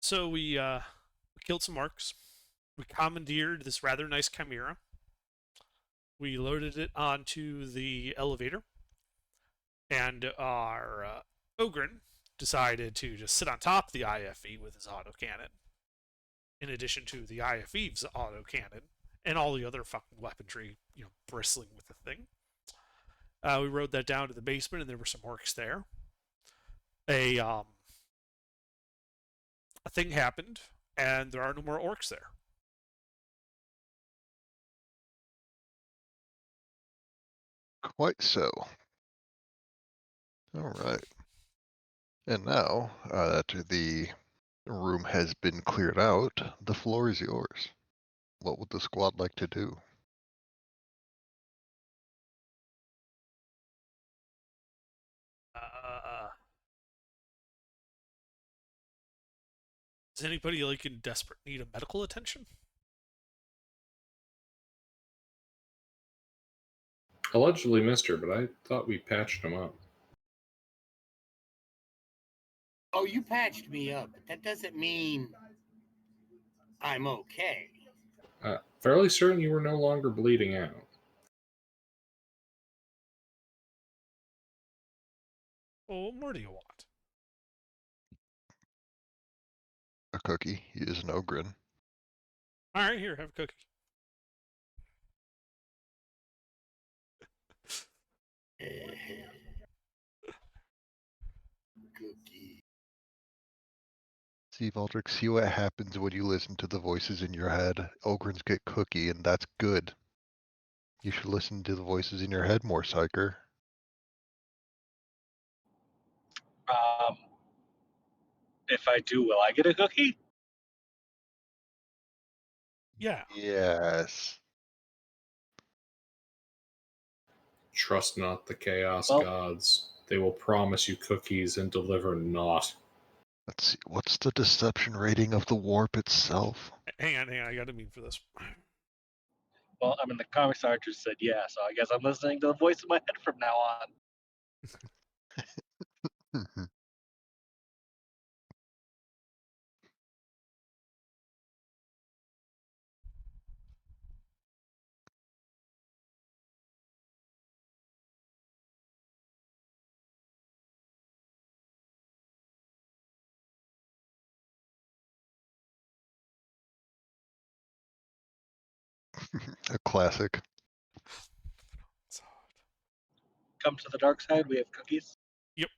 So we killed some orcs. We commandeered this rather nice chimera. We loaded it onto the elevator, and our Ogren decided to just sit on top of the IFE with his autocannon, in addition to the IFE's autocannon and all the other fucking weaponry, bristling with the thing. We rode that down to the basement, and there were some orcs there. A thing happened, and there are no more orcs there. Quite so. All right. And now that the room has been cleared out, the floor is yours. What would the squad like to do? Uh, is anybody in desperate need of medical attention? Allegedly Mister, but I thought we patched him up. Oh, you patched me up, but that doesn't mean I'm okay. Fairly certain you were no longer bleeding out. Well, what more do you want? A cookie. He is an ogre. All right, here, have a cookie. Cookie. See, Valdric, see what happens when you listen to the voices in your head. Ogrins get cookie, and that's good. You should listen to the voices in your head more, Psyker. If I do, will I get a cookie? Yeah. Yes. Trust not the chaos Well- gods. They will promise you cookies and deliver not. Let's see. What's the deception rating of the warp itself? Hang on, I got a meme for this. Well, I mean, the comic artist said yeah, so I guess I'm listening to the voice in my head from now on. A classic. Come to the dark side, we have cookies. Yep.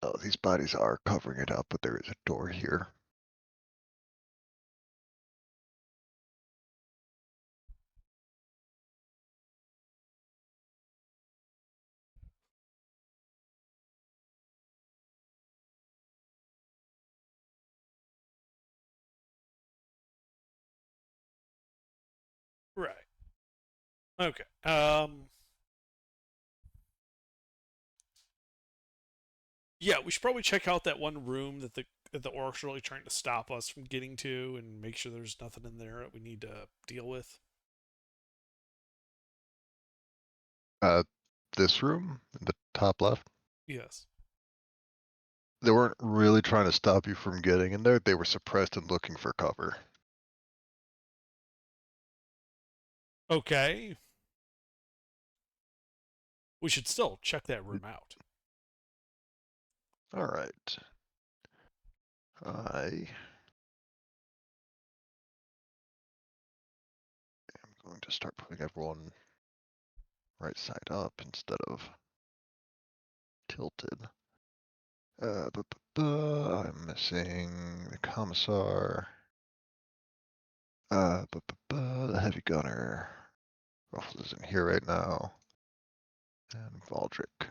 Oh, these bodies are covering it up, but there is a door here. Right. Okay. Yeah, we should probably check out that one room that the orcs are really trying to stop us from getting to, and make sure there's nothing in there that we need to deal with. This room, in the top left. Yes. They weren't really trying to stop you from getting in there. They were suppressed and looking for cover. Okay. We should still check that room out. All right. I am going to start putting everyone right side up instead of tilted. I'm missing the commissar. The heavy gunner. Ruffles isn't here right now. And Valdric.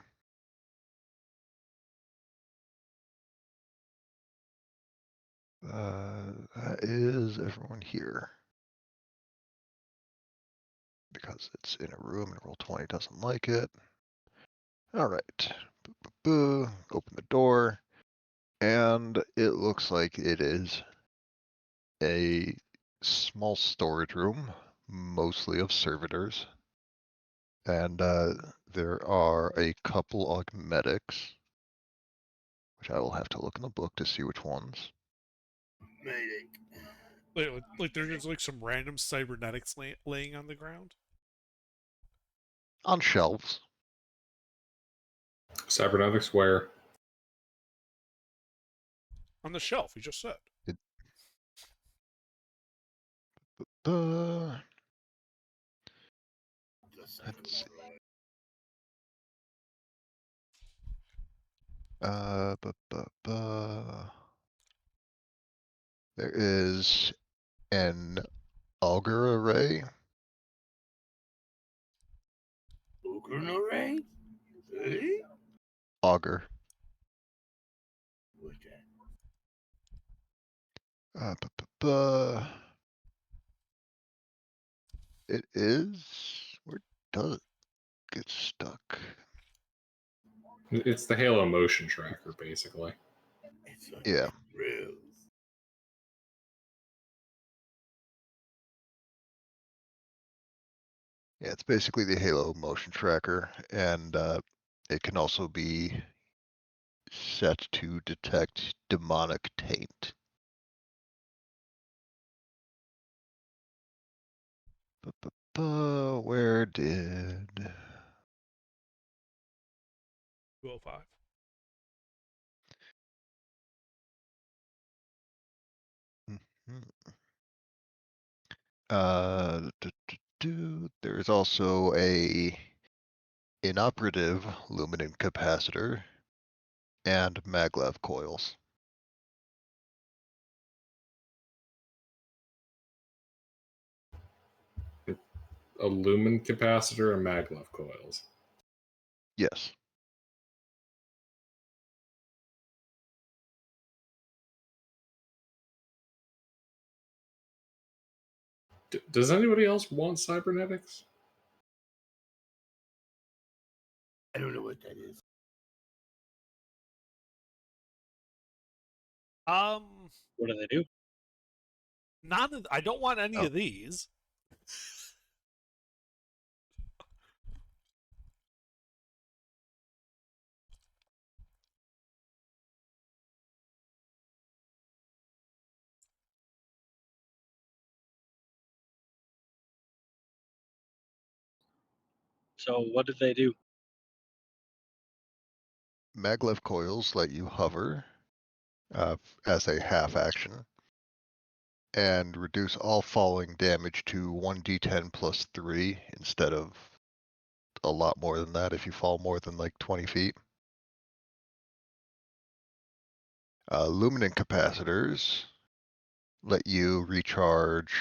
That is everyone here. Because it's in a room and Roll20 doesn't like it. All right. Open the door. And it looks like it is a small storage room, mostly of servitors. And there are a couple augmetics. which I will have to look in the book to see which ones. Medic. Wait, like there's just like some random cybernetics laying on the ground. On shelves. Cybernetics where? On the shelf, you just said. The The second Let's see. one. There is an auger array. Ogren array? Eh? Auger. What's that? It is. Where does it get stuck? It's the Halo motion tracker, basically. It's like Yeah. Rules. Yeah, it's basically the Halo motion tracker, and it can also be set to detect demonic taint. Where did 205. there's also a inoperative luminant capacitor and maglev coils. A lumen capacitor and maglev coils. Yes. Does anybody else want cybernetics? I don't know what that is. What do they do? I don't want any Oh. of these. So what do they do? Maglev coils let you hover as a half action and reduce all falling damage to 1d10 plus 3 instead of a lot more than that if you fall more than like 20 feet. Luminant capacitors let you recharge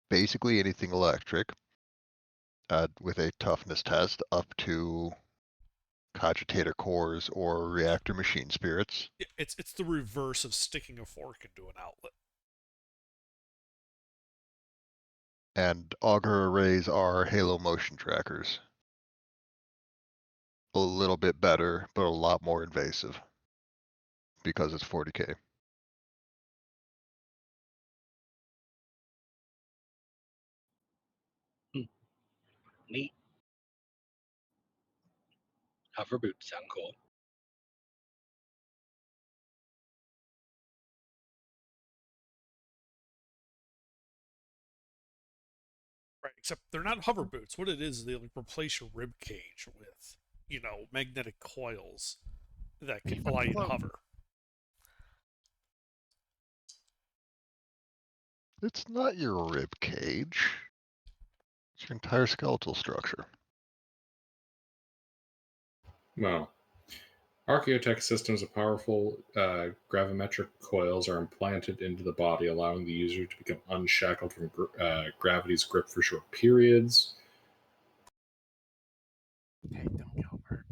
basically anything electric with a toughness test up to cogitator cores or reactor machine spirits. It's the reverse of sticking a fork into an outlet. And auger arrays are Halo motion trackers. A little bit better, but a lot more invasive because it's 40k. Neat. Hover boots sound cool. Right, except they're not hover boots. What it is, they like replace your rib cage with, magnetic coils that can allow you to hover. It's not your rib cage. It's your entire skeletal structure. Well, Archaeotech systems of powerful gravimetric coils are implanted into the body, allowing the user to become unshackled from gravity's grip for short periods. Take them, Gilbert.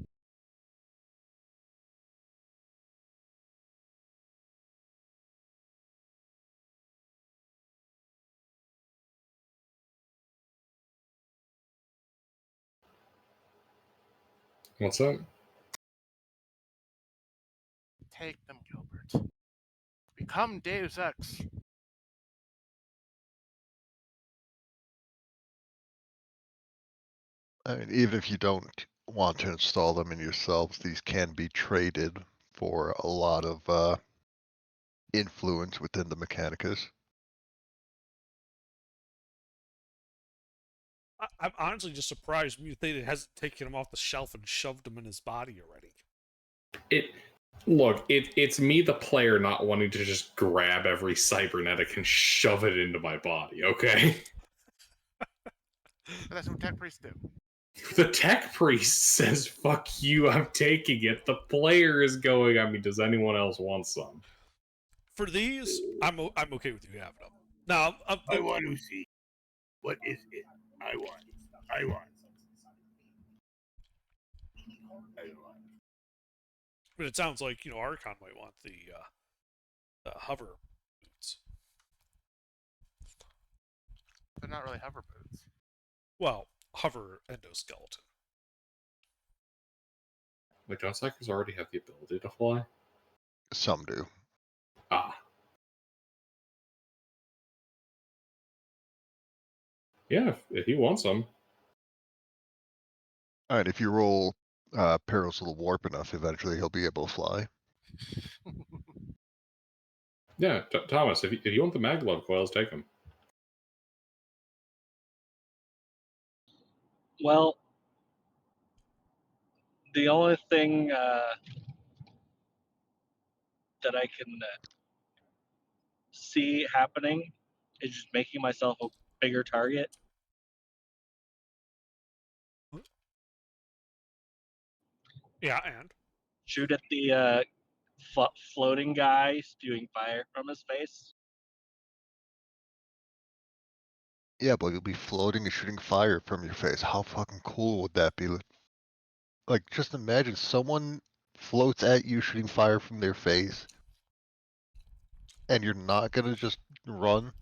What's that? Take them, Gilbert. Become Deus Ex. I mean, even if you don't want to install them in yourselves, these can be traded for a lot of influence within the Mechanicus. I'm honestly just surprised Mutated hasn't taken him off the shelf and shoved him in his body already. It's me, the player, not wanting to just grab every cybernetic and shove it into my body. Okay, But that's what tech priests do. the tech priest says, "Fuck you, I'm taking it." The player is going, I mean, does anyone else want some? For these, I'm okay with you having them. Now, I want to see. What is it? I want. I want. but it sounds like Archon might want the hover boots. They're not really hover boots. Well, hover endoskeleton. Wait, don't psychers already have the ability to fly? Some do. Ah. Yeah, if he wants them. Alright, if you roll Perils of the Warp enough, eventually he'll be able to fly. Yeah, Thomas, if you want the maglev coils, take them. Well, the only thing that I can see happening is just making myself a bigger target. Yeah, and Shoot at the floating guy spewing fire from his face. Yeah, but you'll be floating and shooting fire from your face. How fucking cool would that be? Like, just imagine someone floats at you shooting fire from their face, and you're not gonna just run?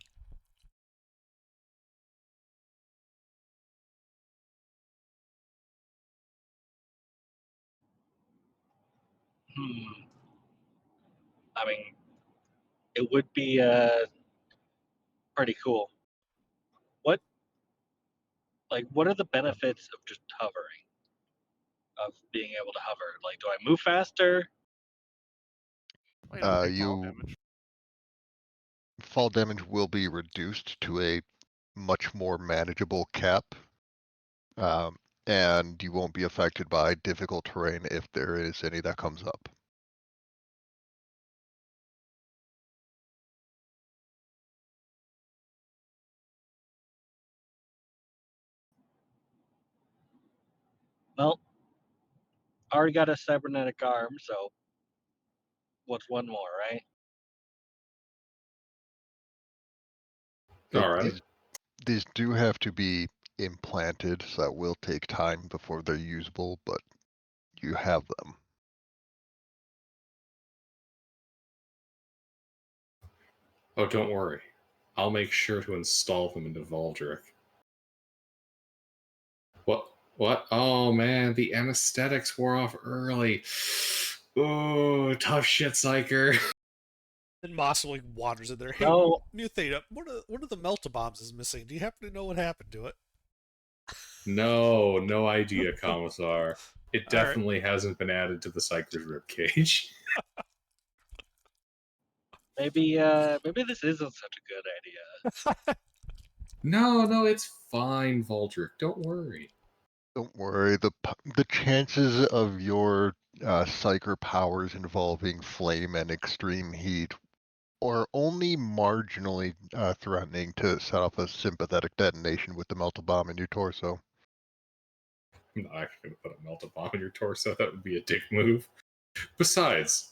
I mean, it would be pretty cool. What are the benefits of just hovering? Of being able to hover? Like, do I move faster? Well, you don't take fall You damage. fall damage will be reduced to a much more manageable cap, and you won't be affected by difficult terrain if there is any that comes up. Well, I already got a cybernetic arm, so what's one more, right? All right. These do have to be implanted, so that will take time before they're usable, but you have them. Oh, don't worry. I'll make sure to install them into Valdric. What? Oh man, the anesthetics wore off early. Oh, tough shit, Psyker. then Moss like wanders in there. Hey, No. New Theta, one of the Melta-bombs is missing. Do you happen to know what happened to it? No idea, Commissar. It All right. definitely hasn't been added to the Psyker's ribcage. Maybe this isn't such a good idea. No, it's fine, Valdric. Don't worry. Don't worry, the chances of your psyker powers involving flame and extreme heat are only marginally threatening to set off a sympathetic detonation with the melta bomb in your torso. I'm not actually going to put a melta bomb in your torso. That would be a dick move. Besides,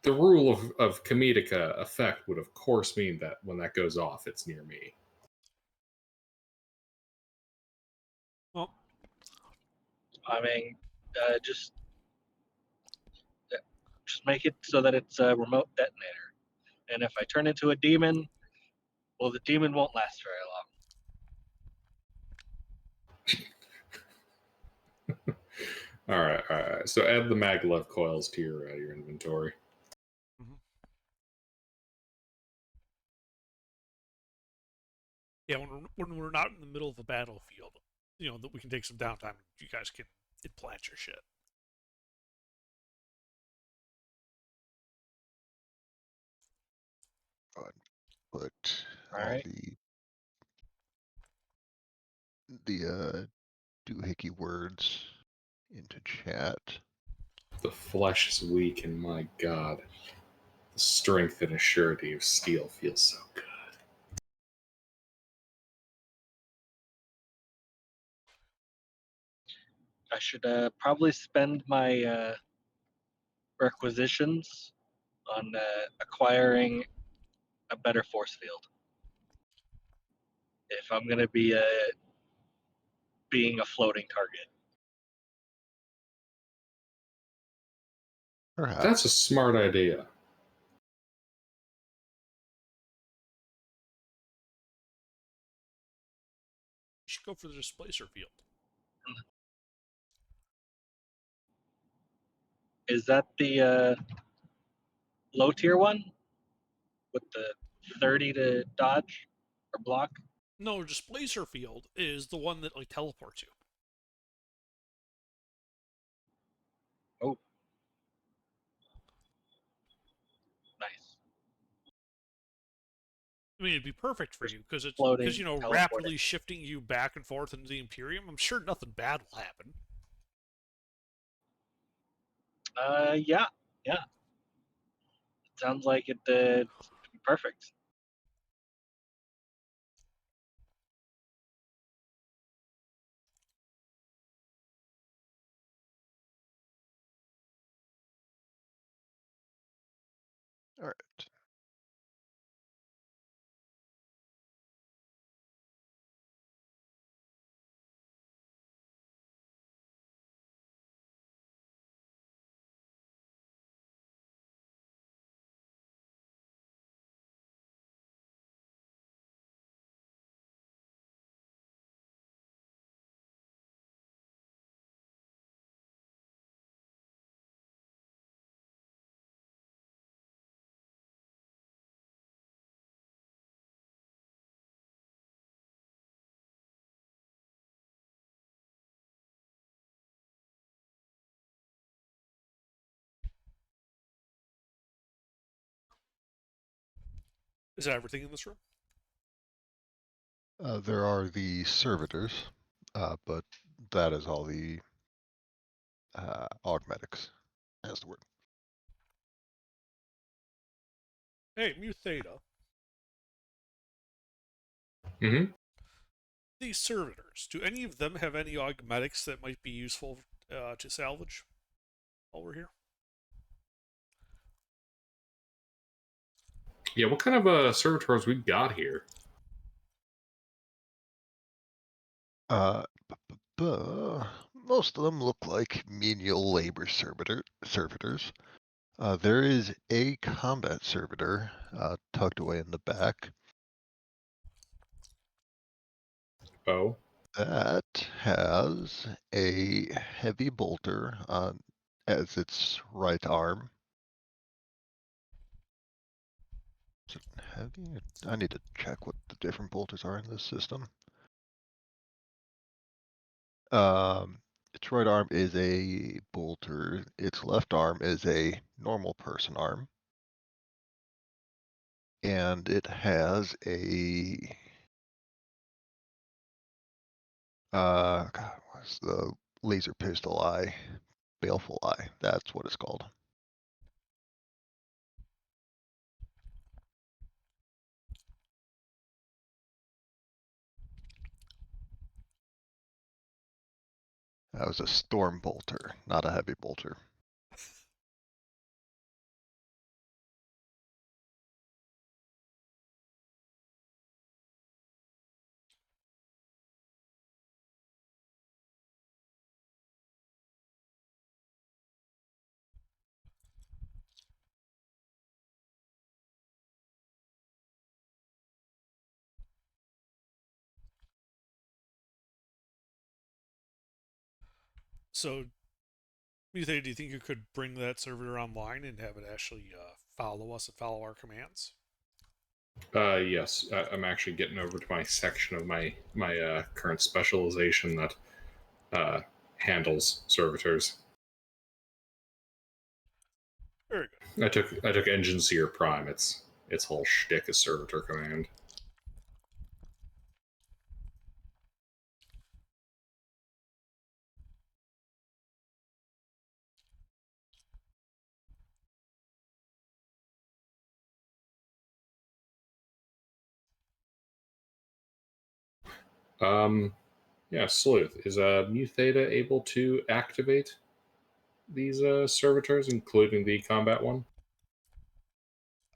the rule of comedica effect would of course mean that when that goes off, it's near me. Well, I mean, just make it so that it's a remote detonator. And if I turn into a demon, well, the demon won't last very long. All right. So add the maglev coils to your inventory. yeah, when we're not in the middle of a battlefield, that we can take some downtime. You guys can implant your shit. Put All all right. the doohickey words into chat. The flesh is weak, and my god, the strength and assurity of steel feels so good. I should probably spend my requisitions on acquiring a better force field. If I'm going to be being a floating target. Perhaps. That's a smart idea. You should go for the displacer field. Is that the low tier one with the 30 to dodge or block? No, displacer field is the one that like teleports you. Oh, nice. I mean, it'd be perfect for you because it's Floating, because teleporting. rapidly shifting you back and forth into the Imperium. I'm sure nothing bad will happen. Yeah. Sounds like it be perfect. All right. Is that everything in this room? There are the servitors, but that is all the augmetics. That's the word. Hey, Mu Theta. Mm-hmm. These servitors, do any of them have any augmetics that might be useful to salvage while we're here? Yeah, what kind of servitors we got here? Most of them look like menial labor servitors. There is a combat servitor tucked away in the back. Oh, That has a heavy bolter as its right arm. Is it heavy? I need to check what the different bolters are in this system. Its right arm is a bolter. Its left arm is a normal person arm. And it has a God, what's the laser pistol eye? Baleful eye. That's what it's called. That was a storm bolter, not a heavy bolter. So, Mu Theta, do you think you could bring that servitor online and have it actually follow us and follow our commands? yes. I'm actually getting over to my section of my current specialization that handles servitors. Very good. I took Engine Seer Prime. It's its whole shtick is servitor command. Yeah, Sleuth. Is Mu Theta able to activate these servitors, including the combat one?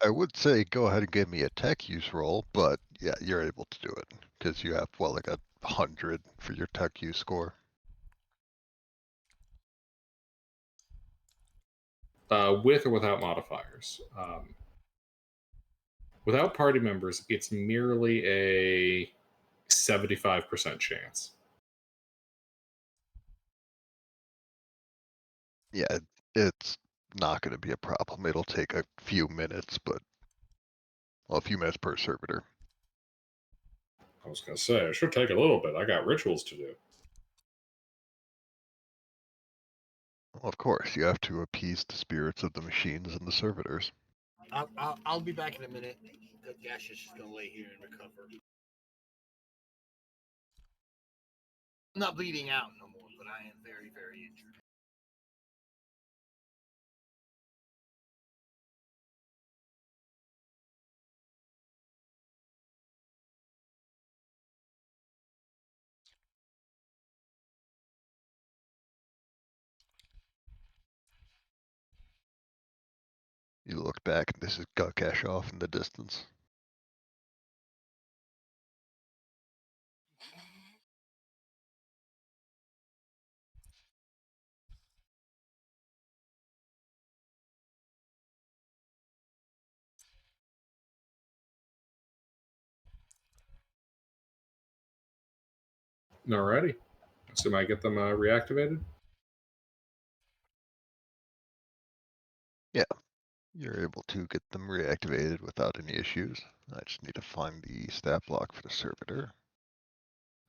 I would say go ahead and give me a tech use roll, but yeah, you're able to do it because you have like 100 for your tech use score. With or without modifiers. Without party members, it's merely a 75% chance. Yeah, it's not going to be a problem. It'll take a few minutes, but well, a few minutes per servitor. I was going to say, it should take a little bit. I got rituals to do. Well, of course, you have to appease the spirits of the machines and the servitors. I'll be back in a minute. Gash is just gonna lay here and recover. I'm not bleeding out no more, but I am very, very injured. You look back and this is Gutcash off in the distance. Alrighty. So I get them reactivated? Yeah, you're able to get them reactivated without any issues. I just need to find the stat block for the servitor,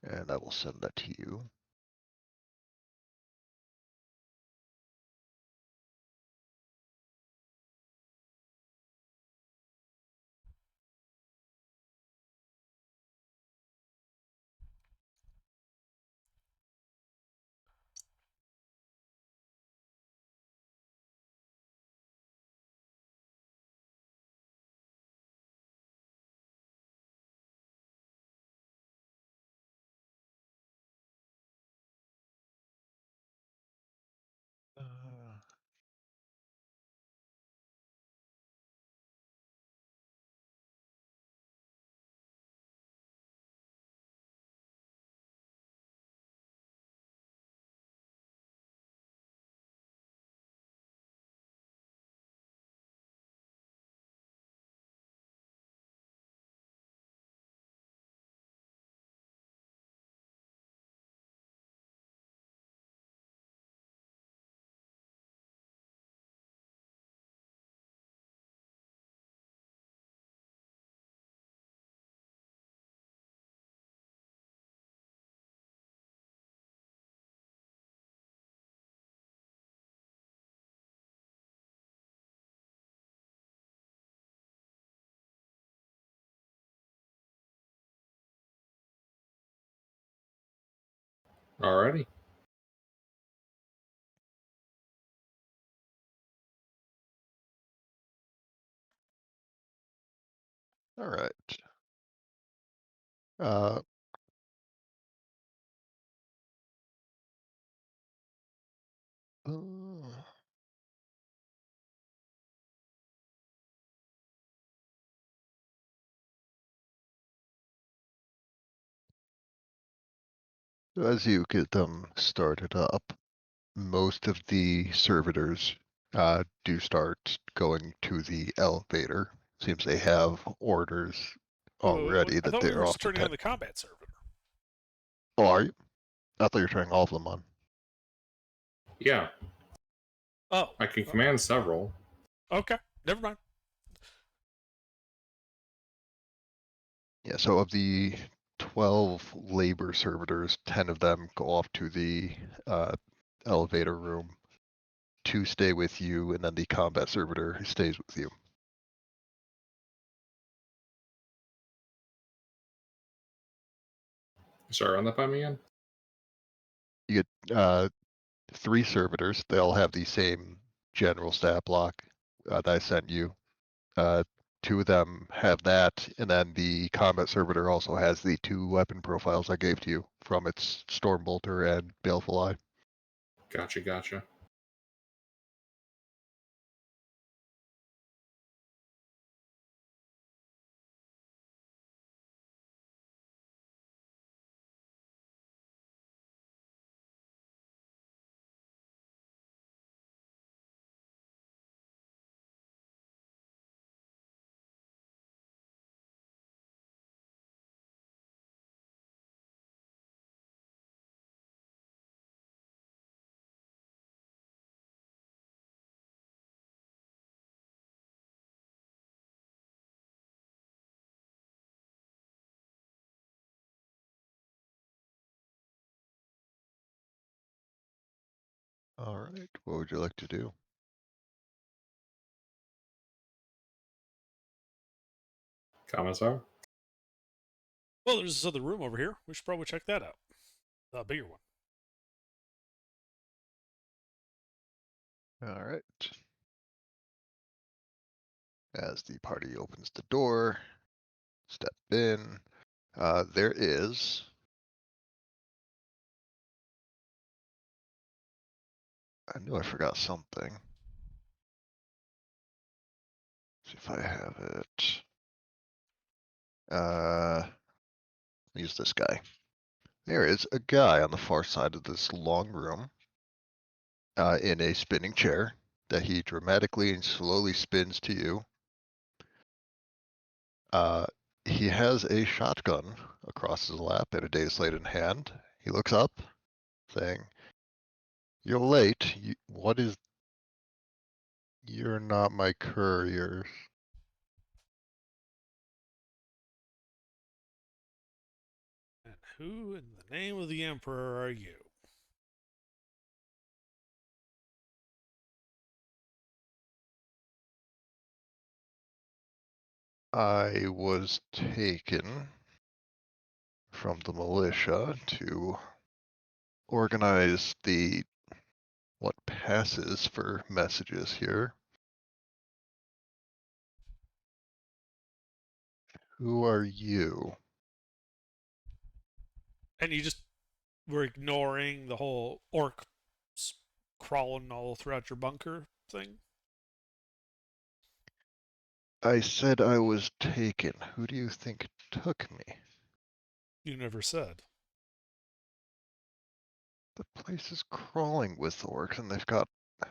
and I will send that to you. Alrighty. All right. Uh, so as you get them started up, most of the servitors do start going to the elevator. Seems they have orders already I that thought we they're were off just to turning on the combat servitor. Oh, are you? I thought you were turning all of them on. Yeah, Oh, I can command several. okay. Never mind. Yeah, so of the 12 labor servitors, 10 of them go off to the elevator room. 2 stay with you, and then the combat servitor stays with you. Sorry, run that by me again. You get 3 servitors. They all have the same general stat block that I sent you. 2 of them have that, and then the combat servitor also has the 2 weapon profiles I gave to you from its Stormbolter and Baleful Eye. Gotcha. All right, what would you like to do? Comments are? Well, there's this other room over here. We should probably check that out. The bigger one. All right. As the party opens the door, step in. There is I knew I forgot something. See if I have it. Use this guy. There is a guy on the far side of this long room, in a spinning chair that he dramatically and slowly spins to you. He has a shotgun across his lap and a data slate in hand. He looks up, saying, "You're late. What is? You're not my couriers." And who in the name of the Emperor are you? I was taken from the militia to organize what passes for messages here. Who are you? And you just were ignoring the whole orc crawling all throughout your bunker thing? I said I was taken. Who do you think took me? You never said. The place is crawling with orcs, and they've got... I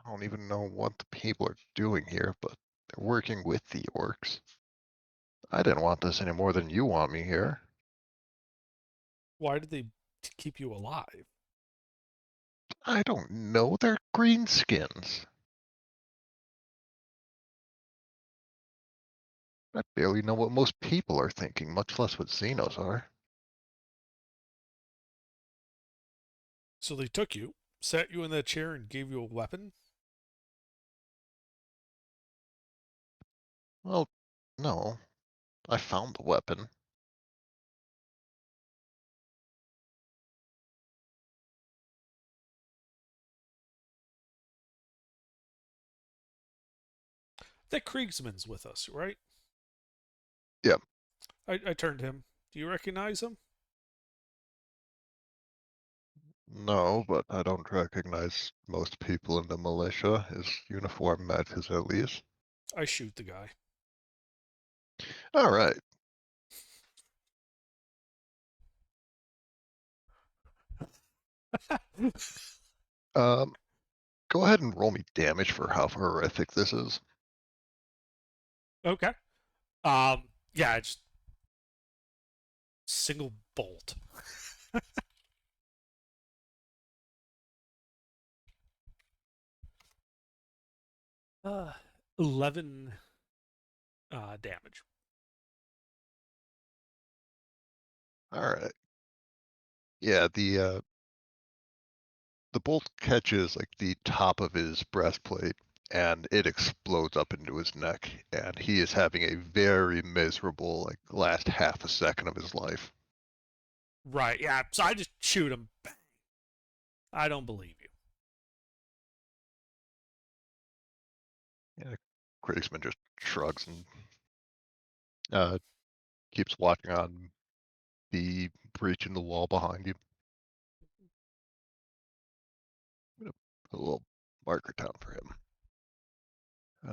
don't even know what the people are doing here, but they're working with the orcs. I didn't want this any more than you want me here. Why did they keep you alive? I don't know. They're greenskins. I barely know what most people are thinking, much less what Xenos are. So they took you, sat you in that chair, and gave you a weapon? Well, no. I found the weapon. That Kriegsman's with us, right? Yep. I turned to him. Do you recognize him? No, but I don't recognize most people in the militia. His uniform matches at least. I shoot the guy. All right. Go ahead and roll me damage for how horrific this is. Okay. Yeah, just single bolt. 11 damage. All right. Yeah, the bolt catches like the top of his breastplate and it explodes up into his neck, and he is having a very miserable like last half a second of his life. Right, yeah. So I just shoot him. Bang. I don't believe you. Yeah, Krigsman just shrugs and keeps watching on the breach in the wall behind you. I'm gonna put a little marker down for him.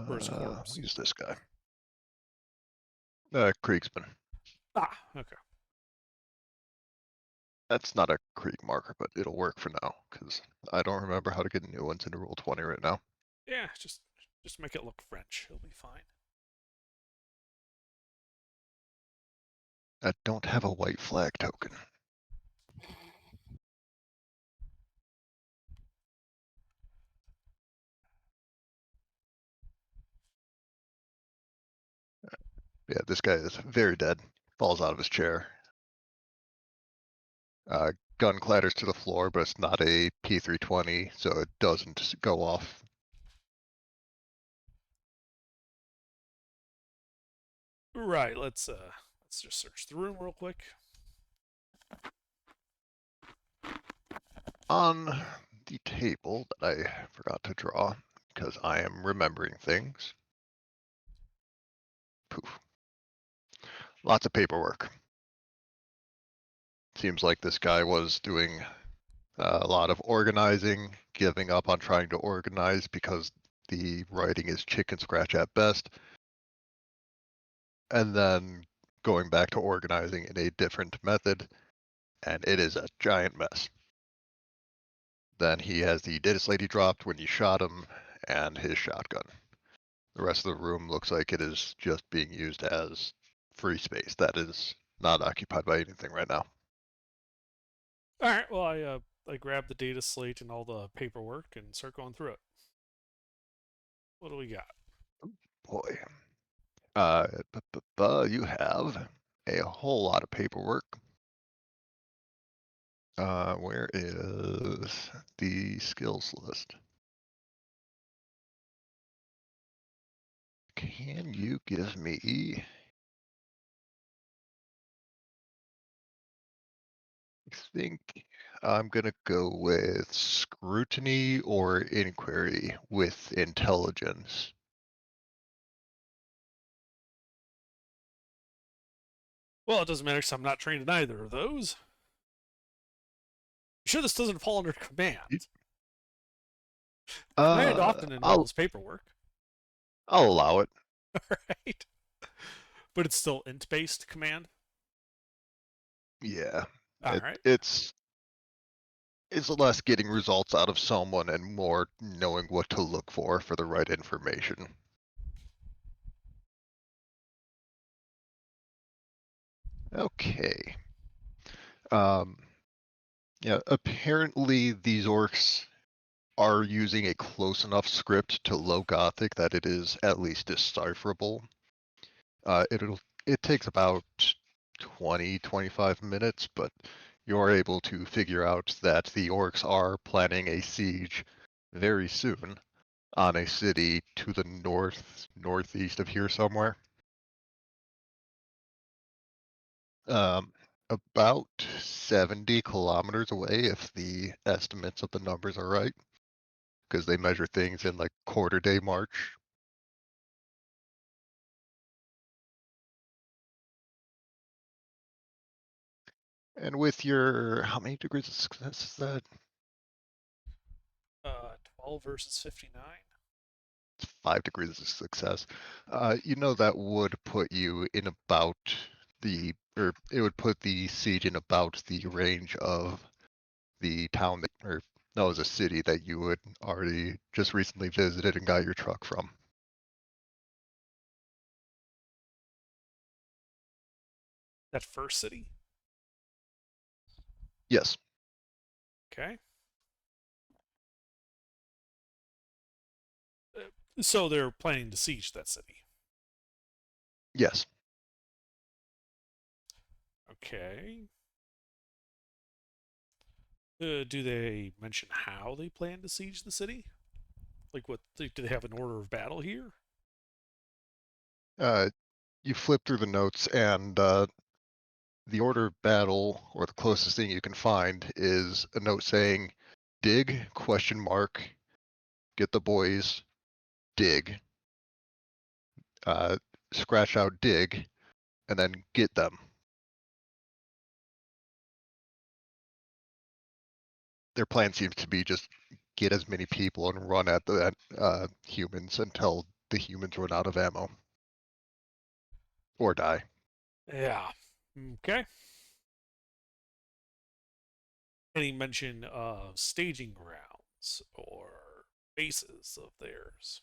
Where's corpse? Who's this guy? Kriegsman. Ah, okay. That's not a Krieg marker, but it'll work for now, because I don't remember how to get new ones into Roll20 right now. Yeah, just make it look French. It'll be fine. I don't have a white flag token. Yeah, this guy is very dead. Falls out of his chair. Gun clatters to the floor, but it's not a P320, so it doesn't go off. Right, let's just search the room real quick. On the table that I forgot to draw, because I am remembering things. Poof. Lots of paperwork. Seems like this guy was doing a lot of organizing, giving up on trying to organize because the writing is chicken scratch at best, and then going back to organizing in a different method, and it is a giant mess. Then he has the data slate he dropped when you shot him, and his shotgun. The rest of the room looks like it is just being used as free space that is not occupied by anything right now. All right. Well, I grab the data slate and all the paperwork and start going through it. What do we got? Boy. You have a whole lot of paperwork. Where is the skills list? Can you give me? I think I'm gonna go with scrutiny or inquiry with intelligence. Well, it doesn't matter because I'm not trained in either of those. You sure this doesn't fall under command? Command often involves paperwork. I'll allow it. All right. But it's still int-based command? Yeah. All right. It's less getting results out of someone and more knowing what to look for the right information. Okay. Yeah, apparently these orcs are using a close enough script to Low Gothic that it is at least decipherable. It takes about 20-25 minutes, but you're able to figure out that the orcs are planning a siege very soon on a city to the northeast of here somewhere. About 70 kilometers away, if the estimates of the numbers are right, because they measure things in like quarter day march. And with your, how many degrees of success is that? 12 versus 59. It's 5 degrees of success. That would put you in about it would put the siege in about the range of the town it was a city that you would already just recently visited and got your truck from. That first city? Yes. Okay. So they're planning to siege that city. Yes. Okay. Do they mention how they plan to siege the city? Like, what do they have an order of battle here? You flip through the notes and the order of battle, or the closest thing you can find, is a note saying, dig, ? Get the boys, dig. Scratch out dig, and then get them. Their plan seems to be just get as many people and run at the humans until the humans run out of ammo. Or die. Yeah. Okay. Any mention of staging grounds or bases of theirs?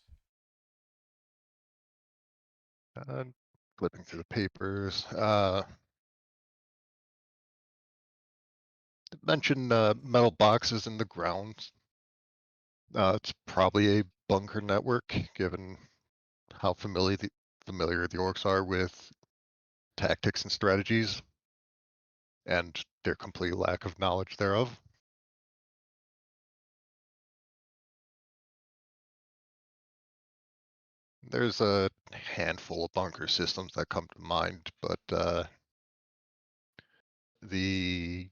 Flipping through the papers. Mention metal boxes in the ground. It's probably a bunker network, given how familiar the orcs are with tactics and strategies, and their complete lack of knowledge thereof. There's a handful of bunker systems that come to mind, but the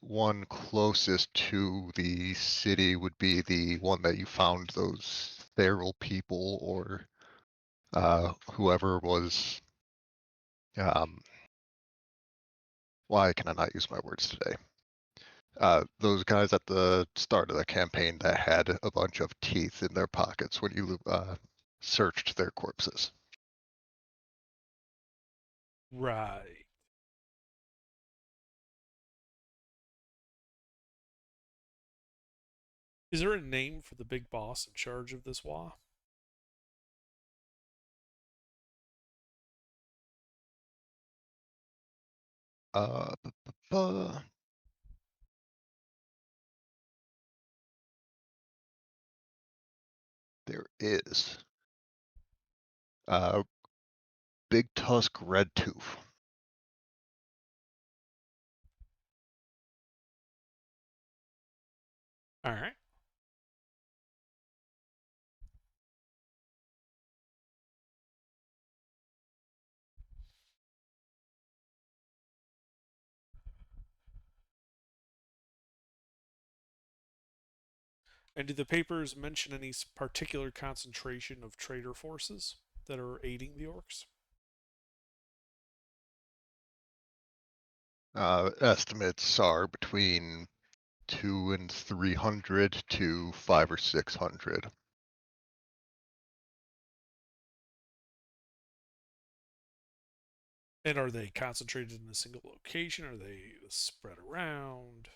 one closest to the city would be the one that you found those feral people, or whoever was. Why can I not use my words today? Those guys at the start of the campaign that had a bunch of teeth in their pockets when you searched their corpses. Right. Is there a name for the big boss in charge of this WA? Uh, there is. Big Tusk Redtooth. All right. And do the papers mention any particular concentration of traitor forces that are aiding the orcs? Estimates are between 200 and 300 to 500 or 600. And are they concentrated in a single location? Are they spread around?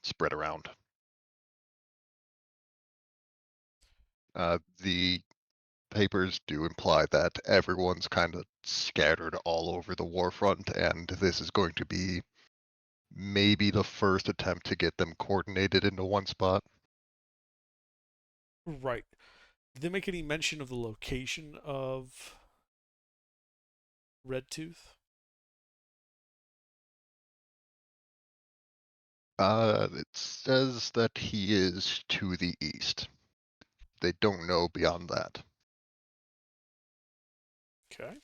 Spread around. The papers do imply that everyone's kind of scattered all over the war front, and this is going to be maybe the first attempt to get them coordinated into one spot. Right. Did they make any mention of the location of Redtooth? It says that he is to the east. They don't know beyond that. Okay.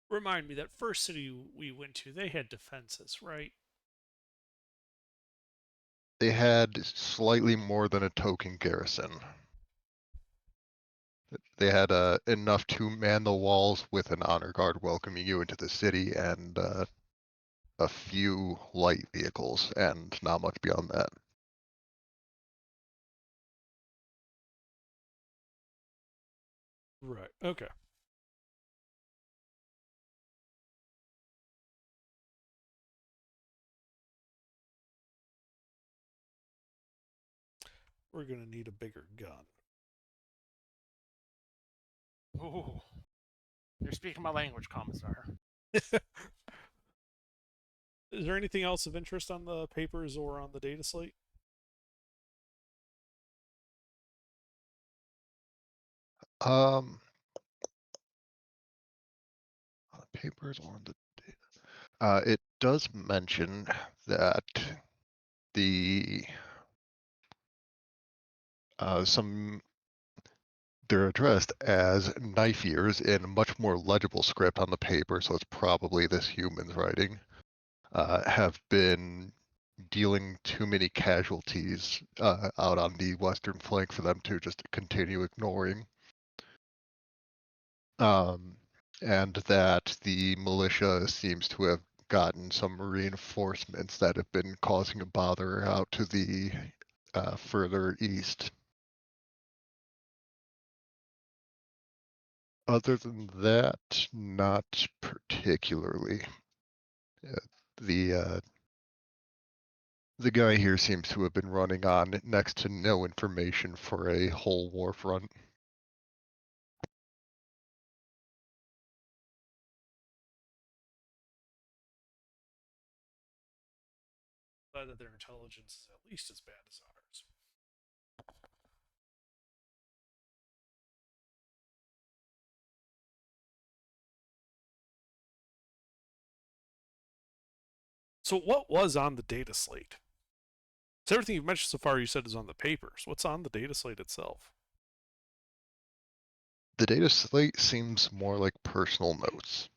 Remind me, that first city we went to, they had defenses, right? They had slightly more than a token garrison. They had enough to man the walls with an honor guard welcoming you into the city, and a few light vehicles, and not much beyond that. Right. Okay. We're going to need a bigger gun. Ooh. You're speaking my language, Commissar. Is there anything else of interest on the papers or on the data slate? Papers on the data. It does mention that the They're addressed as knife ears in much more legible script on the paper, so it's probably this human's writing. Have been dealing too many casualties out on the western flank for them to just continue ignoring. And that the militia seems to have gotten some reinforcements that have been causing a bother out to the further east. Other than that, not particularly. Uh, the guy here seems to have been running on next to no information for a whole war front. Glad that their intelligence is at least as bad as ours. So what was on the data slate? So everything you've mentioned so far you said is on the papers. What's on the data slate itself? The data slate seems more like personal notes.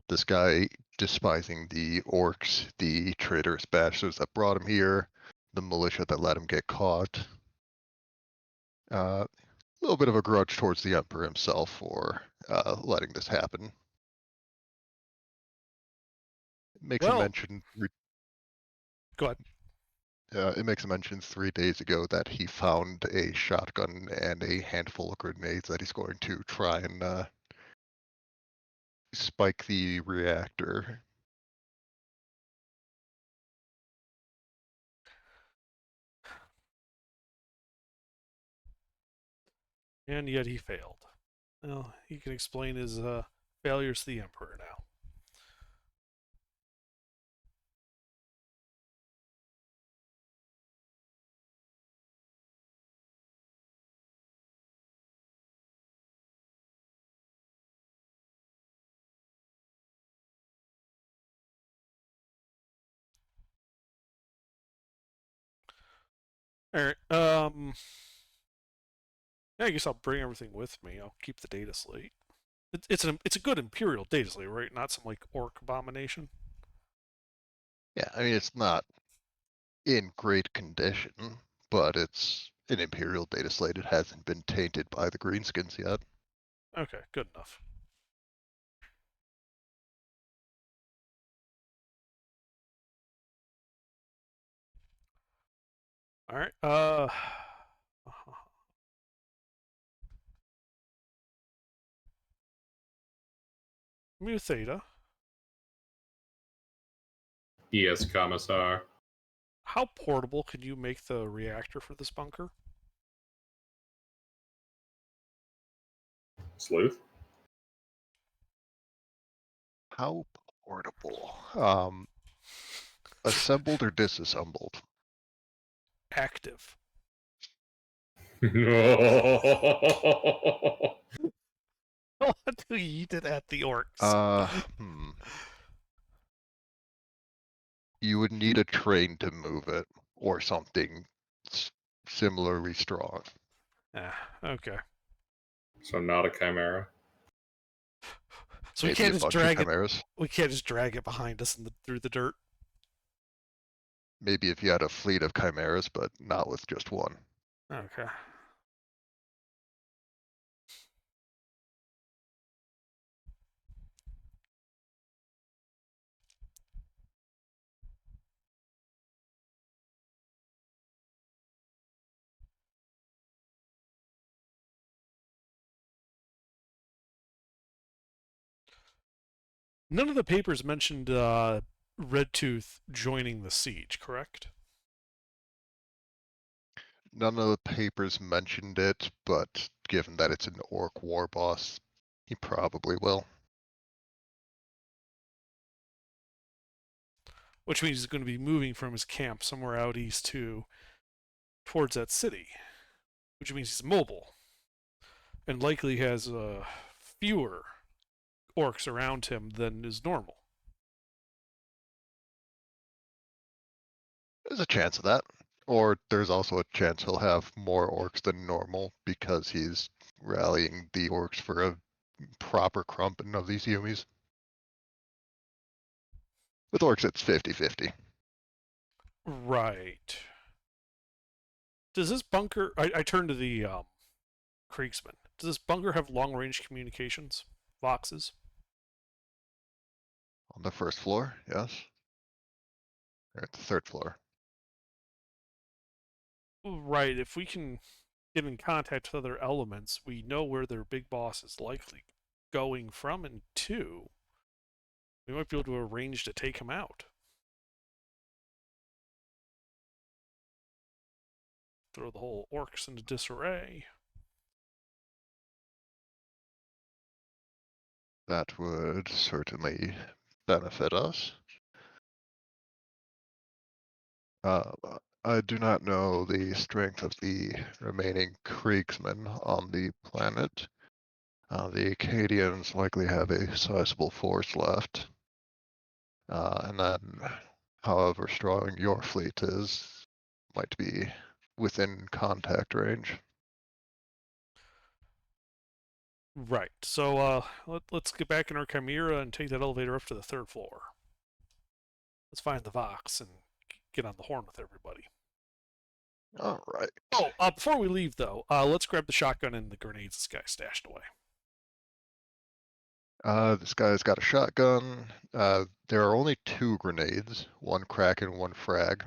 This guy despising the orcs, the traitorous bastards that brought him here, the militia that let him get caught. A little bit of a grudge towards the Emperor himself for letting this happen. It makes a Well- mention. Go ahead. It makes a mention 3 days ago that he found a shotgun and a handful of grenades that he's going to try and spike the reactor. And yet he failed. Well, he can explain his failures to the Emperor now. All right. Yeah, I guess I'll bring everything with me. I'll keep the data slate. It's a good Imperial data slate, right? Not some like orc abomination. Yeah, I mean, it's not in great condition, but it's an Imperial data slate. It hasn't been tainted by the Greenskins yet. Okay, good enough. All right. Mu Theta. Yes, Commissar. How portable could you make the reactor for this bunker? Sleuth? How portable? Assembled or disassembled? Active. No. What do you eat it at the orcs? You would need a train to move it, or something similarly strong. Okay. So not a chimera. So we Maybe can't a just bunch of drag it. chimeras. We can't just drag it behind us through the dirt. Maybe if you had a fleet of chimeras, but not with just one. Okay. None of the papers mentioned Redtooth joining the siege, correct? None of the papers mentioned it, but given that it's an orc war boss, he probably will. Which means he's going to be moving from his camp somewhere out east towards that city. Which means he's mobile. And likely has fewer orcs around him than is normal. There's a chance of that. Or there's also a chance he'll have more orcs than normal because he's rallying the orcs for a proper crumping of these Yumis. With orcs, it's 50-50. Right. Does this bunker... I turn to the Kriegsman. Does this bunker have long-range communications? Voxes? On the first floor, yes. Or at the third floor. Right. If we can get in contact with other elements, we know where their big boss is likely going from and to. We might be able to arrange to take him out. Throw the whole orcs into disarray. That would certainly benefit us. I do not know the strength of the remaining Kriegsmen on the planet. The Acadians likely have a sizable force left. And then, however strong your fleet is, might be within contact range. Right. So let's get back in our Chimera and take that elevator up to the third floor. Let's find the Vox and get on the horn with everybody. All right. Oh, before we leave though, let's grab the shotgun and the grenades this guy stashed away. This guy's got a shotgun. There are only 2 grenades, 1 crack and 1 frag.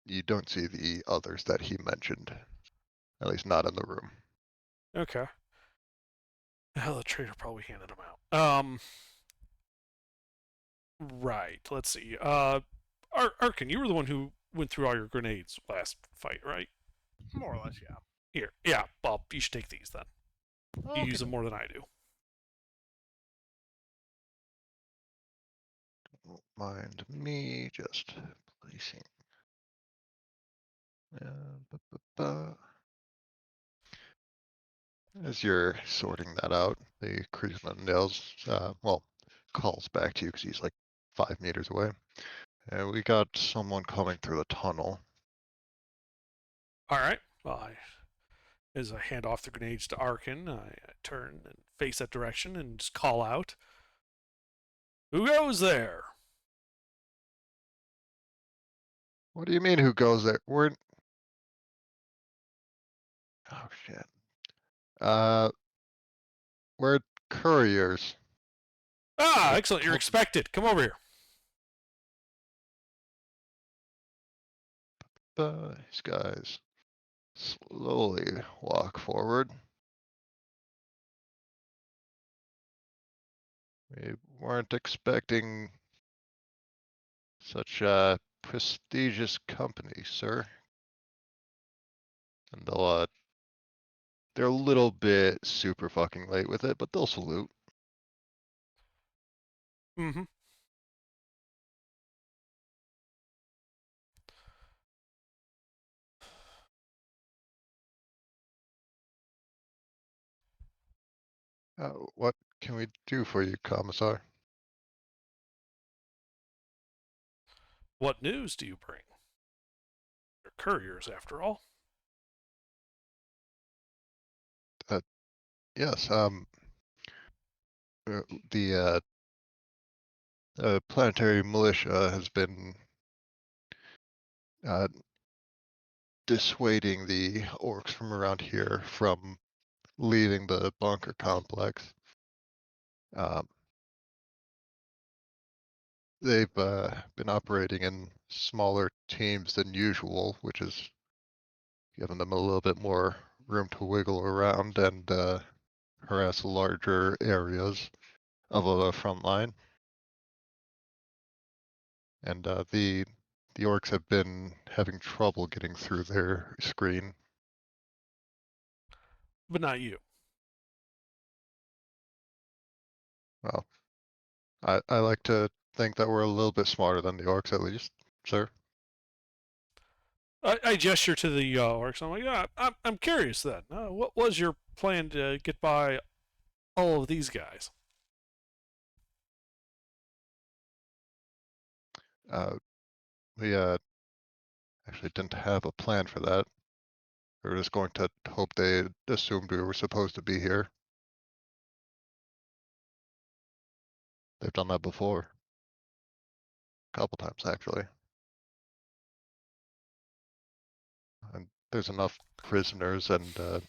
You don't see the others that he mentioned, at least not in the room. Okay. Hell, the trader probably handed them out. Right. Let's see. Arkin, you were the one who went through all your grenades last fight, right? More or less, yeah. Here. Yeah. Well, you should take these then. You Okay. use them more than I do. Don't mind me just placing. As you're sorting that out, the Kriegsman calls back to you because he's like 5 meters away. And we got someone coming through the tunnel. All right. Well, as I hand off the grenades to Arkin, I turn and face that direction and just call out, "Who goes there?" What do you mean, who goes there? Oh shit. We're couriers. Ah, excellent. You're expected. Come over here. These guys slowly walk forward. We weren't expecting such a prestigious company, sir. And they're a little bit super fucking late with it, but they'll salute. Mm-hmm. What can we do for you, Commissar? What news do you bring? They're couriers, after all. Yes, the planetary militia has been dissuading the orcs from around here from leaving the bunker complex. They've been operating in smaller teams than usual, which has given them a little bit more room to wiggle around and harass larger areas of a front line. And the orcs have been having trouble getting through their screen. But not you. Well, I like to think that we're a little bit smarter than the orcs, at least, sir. I gesture to the orcs. I'm like, yeah, I'm curious then. What was your plan to get by all of these guys? We actually didn't have a plan for that. We were just going to hope they assumed we were supposed to be here. They've done that before. A couple times, actually. And there's enough prisoners and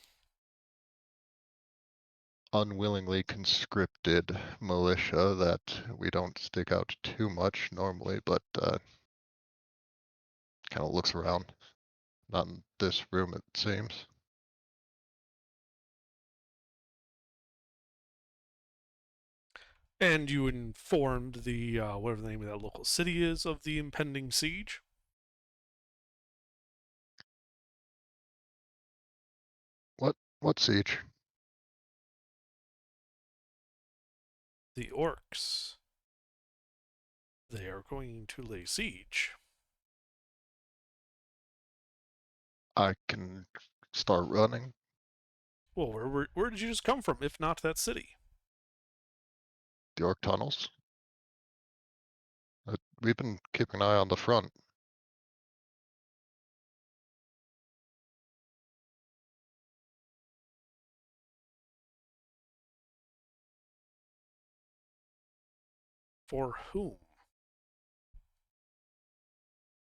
unwillingly conscripted militia that we don't stick out too much normally, but kind of looks around. Not in this room, it seems. And you informed the whatever the name of that local city is of the impending siege. What siege? The orcs. They are going to lay siege. I can start running. Well, where did you just come from, if not that city? The orc tunnels. We've been keeping an eye on the front. For whom?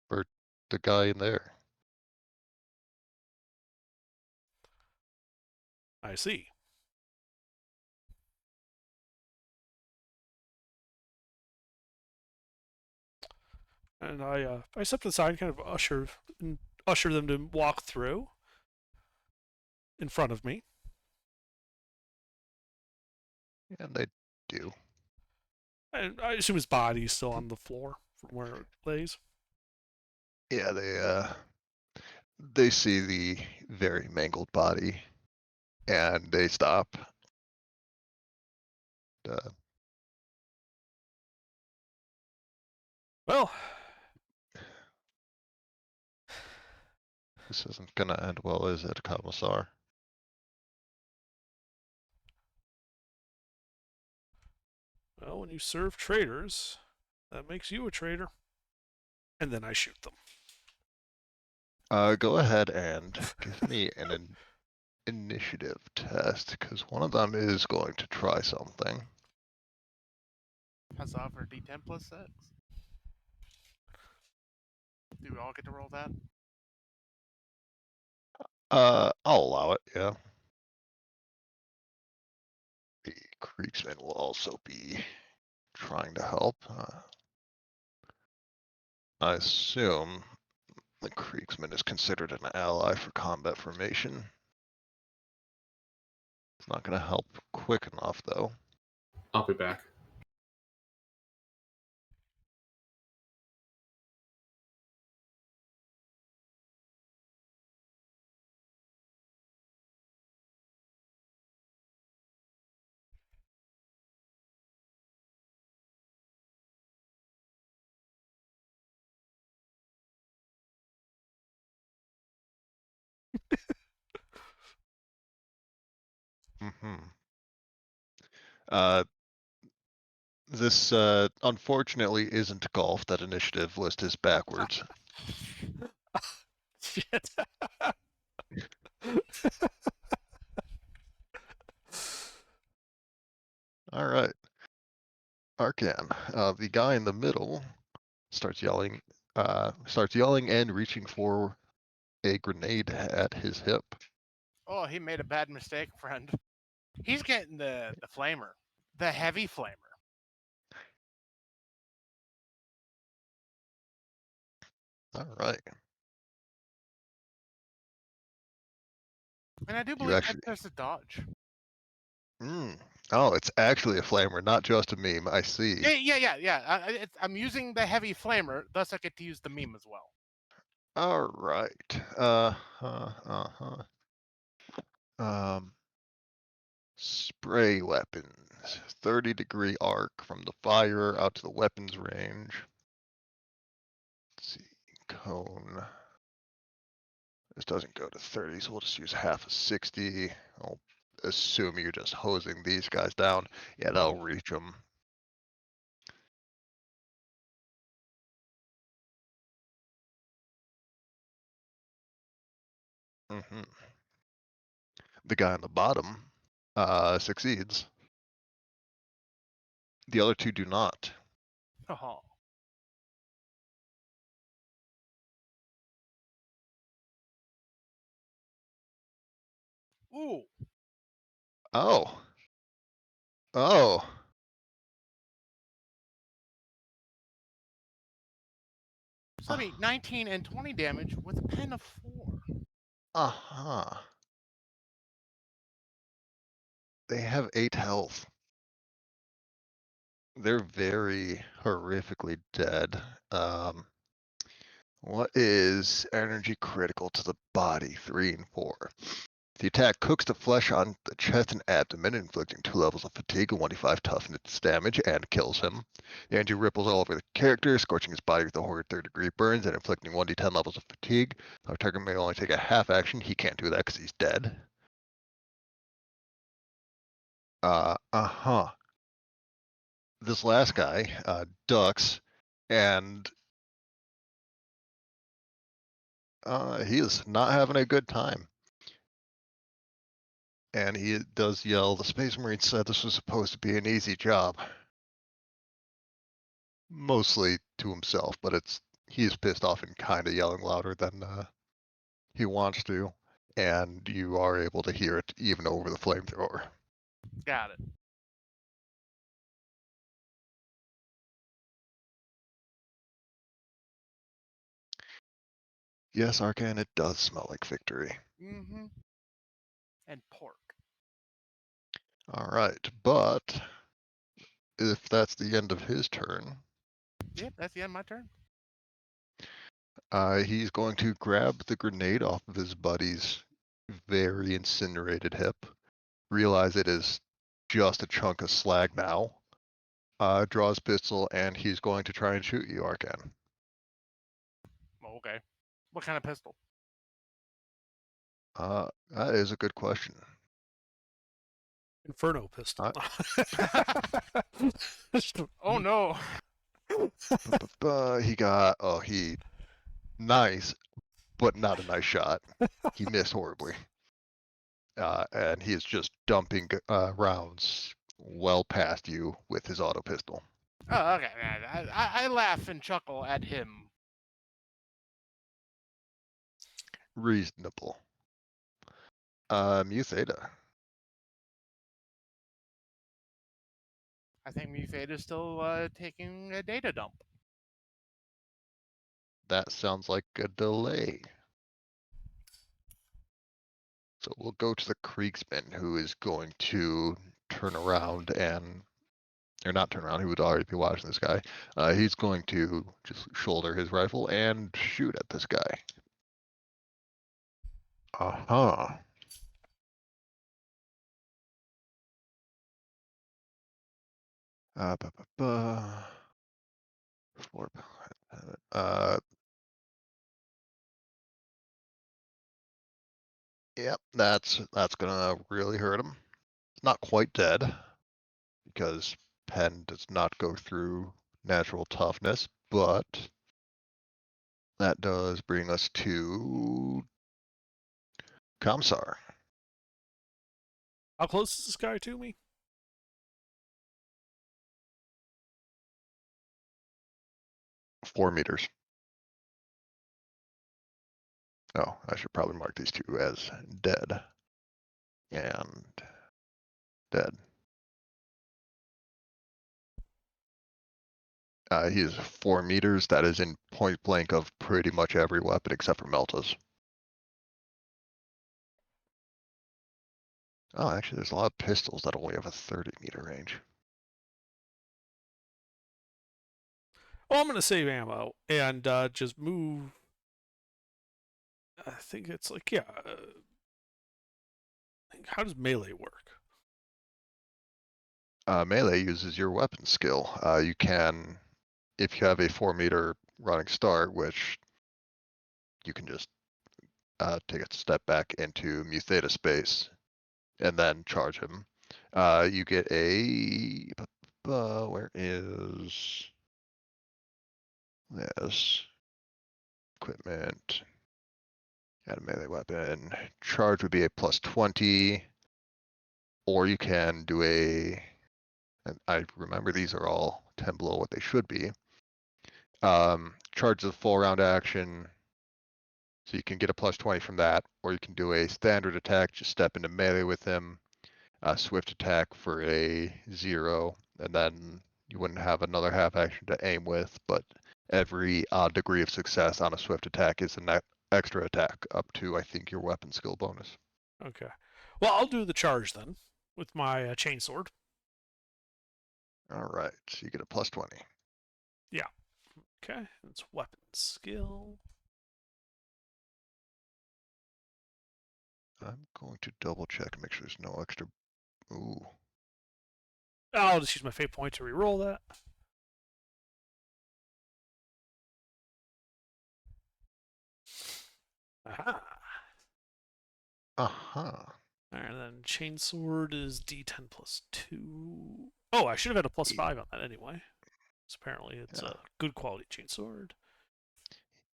For the guy in there. I see. And I stepped aside, kind of usher them to walk through in front of me. And they do. And I assume his body's still on the floor from where it lays. Yeah, they see the very mangled body and they stop. Well, This isn't gonna end well, is it, Commissar? when you serve traitors, that makes you a traitor. And then I shoot them. Go ahead and give me an initiative test, because one of them is going to try something. Huzzah for D10 plus 6. Do we all get to roll that? I'll allow it, yeah. The Kriegsman will also be trying to help. I assume the Kriegsman is considered an ally for combat formation. It's not going to help quick enough, though. I'll be back. Mm-hmm. This unfortunately isn't golf. That initiative list is backwards. Shit. All right. Arcan, the guy in the middle starts yelling and reaching for a grenade at his hip. Oh, he made a bad mistake, friend. He's getting the flamer. The heavy flamer. All right. And I do You believe actually. there's a dodge. Oh, it's actually a flamer, not just a meme. I see. Yeah. I'm using the heavy flamer, thus I get to use the meme as well. All right. Spray weapons. 30-degree arc from the fire out to the weapons range. Let's see. Cone. This doesn't go to 30, so we'll just use half a 60. I'll assume you're just hosing these guys down. Yeah, that'll reach them. Mm-hmm. The guy on the bottom succeeds. The other two do not. Oh. Ooh. Oh. Oh. So I mean, 19 and 20 damage with a pen of 4. Uh-huh. They have 8 health. They're very horrifically dead. What is energy critical to the body? 3 and 4. The attack cooks the flesh on the chest and abdomen, inflicting 2 levels of fatigue and 1d5 toughness damage, and kills him. The energy ripples all over the character, scorching his body with a horrid third-degree burns and inflicting 1d10 levels of fatigue. Our target may only take a half action. He can't do that because he's dead. Uh-huh. This last guy ducks, and he is not having a good time. And he does yell, "The Space Marine said this was supposed to be an easy job." Mostly to himself, but he's pissed off and kind of yelling louder than he wants to, and you are able to hear it even over the flamethrower. Got it. Yes, Arcan, it does smell like victory. Mm-hmm. And pork. All right, but if that's the end of his turn, Yep, that's the end of my turn. he's going to grab the grenade off of his buddy's very incinerated hip, realize it is just a chunk of slag now, draws pistol, and he's going to try and shoot you, Arcan. Oh, okay. What kind of pistol? That is a good question. Inferno pistol. Oh no. He nice, but not a nice shot. He missed horribly. And he is just dumping rounds well past you with his auto pistol. Oh, okay. I laugh and chuckle at him. Reasonable. Mu Theta. I think Mu Theta is still taking a data dump. That sounds like a delay. So we'll go to the Kriegsman, who is going to turn around and, or not turn around, he would already be watching this guy. He's going to just shoulder his rifle and shoot at this guy. Uh-huh. Ba, ba, ba. 4, yep, that's gonna really hurt him. Not quite dead, because pen does not go through natural toughness, but that does bring us to Kamsar. How close is this guy to me? $4 meters. Oh, I should probably mark these two as dead and dead. He is 4 meters. That is in point blank of pretty much every weapon except for Melta's. Oh, actually, there's a lot of pistols that only have a 30-meter range. Oh, I'm gonna save ammo and just move. I think it's like, yeah. How does melee work? Melee uses your weapon skill. You can, if you have a 4-meter running start, which you can just take a step back into Mu Theta space and then charge him. You get a, where is this? Equipment. Add a melee weapon. Charge would be a +20. Or you can do and I remember these are all 10 below what they should be. Charge the full round action. So you can get a +20 from that. Or you can do a standard attack, just step into melee with him. A swift attack for a 0. And then you wouldn't have another half action to aim with, but every odd degree of success on a swift attack is an extra attack up to, I think, your weapon skill bonus. Okay. Well, I'll do the charge then with my chainsword. All right, so you get a +20. Okay, it's weapon skill. I'm going to double check and make sure there's no extra. Ooh, I'll just use my fate point to reroll that. Aha. And then chainsword is D10 +2. Oh, I should have had a +5 on that anyway. So apparently it's Yeah. a good quality chainsword.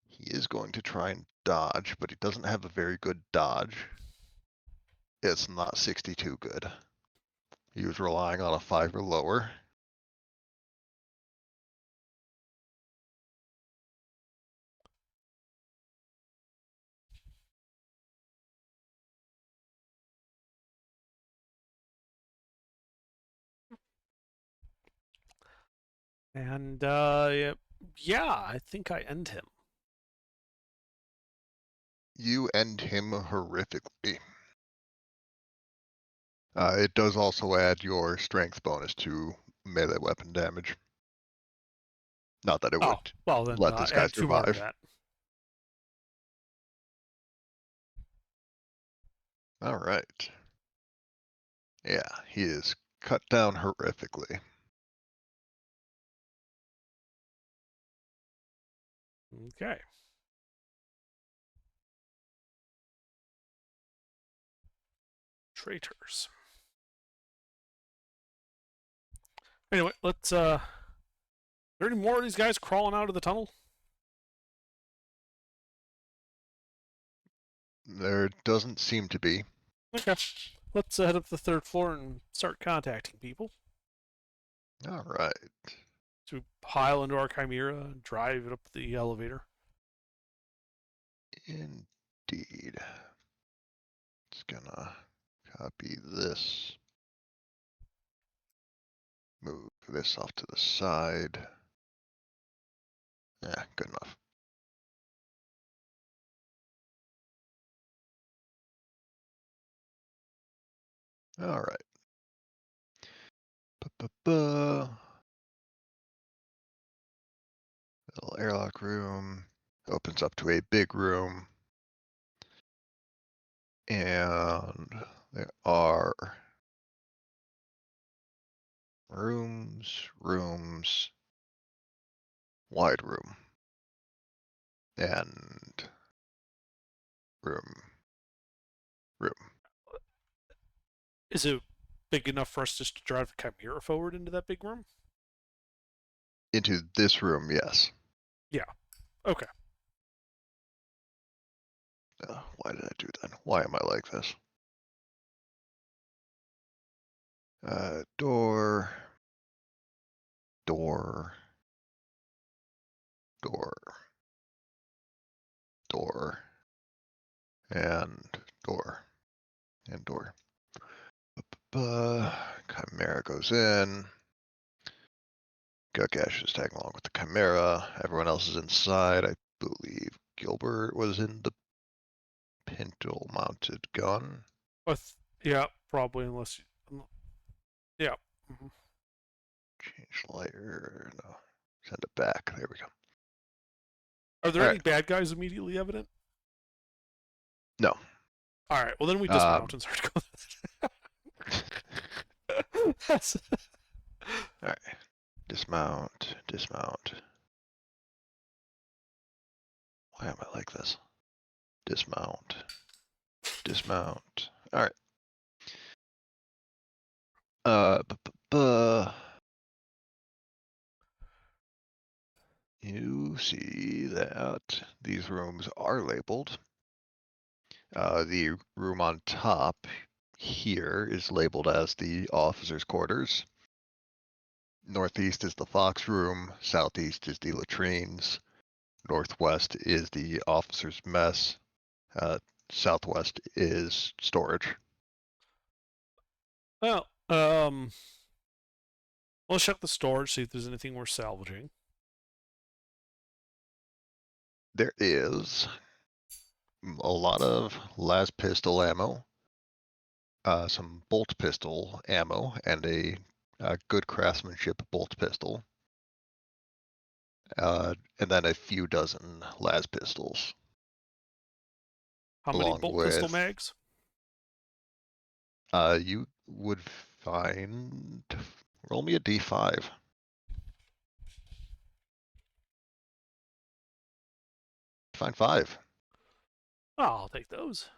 He is going to try and dodge, but he doesn't have a very good dodge. It's not 62 good. He was relying on a 5 or lower. And yeah, I think I end him. You end him horrifically. It does also add your strength bonus to melee weapon damage. Not that it Oh, would well then let this guy add 2 more to survive. that. All right. Yeah, he is cut down horrifically. Okay. Traitors. Anyway, let's are there any more of these guys crawling out of the tunnel? There doesn't seem to be. Okay. Let's head up the 3rd floor and start contacting people. All right. So we pile into our Chimera and drive it up the elevator. Indeed. It's gonna copy this. Move this off to the side. Yeah, good enough. All right. Little airlock room opens up to a big room, and there are rooms, wide room, and room. Is it big enough for us just to drive the Chimera forward into that big room? Into this room, yes. Okay. Why did I do that? Why am I like this? Door, and door. Chimera goes in. Gukash is tagging along with the Chimera. Everyone else is inside. I believe Gilbert was in the pintle mounted gun. Yeah, probably, unless yeah. Mm-hmm. Change lighter. No. Send it back. There we go. Are there All any bad guys immediately evident? No. All right. Well, then we dismount and start going. That's... All right. Dismount. Why am I like this? Dismount. All right. You see that these rooms are labeled. The room on top here is labeled as the officers' quarters. Northeast is the Fox room, southeast is the latrines, northwest is the officers' mess, southwest is storage. Well, let's check the storage, see if there's anything worth salvaging. There is a lot of las pistol ammo, some bolt pistol ammo, and a good craftsmanship bolt pistol, and then a few dozen las pistols. How many Along bolt pistol with- mags? You would find. Roll me a d5. Find 5. Oh, I'll take those.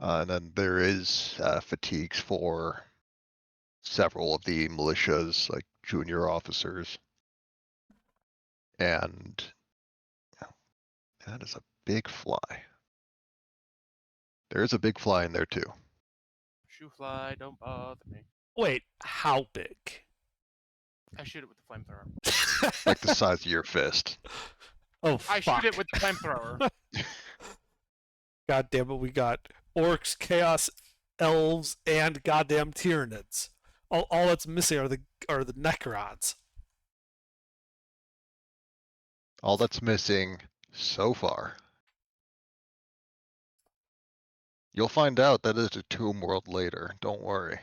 And then there is fatigues for several of the militias, like junior officers. And that is a big fly. There is a big fly in there too. Shoo fly, don't bother me. Wait, how big? I shoot it with the flamethrower. Like the size of your fist. Oh, I fuck. shoot it with the flamethrower. God damn it, we got orcs, chaos, elves, and goddamn Tyranids. All that's missing are the Necrons. All that's missing so far. You'll find out that is a tomb world later. Don't worry.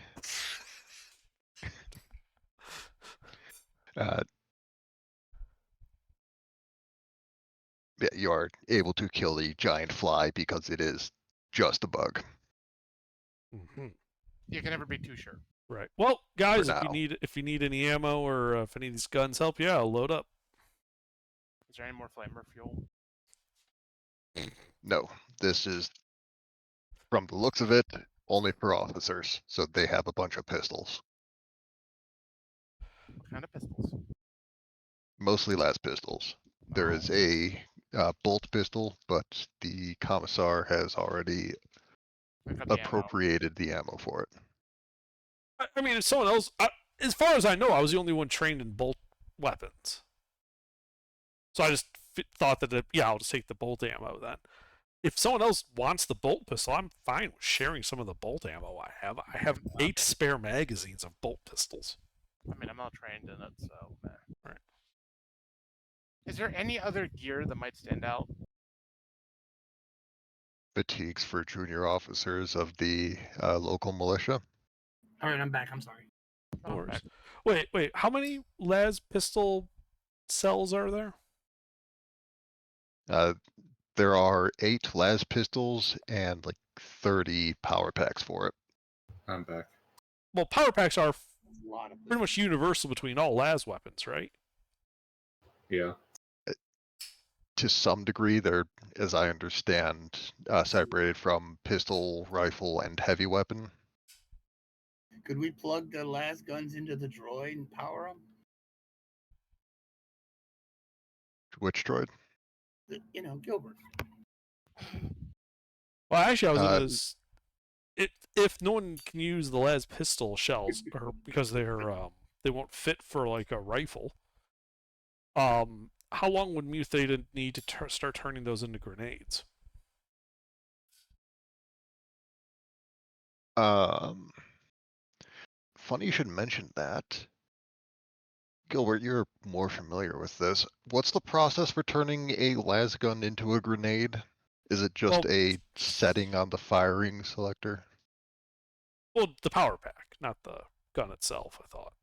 Yeah, you are able to kill the giant fly because it is just a bug. Mm-hmm. You can never be too sure. Right. Well, guys, now. if you need any ammo or if any of these guns help you out, load up. Is there any more flamer fuel? No, this is, from the looks of it, only for officers, so they have a bunch of pistols. What kind of pistols? Mostly las pistols. There is a bolt pistol, but the commissar has already I got the ammo. appropriated the ammo for it. I mean, if someone else, as far as I know, I was the only one trained in bolt weapons. So I just thought that, I'll just take the bolt ammo then. If someone else wants the bolt pistol, I'm fine with sharing some of the bolt ammo I have. I have 8 spare magazines of bolt pistols. I mean, I'm not trained in it, so meh. Right. Is there any other gear that might stand out? Fatigues for junior officers of the local militia. All right, I'm back. I'm sorry. No Oh, worries. heck. Wait, how many las pistol cells are there? There are 8 las pistols and like 30 power packs for it. I'm back. Well, power packs are A lot of pretty much universal between all las weapons, right? Yeah. To some degree, they're, as I understand, separated from pistol, rifle, and heavy weapon. Could we plug the last guns into the droid and power them? Which droid? Gilbert. Well, actually, I was Uh, gonna. If no one can use the las pistol shells, or because they won't fit for like a rifle. How long would Mutated need to start turning those into grenades? Funny you should mention that. Gilbert, you're more familiar with this. What's the process for turning a las gun into a grenade? Is it just Well- a setting on the firing selector? Well, the power pack, not the gun itself. I thought.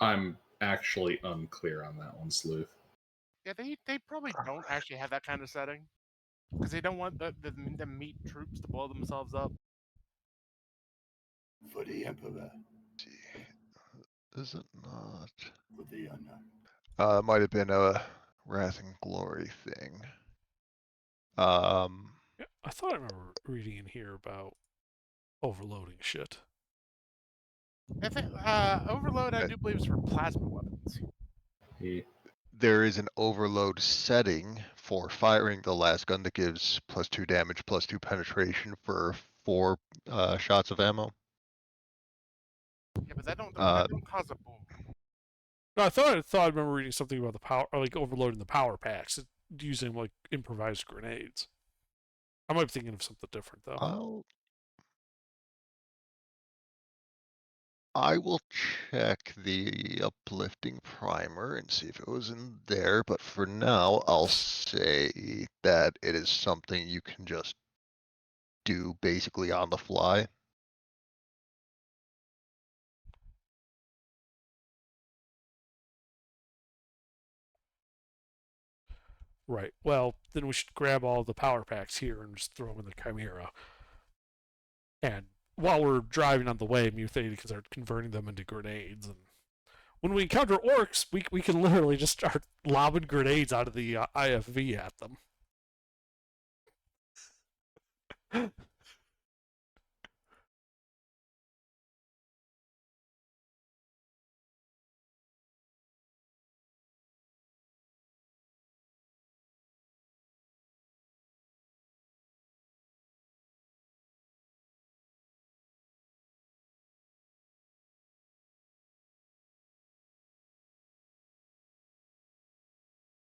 I'm actually unclear on that one, Sleuth. Yeah, they probably don't actually have that kind of setting. Because they don't want the meat troops to blow themselves up. For the Emperor. Is it not? For the honor. It might have been a Wrath and Glory thing. Yeah, I thought I remember reading in here about overloading shit. If it, overload, I do believe is for plasma weapons. He, There is an overload setting for firing the las gun that gives +2 damage, +2 penetration for 4 shots of ammo. Yeah, but that don't Uh, cause a boom. No, I thought I remember reading something about the power, or like overloading the power packs, using like improvised grenades. I might be thinking of something different though. I will check the uplifting primer and see if it was in there, but for now, I'll say that it is something you can just do basically on the fly. Right. Well, then we should grab all the power packs here and just throw them in the Chimera. And while we're driving on the way, Mutated can start converting them into grenades. And when we encounter orcs, we can literally just start lobbing grenades out of the IFV at them.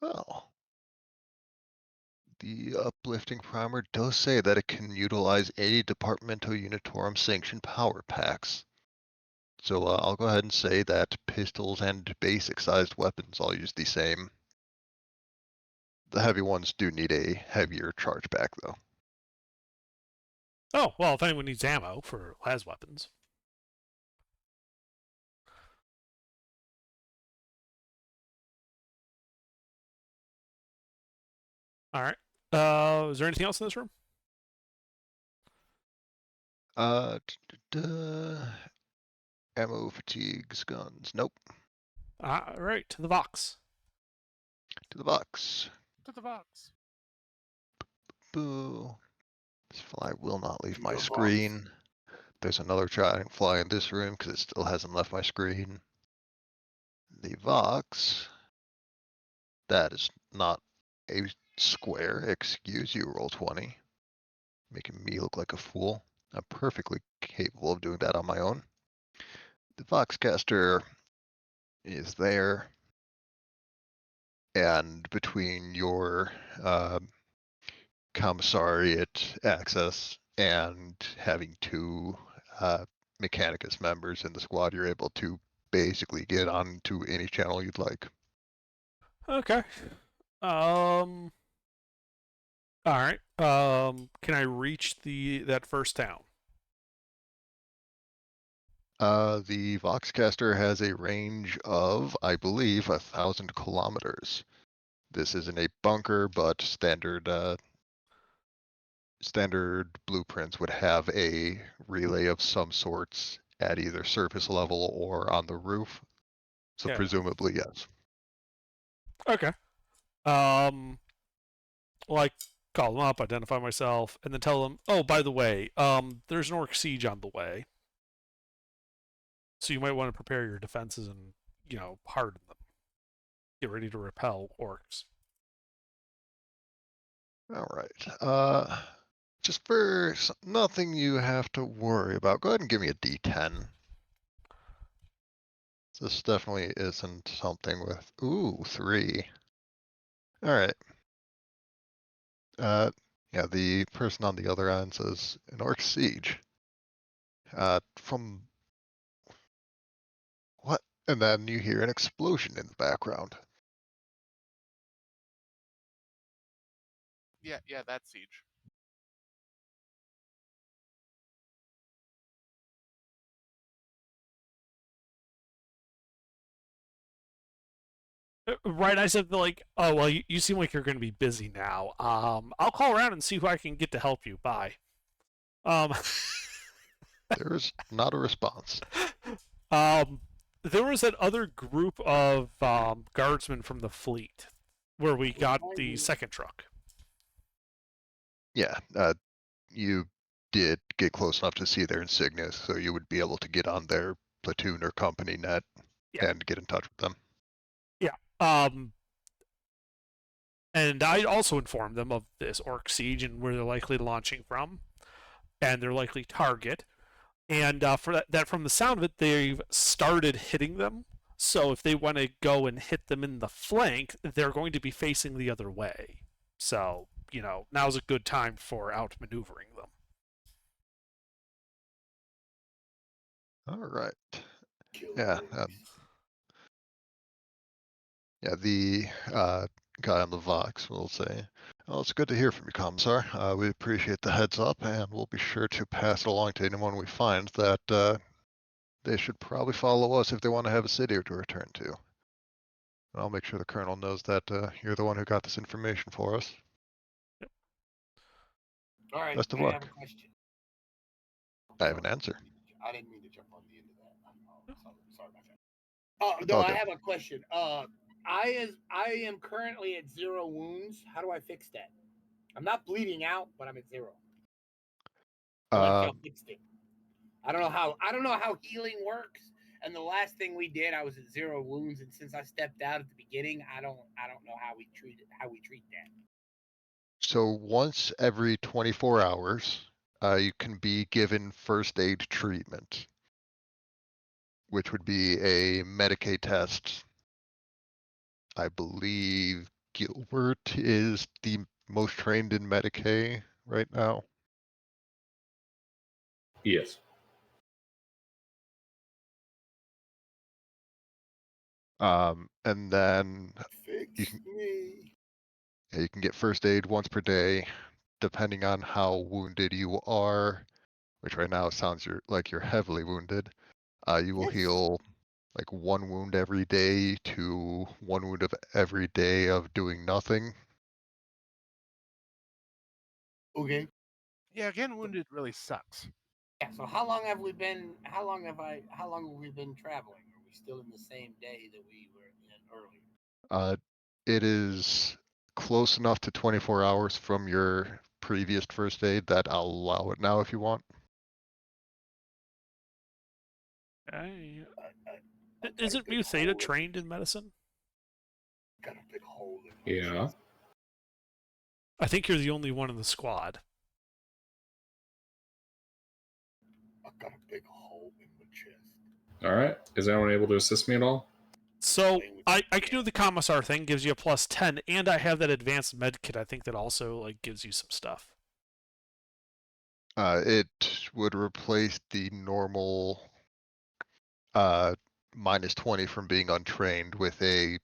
Well, the uplifting primer does say that it can utilize any Departamento Unitorum sanctioned power packs. So I'll go ahead and say that pistols and basic sized weapons all use the same. The heavy ones do need a heavier chargeback though. Oh, well, if anyone needs ammo for las weapons. All right. Is there anything else in this room? Ammo, fatigues, guns. Nope. All right, to the Vox. To the box. To the box. Boo. This fly will not leave To my the box. screen. There's another giant fly in this room because it still hasn't left my screen. The Vox. That is not a square. Excuse you, Roll20. Making me look like a fool. I'm perfectly capable of doing that on my own. The Voxcaster is there. And between your commissariat access and having 2 Mechanicus members in the squad, you're able to basically get onto any channel you'd like. Okay. All right. Can I reach that first town? The Voxcaster has a range of, I believe, 1,000 kilometers. This isn't a bunker, but standard blueprints would have a relay of some sorts at either surface level or on the roof. So Yeah. presumably, yes. Okay. Like, call them up, identify myself, and then tell them, oh, by the way, there's an orc siege on the way. So you might want to prepare your defenses and, harden them. Get ready to repel orcs. All right. Just for nothing you have to worry about, go ahead and give me a D10. This definitely isn't something with, 3. All right. Yeah, the person on the other end says an orc siege. From what? And then you hear an explosion in the background. Yeah, that's siege. Right, I said like, oh well, you seem like you're going to be busy now. I'll call around and see who I can get to help you. Bye. There is not a response. There was that other group of guardsmen from the fleet where we got the second truck. Yeah, you did get close enough to see their insignia, so you would be able to get on their platoon or company net Yeah. and get in touch with them. And I also informed them of this orc siege and where they're likely launching from, and their likely target. And for that, from the sound of it, they've started hitting them. So if they want to go and hit them in the flank, they're going to be facing the other way. So, now's a good time for outmaneuvering them. All right. Yeah. The guy on the Vox will say, "Well, it's good to hear from you, Commissar. We appreciate the heads up, and we'll be sure to pass it along to anyone we find that they should probably follow us if they want to have a city to return to. I'll make sure the Colonel knows that you're the one who got this information for us. All right. Best of I luck. have a question. I have an answer. I didn't mean to jump on the end of that. Sorry about that. Oh It's no, all I good. have a question. I am currently at 0 wounds. How do I fix that? I'm not bleeding out, but I'm at 0. Unless y'all fixed it. I don't know how healing works. And the last thing we did, I was at 0 wounds, and since I stepped out at the beginning, I don't know how we treat that. So once every 24 hours, you can be given first aid treatment, which would be a Medicaid test. I believe Gilbert is the most trained in Medicaid right now. Yes. And then Fix me. you can get first aid once per day, depending on how wounded you are, which right now sounds like you're heavily wounded. You will Yes. heal like 1 wound every day to 1 wound of every day of doing nothing. Okay. Yeah, getting wounded really sucks. Yeah. So how long have we been? How long have we been traveling? Are we still in the same day that we were in earlier? It is close enough to 24 hours from your previous first aid that I'll allow it now if you want. Okay. I've got a Isn't big Mu Theta hole trained in medicine? Got a big hole in my Yeah. chest. I think you're the only one in the squad. I've got a big hole in my chest. All right. Is anyone able to assist me at all? So I can do the Commissar thing, gives you a +10, and I have that advanced med kit. I think that also gives you some stuff. It would replace the normal -20 from being untrained with a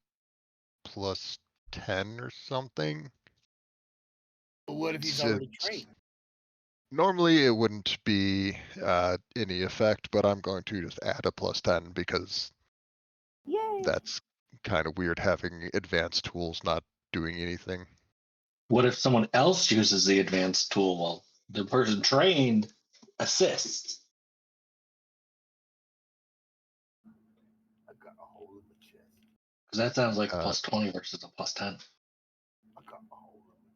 +10 or something. But what if he's So already trained? normally it wouldn't be any effect, but I'm going to just add a +10 because Yay! that's kind of weird having advanced tools not doing anything. What if someone else uses the advanced tool while the person trained assists? I've got a hole in my chest. Because that sounds like a +20 versus a +10. I've got a hole in my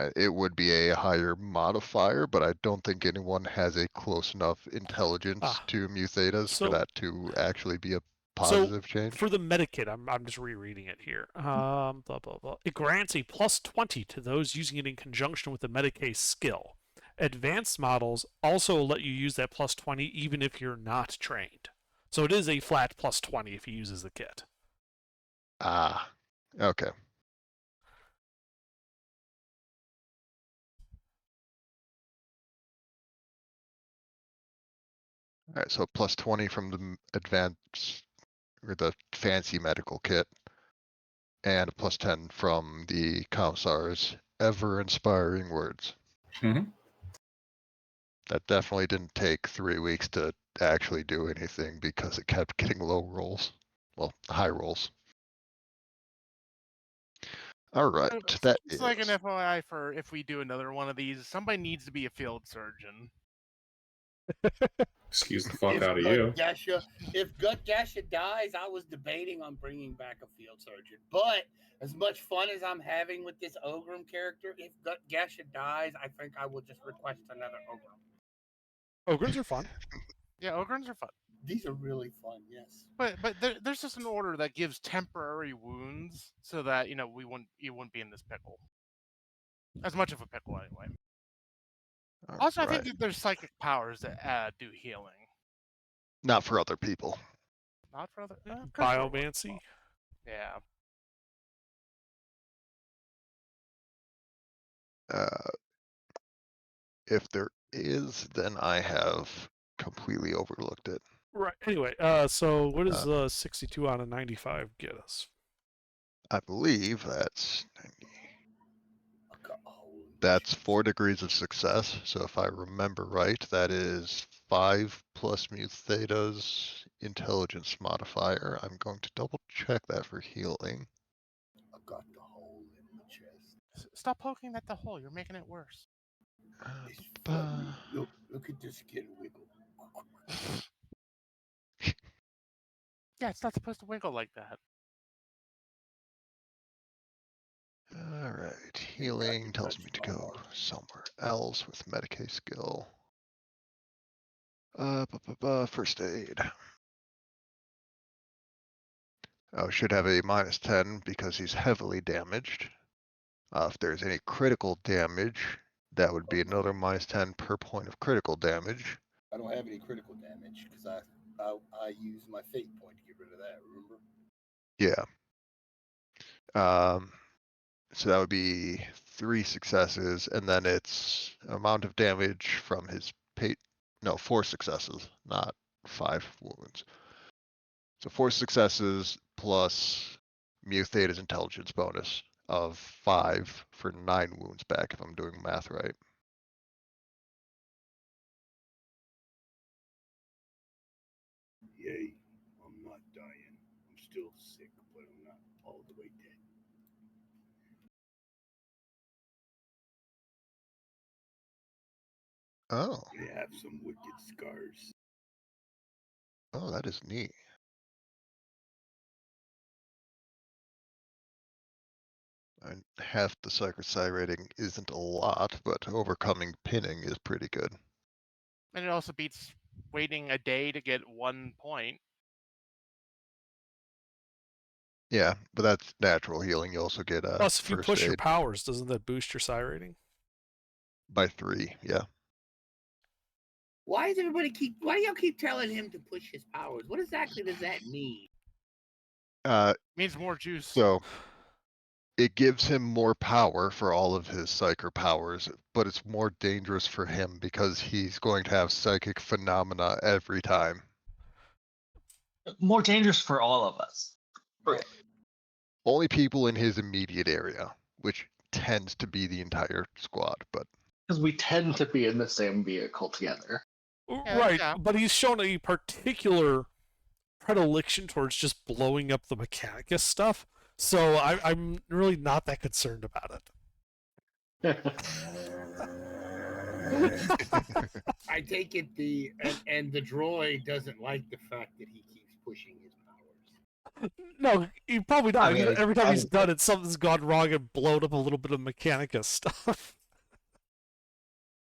chest. It would be a higher modifier, but I don't think anyone has a close enough intelligence to Mu Thetas for that to actually be a positive change. For the Medikit, I'm just rereading it here. Blah blah blah. It grants a +20 to those using it in conjunction with the Medicaid skill. Advanced models also let you use that +20 even if you're not trained. So it is a flat +20 if he uses the kit. Ah, okay. All right, so +20 from the advanced or the fancy medical kit, and a +10 from the Commissar's ever-inspiring words. Mm-hmm. That definitely didn't take 3 weeks to actually do anything because it kept getting low rolls. Well, high rolls. All right, that It's like an FYI for if we do another one of these. Somebody needs to be a field surgeon. Excuse the fuck out of you. If Gut Gasha dies, I was debating on bringing back a field surgeon. But as much fun as I'm having with this Ogrim character, if Gut Gasha dies, I think I will just request another Ogrim. Ogrins are fun. Yeah, Ogrins are fun. These are really fun. Yes. But there's just an order that gives temporary wounds so that you wouldn't be in this pickle. As much of a pickle anyway. Also, I think Alright. that there's psychic powers that do healing. Not for other people. Not for other Biomancy. Yeah. If there is, then I have completely overlooked it. Right. Anyway, so what does 62 out of 95 get us? I believe that's 90. I got a hole in my That's chest. 4 degrees of success. So if I remember right, that is 5 plus mu theta's intelligence modifier. I'm going to double check that for healing. I got the hole in my chest. Stop poking at the hole. You're making it worse. It's funny. Look at this skin wiggle. Yeah, it's not supposed to wiggle like that. Alright, healing tells me to go somewhere else with Medicaid skill. First aid. Oh, should have a -10 because he's heavily damaged. If there's any critical damage, that would be another -10 per point of critical damage. I don't have any critical damage because I used my fate point to get rid of that. Remember? Yeah. So that would be 3 successes, and then it's amount of damage from his 4 successes, not 5 wounds. So 4 successes plus mu theta's intelligence bonus of 5 for 9 wounds back, if I'm doing math right. Yay! I'm not dying. I'm still sick, but I'm not all the way dead. Oh, I have some wicked scars. oh, that is neat. And half the Psychic Psi rating isn't a lot, but overcoming pinning is pretty good. And it also beats waiting a day to get 1 point. Yeah, but that's natural healing. You also get a Plus, if you first push your aid powers, doesn't that boost your psi rating? by 3. Yeah. Why do y'all keep telling him to push his powers? What exactly does that mean? Means more juice. So it gives him more power for all of his psychic powers, but it's more dangerous for him because he's going to have psychic phenomena every time. More dangerous for all of us. Only people in his immediate area, which tends to be the entire squad, but Because we tend to be in the same vehicle together. Yeah, Right, yeah. but he's shown a particular predilection towards just blowing up the Mechanicus stuff, so I'm really not that concerned about it. I take it and the droid doesn't like the fact that he keeps pushing his powers. No, he probably not. I mean, Every time he's obviously. done it, something's gone wrong and blown up a little bit of Mechanicus stuff.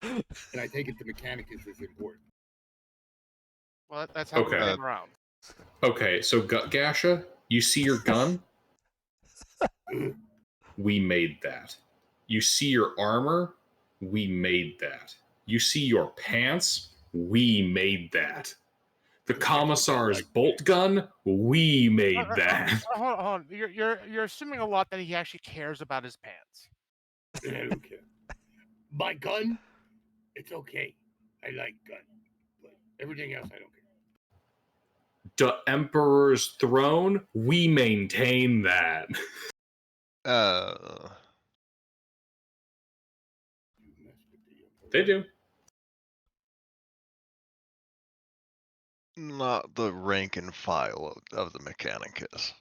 And I take it the Mechanicus is important. Well, that's how we Okay. came around. Okay, so Gasha, you see your gun? We made that. You see your armor? We made that. You see your pants? We made that. The Commissar's bolt gun? We made that. Hold on. You're assuming a lot that he actually cares about his pants. I don't care. My gun, it's okay. I like gun, but everything else I don't care. The Emperor's throne? We maintain that. You mess with the Emperor. They do. not the rank and file of the Mechanicus.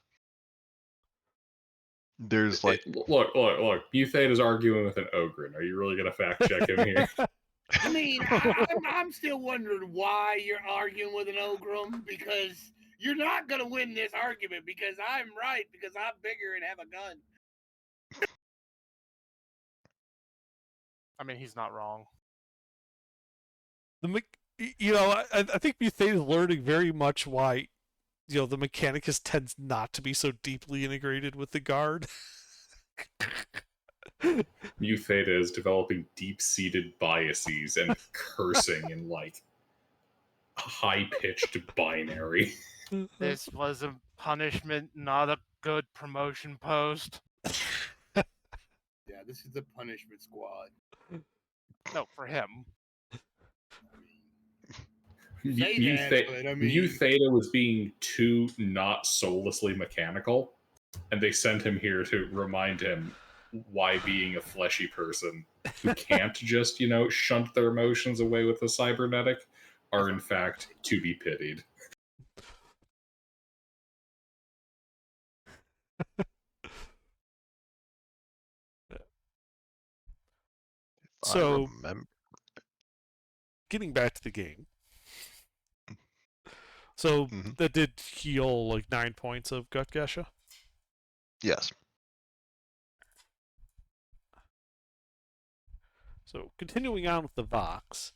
There's like Look. Butade is arguing with an Ogren. Are you really going to fact check him here? I mean, I'm still wondering why you're arguing with an Ogrum, because you're not going to win this argument because I'm right, because I'm bigger and have a gun. I mean, he's not wrong. I think Bethane is learning very much why, the Mechanicus tends not to be so deeply integrated with the Guard. Mu Theta is developing deep-seated biases and cursing in like high-pitched binary. This was a punishment, not a good promotion post. Yeah, this is the punishment squad. No, for him. Mu Theta was being too not soullessly mechanical, and they sent him here to remind him why being a fleshy person who can't just, shunt their emotions away with a cybernetic are in fact to be pitied. So, I remember. getting back to the game. So, that did heal like 9 points of Gut Gesha? Yes. So, continuing on with the Vox.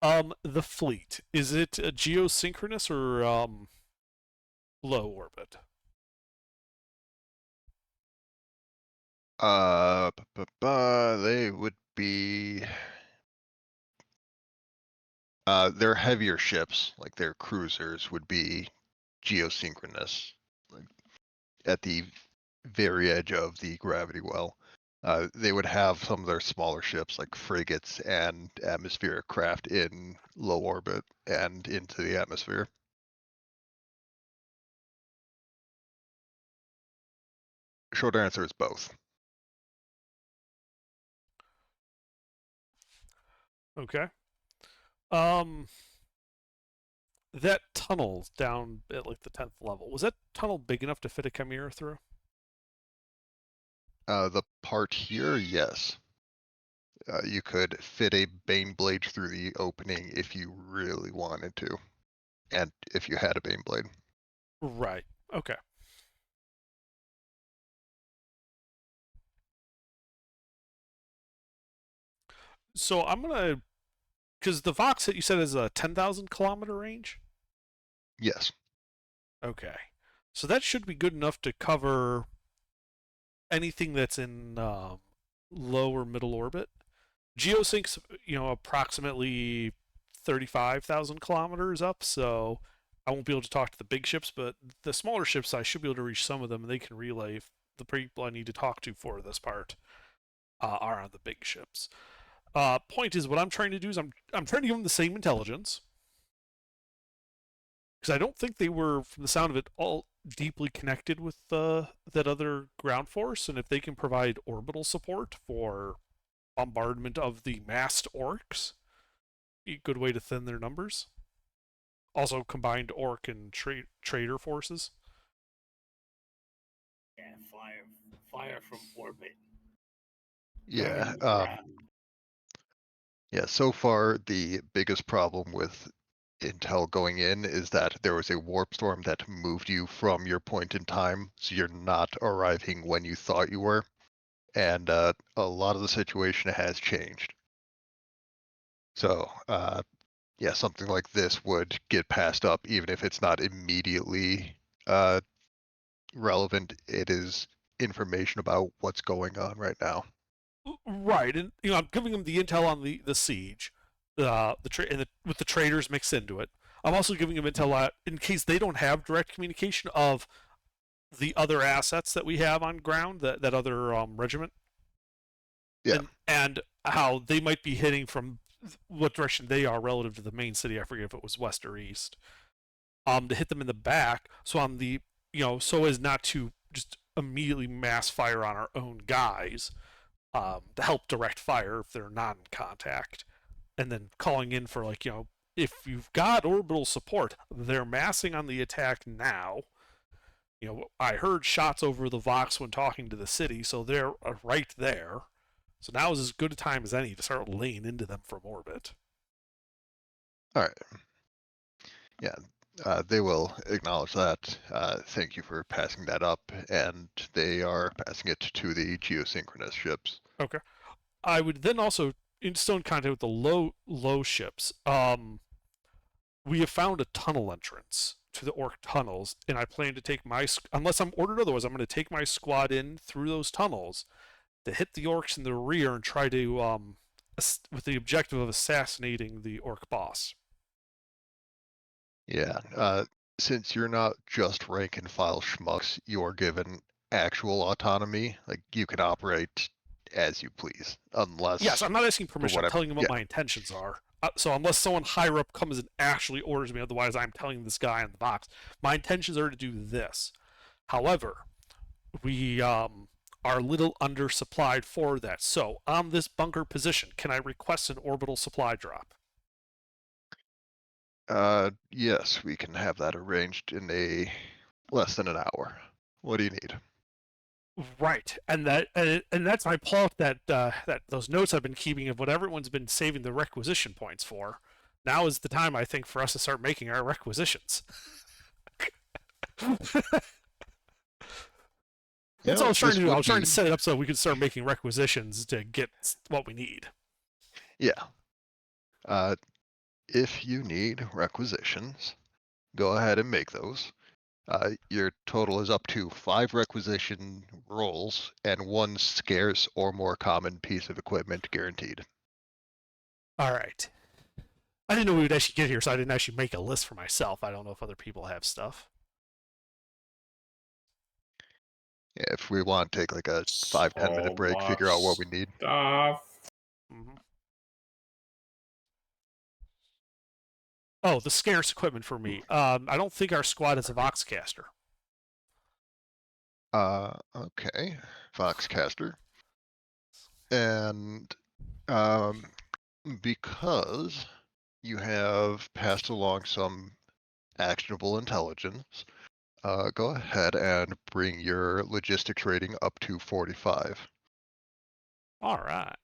The fleet, is it a geosynchronous or low orbit? They would be. Their heavier ships, like their cruisers, would be geosynchronous, like at the very edge of the gravity well. They would have some of their smaller ships, like frigates and atmospheric craft, in low orbit and into the atmosphere. Short answer is both. Okay. That tunnel down at like the 10th level, was that tunnel big enough to fit a Chimera through? The part here, yes. You could fit a Baneblade through the opening if you really wanted to, and if you had a Baneblade. Right. Okay. So I'm gonna, because the Vox that you said is a 10,000 kilometer range. Yes. Okay. So that should be good enough to cover anything that's in low or middle orbit. Geosync's, approximately 35,000 kilometers up, so I won't be able to talk to the big ships, but the smaller ships, I should be able to reach some of them, and they can relay if the people I need to talk to for this part are on the big ships. Point is, what I'm trying to do is I'm trying to give them the same intelligence, because I don't think they were, from the sound of it, all deeply connected with that other ground force, and if they can provide orbital support for bombardment of the massed orcs, a good way to thin their numbers. Also, combined orc and trader forces. Yeah, fire from orbit. Yeah. Yeah. Yeah. So far, the biggest problem with intel going in is that there was a warp storm that moved you from your point in time, so you're not arriving when you thought you were, and a lot of the situation has changed. So, yeah, something like this would get passed up even if it's not immediately relevant. It is information about what's going on right now. Right, and I'm giving them the intel on the siege, with the traders mixed into it. I'm also giving them intel in case they don't have direct communication of the other assets that we have on ground, that other regiment. Yeah. And how they might be hitting from what direction they are relative to the main city. I forget if it was west or east. To hit them in the back, so on the so as not to just immediately mass fire on our own guys, to help direct fire if they're not in contact, and then calling in for if you've got orbital support, they're massing on the attack now. I heard shots over the Vox when talking to the city, so they're right there. So now is as good a time as any to start laying into them from orbit. All right. Yeah, they will acknowledge that. Thank you for passing that up, and they are passing it to the geosynchronous ships. Okay. I would then also, still in contact with the low ships. We have found a tunnel entrance to the orc tunnels, and I plan to take unless I'm ordered otherwise, I'm going to take my squad in through those tunnels to hit the orcs in the rear and try to with the objective of assassinating the orc boss. Yeah. Since you're not just rank and file schmucks, you're given actual autonomy. Like you can operate as you please, unless Yes, I'm not asking for permission. I'm whatever. telling them what Yeah. my intentions are. So unless someone higher up comes and actually orders me, otherwise I'm telling this guy in the box, my intentions are to do this. However, we are a little undersupplied for that. So on this bunker position, can I request an orbital supply drop? Yes, we can have that arranged in a less than an hour. What do you need? Right, and that's my pull up that those notes I've been keeping of what everyone's been saving the requisition points for. Now is the time, I think, for us to start making our requisitions. That's all I was trying to do. I was trying to set it up so we could start making requisitions to get what we need. Yeah. If you need requisitions, go ahead and make those. Your total is up to 5 requisition rolls and 1 scarce or more common piece of equipment guaranteed. All right. I didn't know we would actually get here, so I didn't actually make a list for myself. I don't know if other people have stuff. Yeah, if we want to take like a 5-10 minute break, figure out what we need. Stuff. Mm-hmm. Oh, the scarce equipment for me. I don't think our squad is a Voxcaster. Okay, Foxcaster. And because you have passed along some actionable intelligence, go ahead and bring your logistics rating up to 45. All right.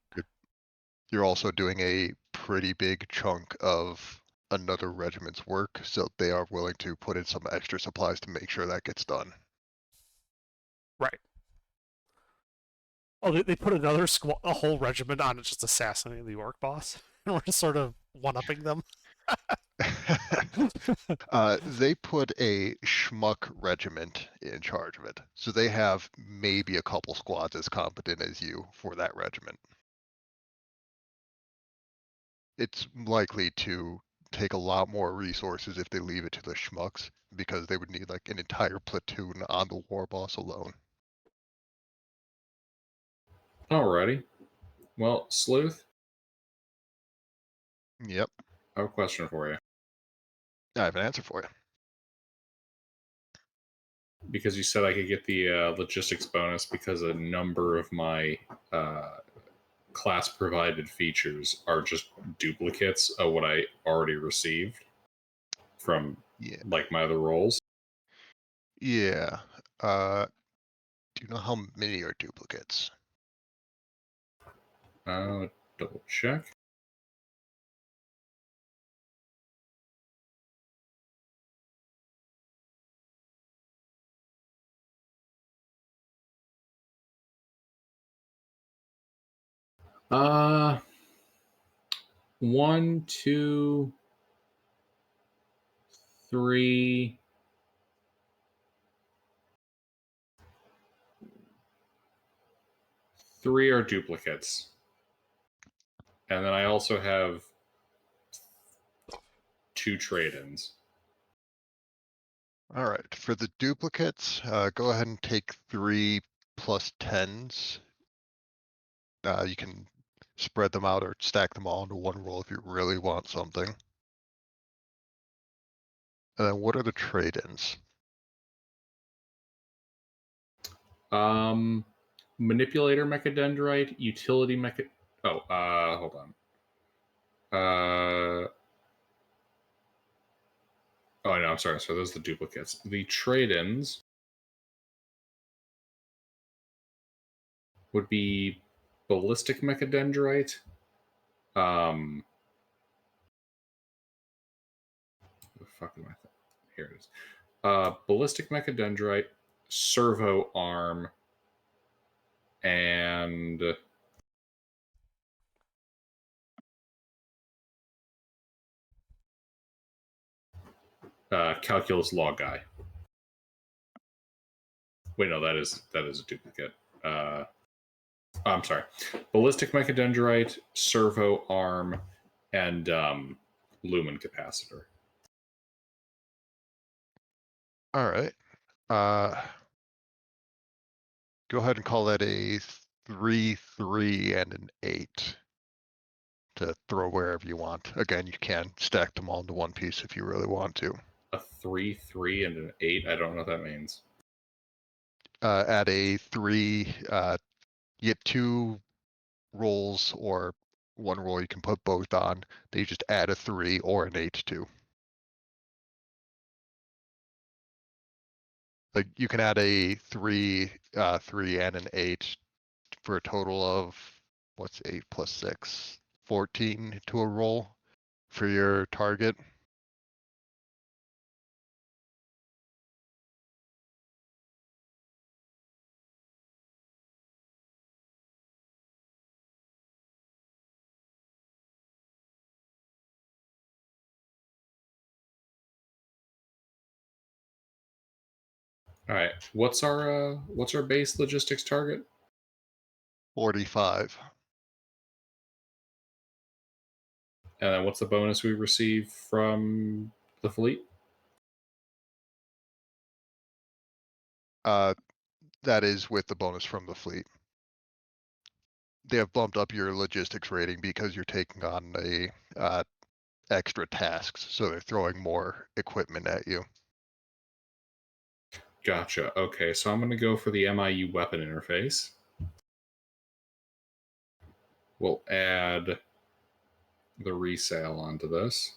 You're also doing a pretty big chunk of another regiment's work, so they are willing to put in some extra supplies to make sure that gets done. Right. Oh, they put another a whole regiment on it, just assassinating the orc boss, and we're just sort of one-upping them. They put a schmuck regiment in charge of it, so they have maybe a couple squads as competent as you for that regiment. It's likely to take a lot more resources if they leave it to the schmucks, because they would need like an entire platoon on the war boss alone. Alrighty. Well, Sleuth, Yep, I have a question for you. I have an answer for you. Because you said I could get the logistics bonus because a number of my class provided features are just duplicates of what I already received from like my other roles. Yeah. Do you know how many are duplicates? Double check. One, two, three. Three are duplicates. And then I also have 2 trade-ins. All right, for the duplicates, go ahead and take 3 plus 10s. You can spread them out or stack them all into one roll if you really want something. And then what are the trade-ins? Manipulator Mechadendrite, Utility Mecha... Oh, hold on. Oh, no, I'm sorry. So those are the duplicates. The trade-ins would be Ballistic Mechadendrite. The fuck am I? Here it is. Ballistic Mechadendrite, Servo Arm, and calculus law guy. Wait, no, that is a duplicate. I'm sorry. Ballistic mechadendrite, servo arm, and lumen capacitor. All right. Go ahead and call that a 3, 3, and an 8 to throw wherever you want. Again, you can stack them all into one piece if you really want to. A 3, 3, and an 8. I don't know what that means. Add a 3. You get 2 rolls or 1 roll you can put both on. Then you just add a 3 or an 8 to. Like you can add a 3, 3, and an 8 for a total of what's 8 plus 6, 14 to a roll for your target. All right. What's our base logistics target? 45. And then what's the bonus we receive from the fleet? That is with the bonus from the fleet. They have bumped up your logistics rating because you're taking on a extra tasks, so they're throwing more equipment at you. Gotcha. Okay, so I'm going to go for the MIU weapon interface. We'll add the resale onto this.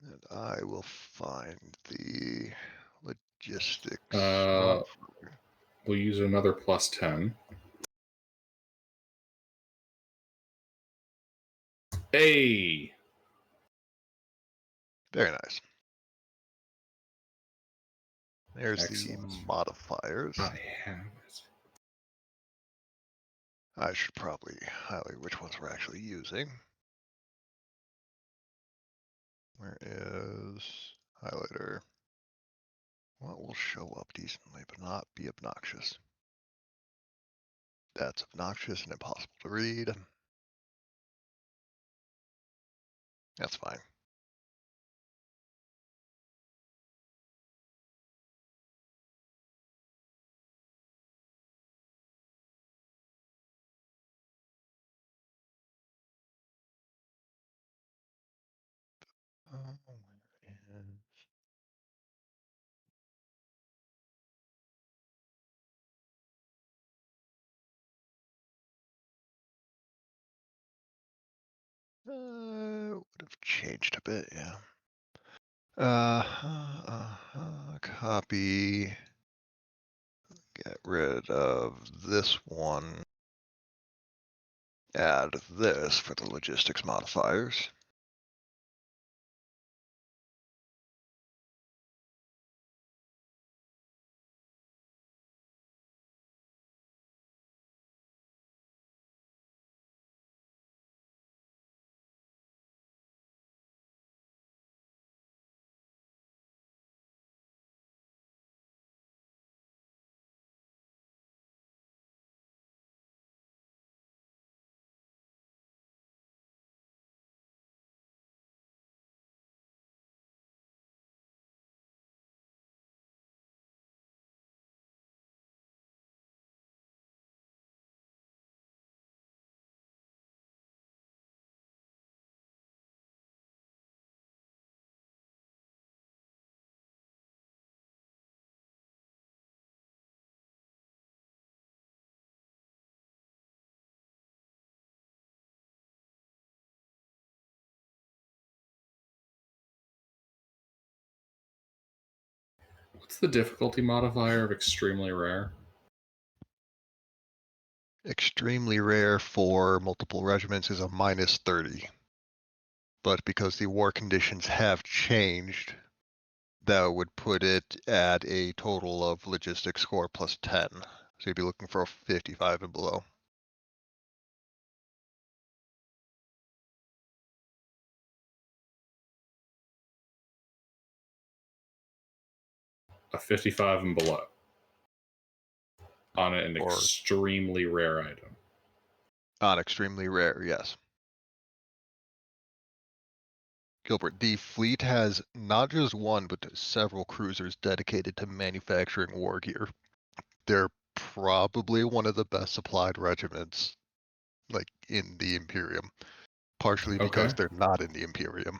And I will find the logistics. We'll use another plus 10. Hey! Very nice. There's Excellent. the modifiers. I have it. I should probably highlight which ones we're actually using. Where is highlighter? What will show up decently but not be obnoxious? That's obnoxious and impossible to read. That's fine. Where is... would have changed a bit, yeah. Copy. Get rid of this one. Add this for the logistics modifiers. What's the difficulty modifier of extremely rare? Extremely rare for multiple regiments is a -30. But because the war conditions have changed, that would put it at a total of logistics score plus 10. So you'd be looking for a 55 and below. A 55 and below on an Or extremely rare item. on extremely rare, yes. Gilbert, the fleet has not just one, but several cruisers dedicated to manufacturing war gear. They're probably one of the best supplied regiments, like, in the Imperium. Partially because Okay. they're not in the Imperium.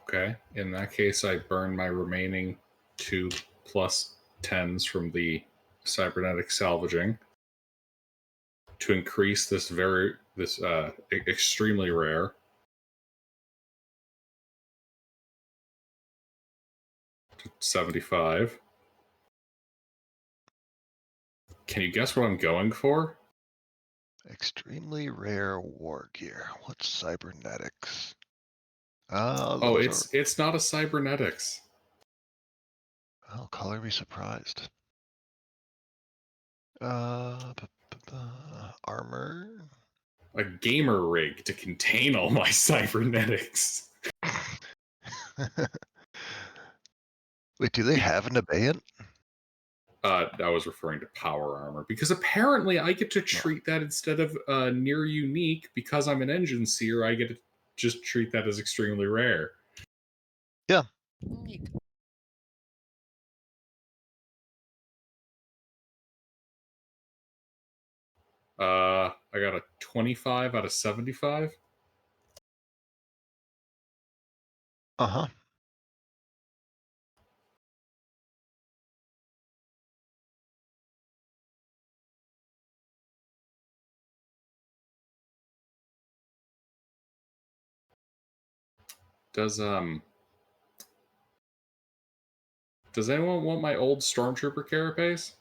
Okay. In that case, I burn my remaining 2 plus 10s from the cybernetic salvaging to increase this extremely rare to 75. Can you guess what I'm going for? Extremely rare war gear. What's cybernetics? Oh, Those are. it's not a cybernetics. Oh, color me surprised. Armor. A gamer rig to contain all my cybernetics. Wait, do they have an abeyant? I was referring to power armor because apparently I get to treat that instead of near unique because I'm an engine seer. I get to just treat that as extremely rare. Yeah. Neat. I got a 25 out of 75. Uh-huh. Does anyone want my old stormtrooper carapace?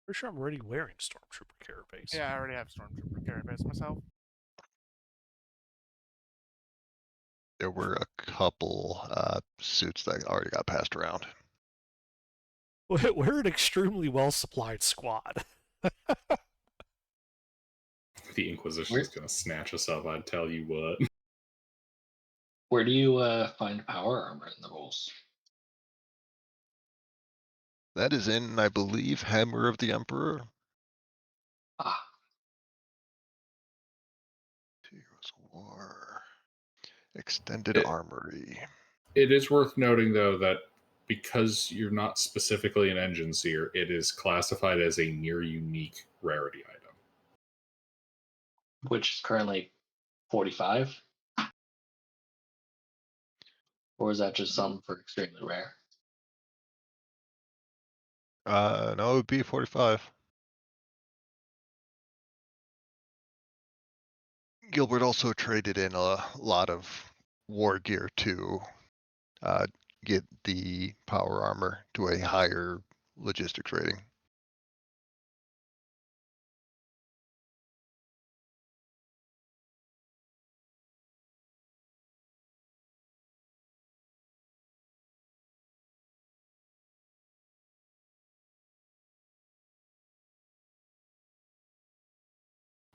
Pretty sure I'm already wearing Stormtrooper carapace. Yeah, I already have Stormtrooper carapace myself. There were a couple suits that already got passed around. We're an extremely well supplied squad. The Inquisition is going to snatch us up, I'd tell you what. Where do you find power armor in the rules? That is in, I believe, Hammer of the Emperor. Ah, Heroes of War. Extended It- Armory. It is worth noting, though, that because you're not specifically an engine seer, it is classified as a near unique rarity item. which is currently 45? Or is that just some for extremely rare? No, it would be 45. Gilbert also traded in a lot of war gear to get the power armor to a higher logistics rating.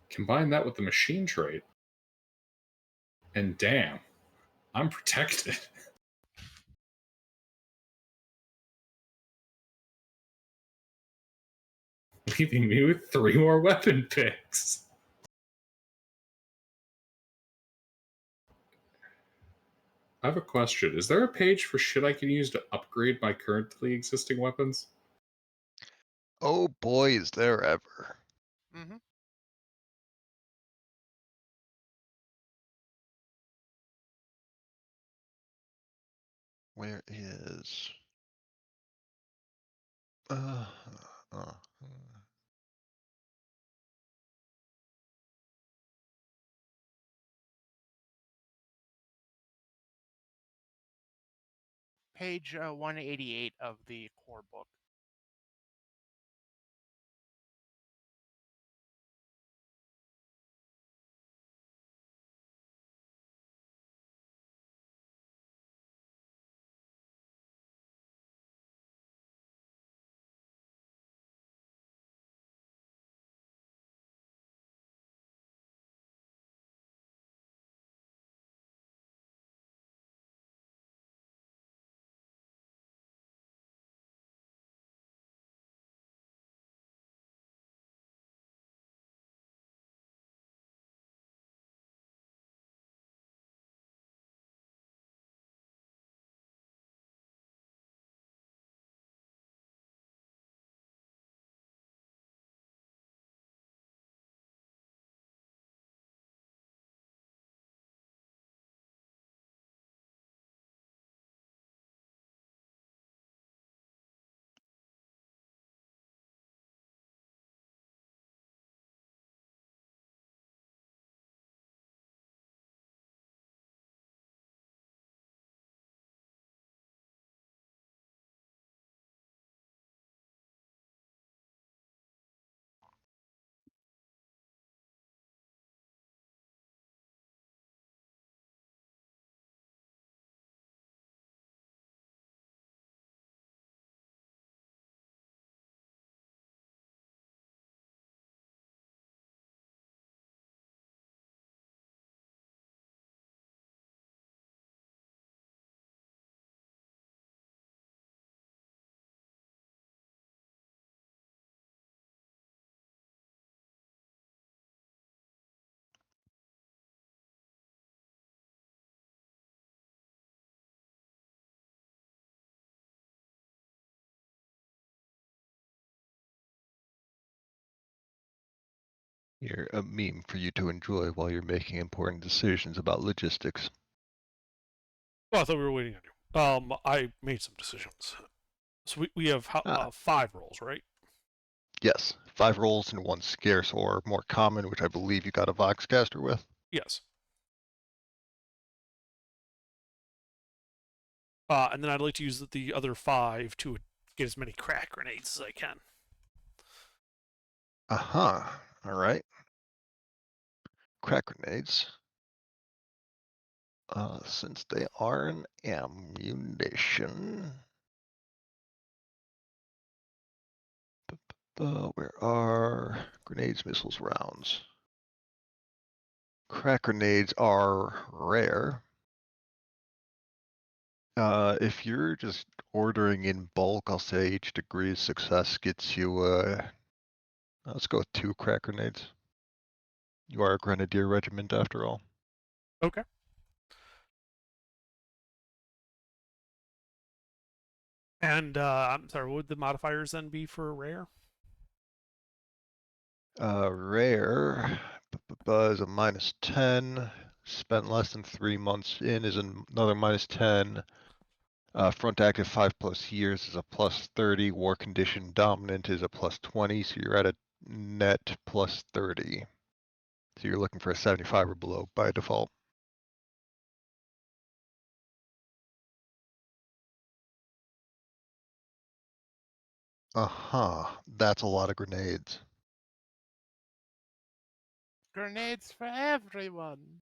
Combine that with the machine trade, and damn, I'm protected. Leaving me with 3 more weapon picks. I have a question. Is there a page for shit I can use to upgrade my currently existing weapons? Oh boy, is there ever. Mm-hmm. Where is... uh, uh, page 188 of the core book. You're a meme for you to enjoy while you're making important decisions about logistics. Oh, I thought we were waiting on you. I made some decisions. So we have 5 rolls, right? Yes, 5 rolls and 1 scarce or more common, which I believe you got a Voxcaster with. Yes. And then I'd like to use the other 5 to get as many crack grenades as I can. All right. Crack grenades. Since they are an ammunition. Where are grenades, missiles, rounds? Crack grenades are rare. If you're just ordering in bulk, I'll say each degree of success gets you, let's go with 2 crack grenades. You are a grenadier regiment after all. Okay. And I'm sorry, what would the modifiers then be for rare? Rare is a -10. Spent less than 3 months in is another -10. Front active 5+ years is a +30. War condition dominant is a +20. So you're at a net +30. So you're looking for a 75 or below by default. That's a lot of grenades. Grenades for everyone.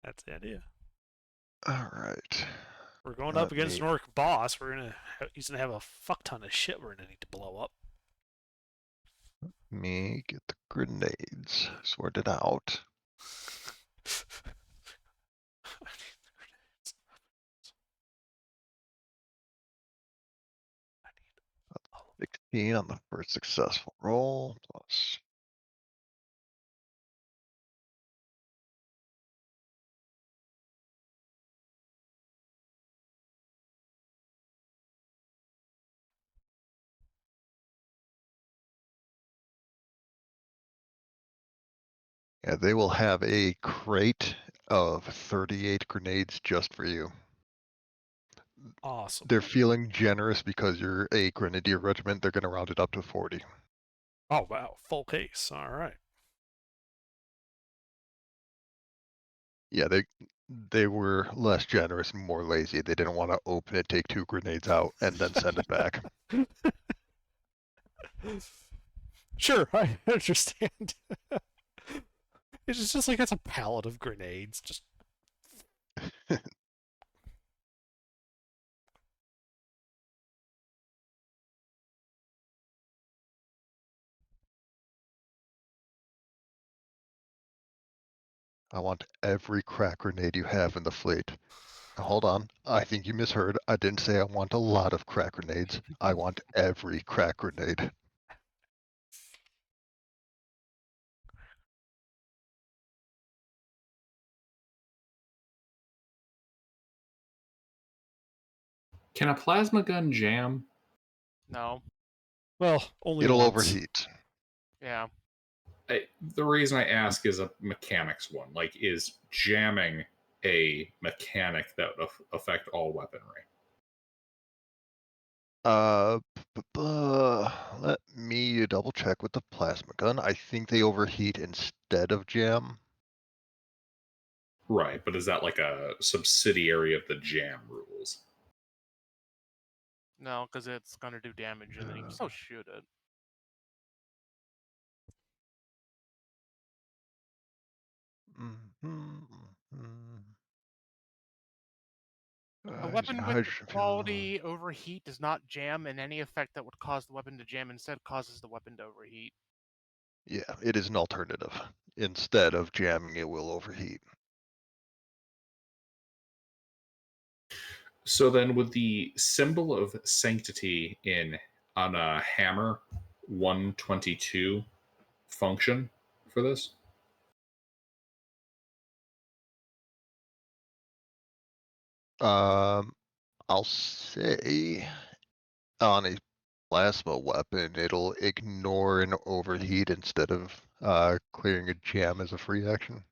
That's the idea. All right. We're going up against an orc boss. He's gonna have a fuck ton of shit we're gonna need to blow up. Let me get the grenades sorted out. I need the grenades. I need 16 on the first successful roll plus. Yeah, they will have a crate of 38 grenades just for you. Awesome. They're feeling generous because you're a grenadier regiment. They're going to round it up to 40. Oh wow, full case. All right. Yeah, They were less generous and more lazy. They didn't want to open it, take 2 grenades out, and then send it back. Sure, I understand. It's just like it's a pallet of grenades. Just I want every crack grenade you have in the fleet. Hold on. I think you misheard. I didn't say I want a lot of crack grenades. I want every crack grenade. Can a plasma gun jam? No. well, only It'll once. overheat. Yeah. The reason I ask is a mechanics one. Like, is jamming a mechanic that would affect all weaponry? Let me double check with the plasma gun. I think they overheat instead of jam. Right, but is that like a subsidiary of the jam rules? No, because it's gonna do damage, and then you can still shoot it. A weapon with Hydrogen fuel. quality overheat does not jam, and any effect that would cause the weapon to jam instead causes the weapon to overheat. Yeah, it is an alternative. Instead of jamming, it will overheat. So then, would the symbol of sanctity on a hammer 122 function for this? I'll say on a plasma weapon, it'll ignore an overheat instead of clearing a jam as a free action.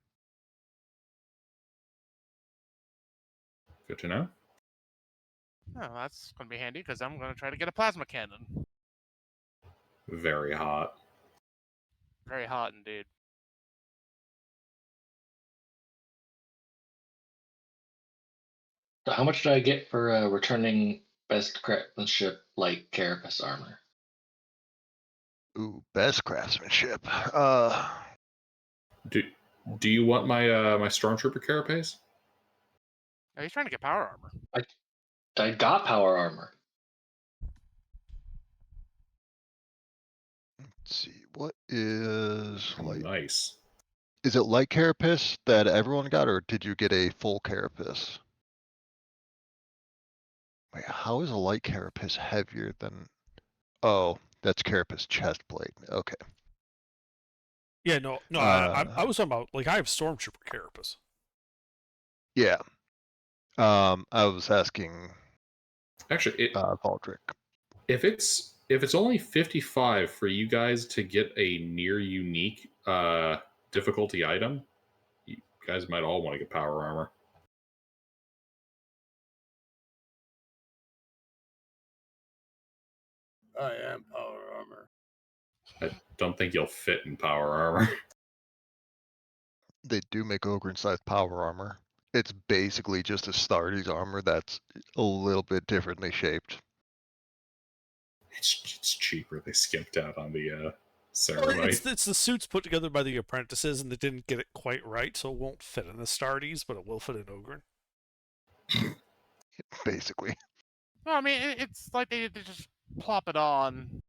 Good to know. Oh, that's gonna be handy because I'm gonna try to get a plasma cannon. Very hot. Very hot indeed. So how much did I get for returning best craftsmanship like Carapace armor? Ooh, best craftsmanship. Do you want my my stormtrooper carapace? Oh, he's trying to get power armor. I got power armor. Let's see, what is light? Nice. Is it light carapace that everyone got, or did you get a full carapace? Wait, how is a light carapace heavier than? Oh, that's carapace chest plate. Okay. Yeah, no, I was talking about like I have stormtrooper carapace. Yeah. I was asking Actually, Baldric. if it's only 55 for you guys to get a near unique difficulty item, you guys might all want to get power armor. I am power armor. I don't think you'll fit in power armor. They do make Ogryn-sized power armor. It's basically just a Astartes armor that's a little bit differently shaped. It's cheaper. They skimped out on the Well, ceremony. it's the suits put together by the apprentices, and they didn't get it quite right, so it won't fit in the Astartes, but it will fit in Ogryn. Basically. No, I mean it's like they just plop it on.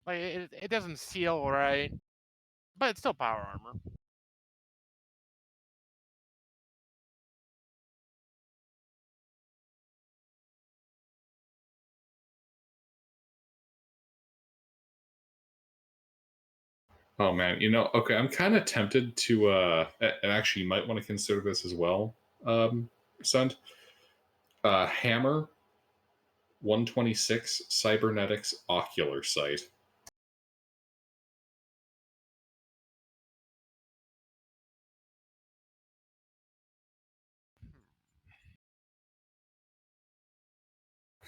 Like it doesn't seal right, but it's still power armor. Oh man, okay, I'm kind of tempted to and actually you might want to consider this as well, Send. Hammer 126 cybernetics ocular sight.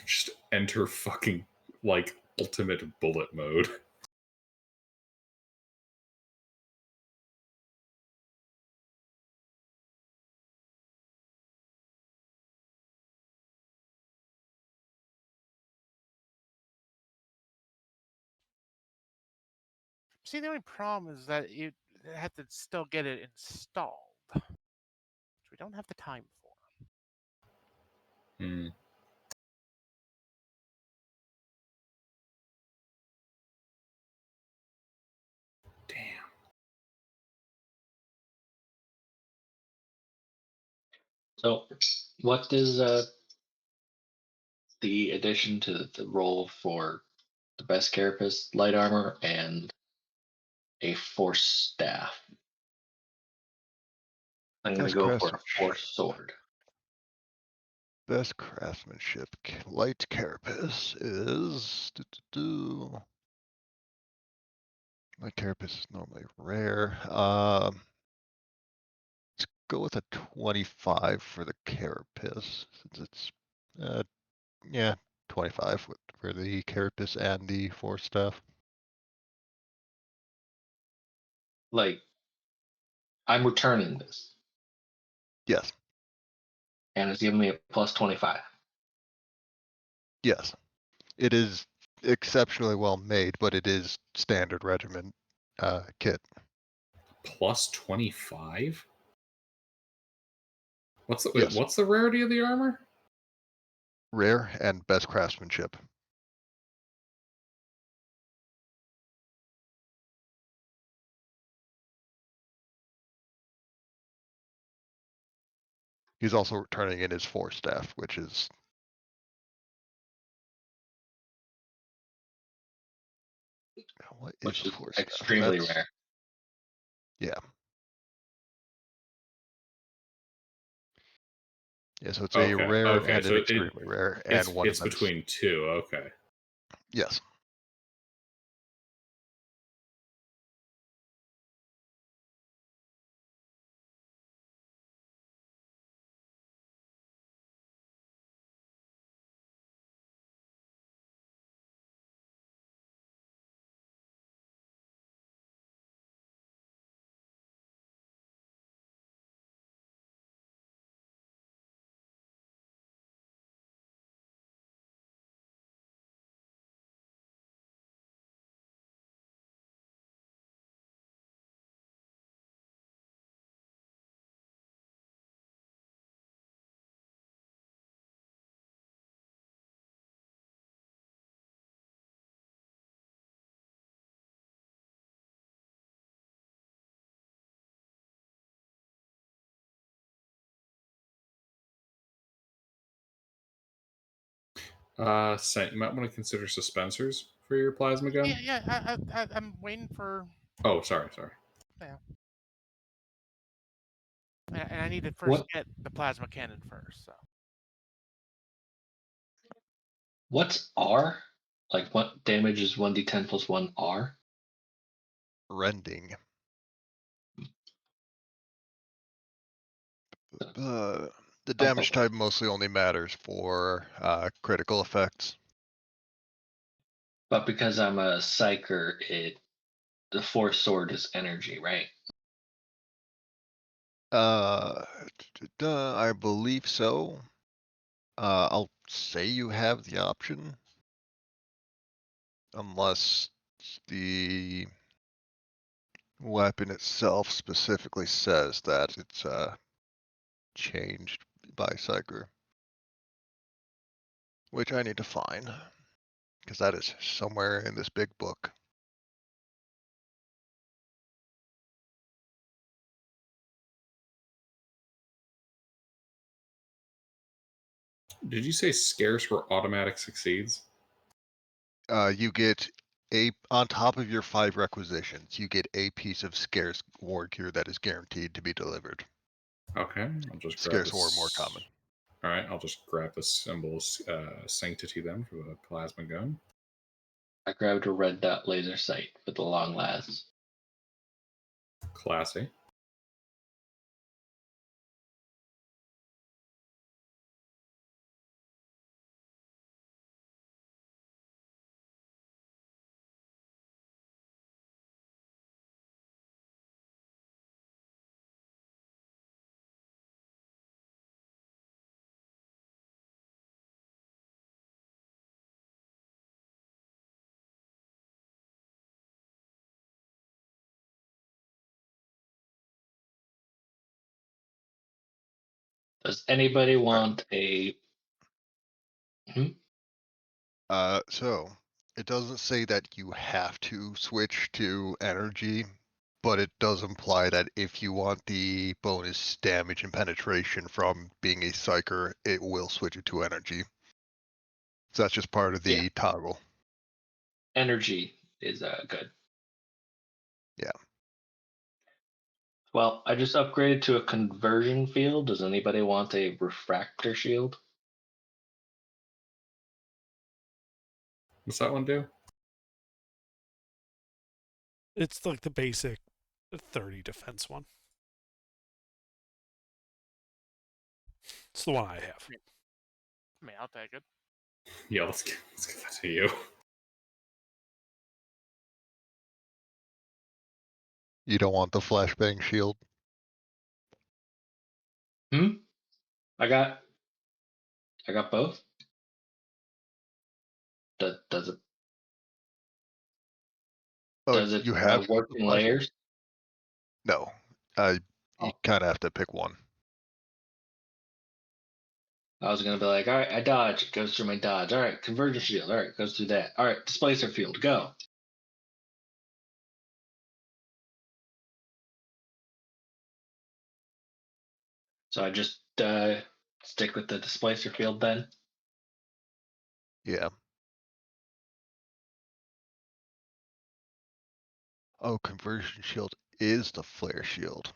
Just enter fucking like ultimate bullet mode. See, the only problem is that you have to still get it installed, which we don't have the time for. Hmm. Damn. So, what is the addition to the role for the best carapace, light armor, and a force staff? I'm going to Best go for a craftsmanship. force sword. Best craftsmanship. Light carapace is. Light carapace is normally rare. Let's go with a 25 for the carapace since it's yeah, 25 for the carapace and the force staff. Like, I'm returning this, Yes, and it's giving me a plus 25. yes. It is exceptionally well made, but it is standard regiment kit. Plus 25? What's the Yes. what's the rarity of the armor? Rare and best craftsmanship. He's also returning in his force staff, which is what is Which a is force staff? extremely rare. Yeah. Yeah, so it's a Okay. rare Okay. and So an extremely rare, and one it's of them is between two. Okay. yes. So you might want to consider suspensors for your plasma gun. I'm waiting for. Oh, sorry. And I need to first What get the plasma cannon first. So what's R? Like, what damage is 1d10 plus 1 R? Rending. The damage Okay. type mostly only matters for critical effects. But because I'm a psyker, the force sword is energy, right? I believe so. I'll say you have the option, unless the weapon itself specifically says that it's changed by Psyker, which I need to find, because that is somewhere in this big book. Did you say scarce were automatic succeeds? You get on top of your 5 requisitions, you get a piece of scarce war gear that is guaranteed to be delivered. Okay, I'll just grab Scarce this. or more common. All right, I'll just grab the symbol sanctity then for the plasma gun. I grabbed a red dot laser sight with the long lasts. Classy. Does anybody want a? So it doesn't say that you have to switch to energy, but it does imply that if you want the bonus damage and penetration from being a psyker, it will switch it to energy. So that's just part of the Yeah. toggle. Energy is good. Yeah. Well, I just upgraded to a conversion field. Does anybody want a refractor shield? What's that one do? It's like the basic 30 defense one. It's the one I have. I mean, I'll take it. Yeah, let's give that to you. You don't want the flashbang shield? I got both. Does it Oh, does it you have work the in flash- layers? No. You Oh. kind of have to pick one. I was gonna be like, all right, I dodge. It goes through my dodge. All right, conversion shield. All right, goes through that. All right, displacer field. Go. So I just stick with the displacer field then. Yeah. Oh, conversion shield is the flare shield.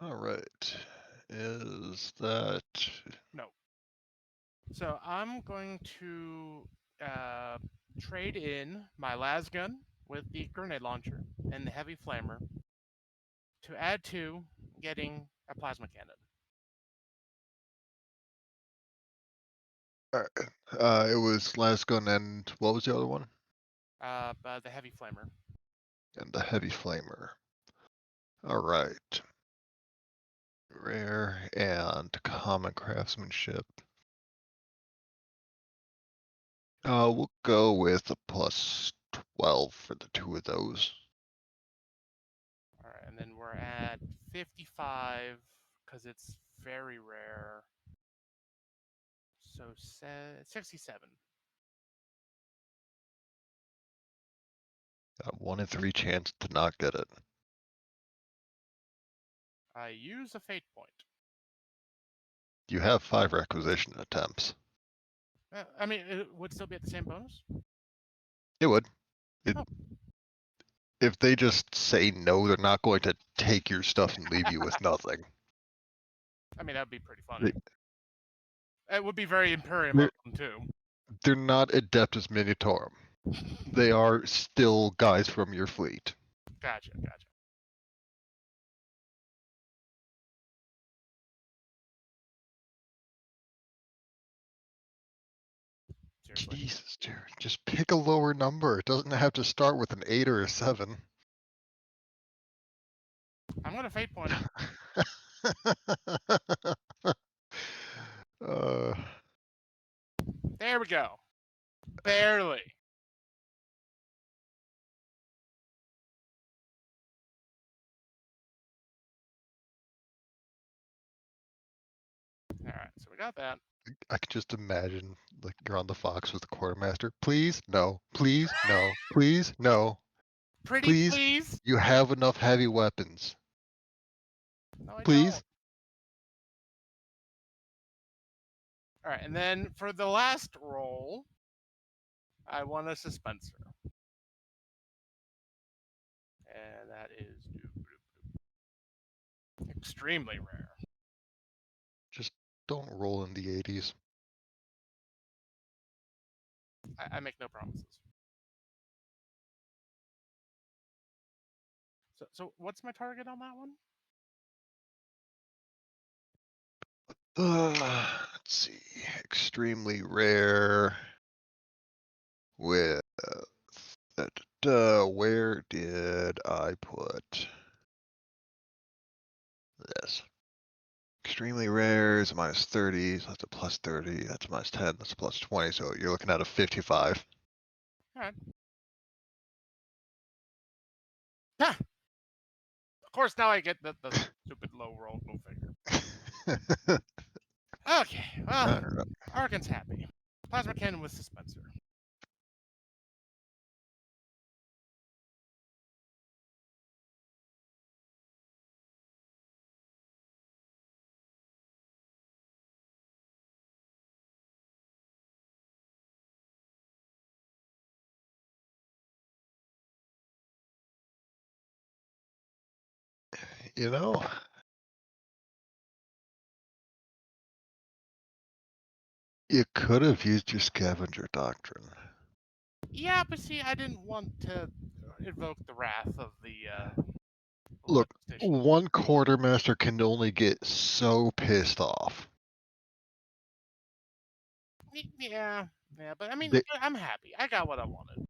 All right. Is that No. So I'm going to trade in my las gun with the grenade launcher and the heavy flamer to add to getting a plasma cannon. it was last gun and what was the other one? The heavy flamer. And the heavy flamer. All right. Rare and common craftsmanship. We'll go with a plus 12 for the two of those. All right, and then we're at 55 because it's very rare. So 67. Got 1 in 3 chance to not get it. I use a fate point. You have 5 requisition attempts. I mean, it would still be at the same bonus? It would. Oh. If they just say no, they're not going to take your stuff and leave you with nothing. I mean, that would be pretty funny. It would be very Imperium of them, too. They're not Adeptus Minotarum. They are still guys from your fleet. Gotcha. Seriously. Jesus, dude. Just pick a lower number. It doesn't have to start with an 8 or a 7. I'm going to fate point it. There we go. Barely. All right, so we got that. I can just imagine, like, you're on the Fox with the quartermaster. Please, no. Please, no. Please, no. Pretty Please. You have enough heavy weapons. No, I Please. don't. All right, and then for the last roll, I want a Suspenser. extremely rare. Just don't roll in the 80s. I make no promises. So what's my target on that one? Let's see. Extremely rare. With where did I put this? Extremely rare is a minus 30, so that's a plus 30. That's a minus 10. That's a plus 20. So you're looking at a 55. Alright. Ha! Of course, now I get the stupid low roll. Go figure. Okay, well, Alright. Argon's happy. Plasma cannon with dispenser. You know, you could have used your scavenger doctrine. Yeah, but see, I didn't want to invoke the wrath of the Look, logistician. one quartermaster can only get so pissed off. Yeah, but I mean, They- I'm happy. I got what I wanted.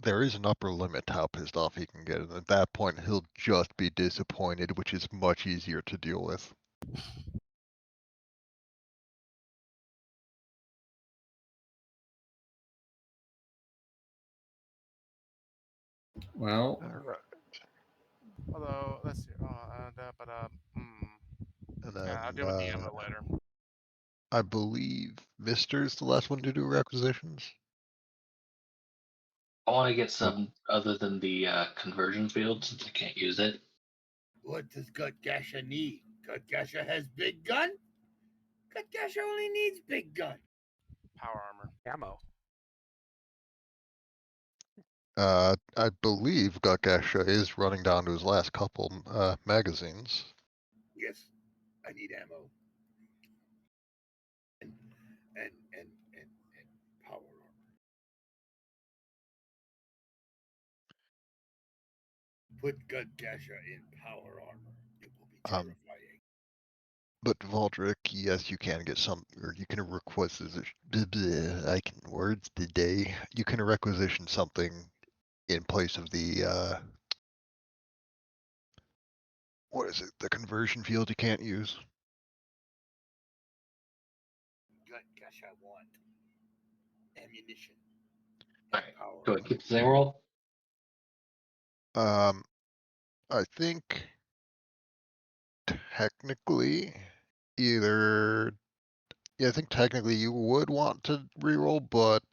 There is an upper limit to how pissed off he can get, and at that point he'll just be disappointed, which is much easier to deal with. Well, Alright. Although, let's see. And Yeah, I'll then deal with the ammo later. I believe Mister's the last one to do requisitions. I want to get some other than the conversion field since I can't use it. What does Gutgasha need? Gutgasha has big gun? Gutgasha only needs big gun. Power armor. Ammo. I believe Gutgasha is running down to his last couple magazines. Yes, I need ammo. And power armor. Put Gutgasha in power armor. It will be terrifying. But Valdric, yes, you can get some, or you can requisition. I can words today. You can requisition something in place of the what is it? The conversion field you can't use. Gutgasha want ammunition. Alright, Power do I armor. keep the same roll? I think technically either. Yeah, I think technically you would want to reroll, but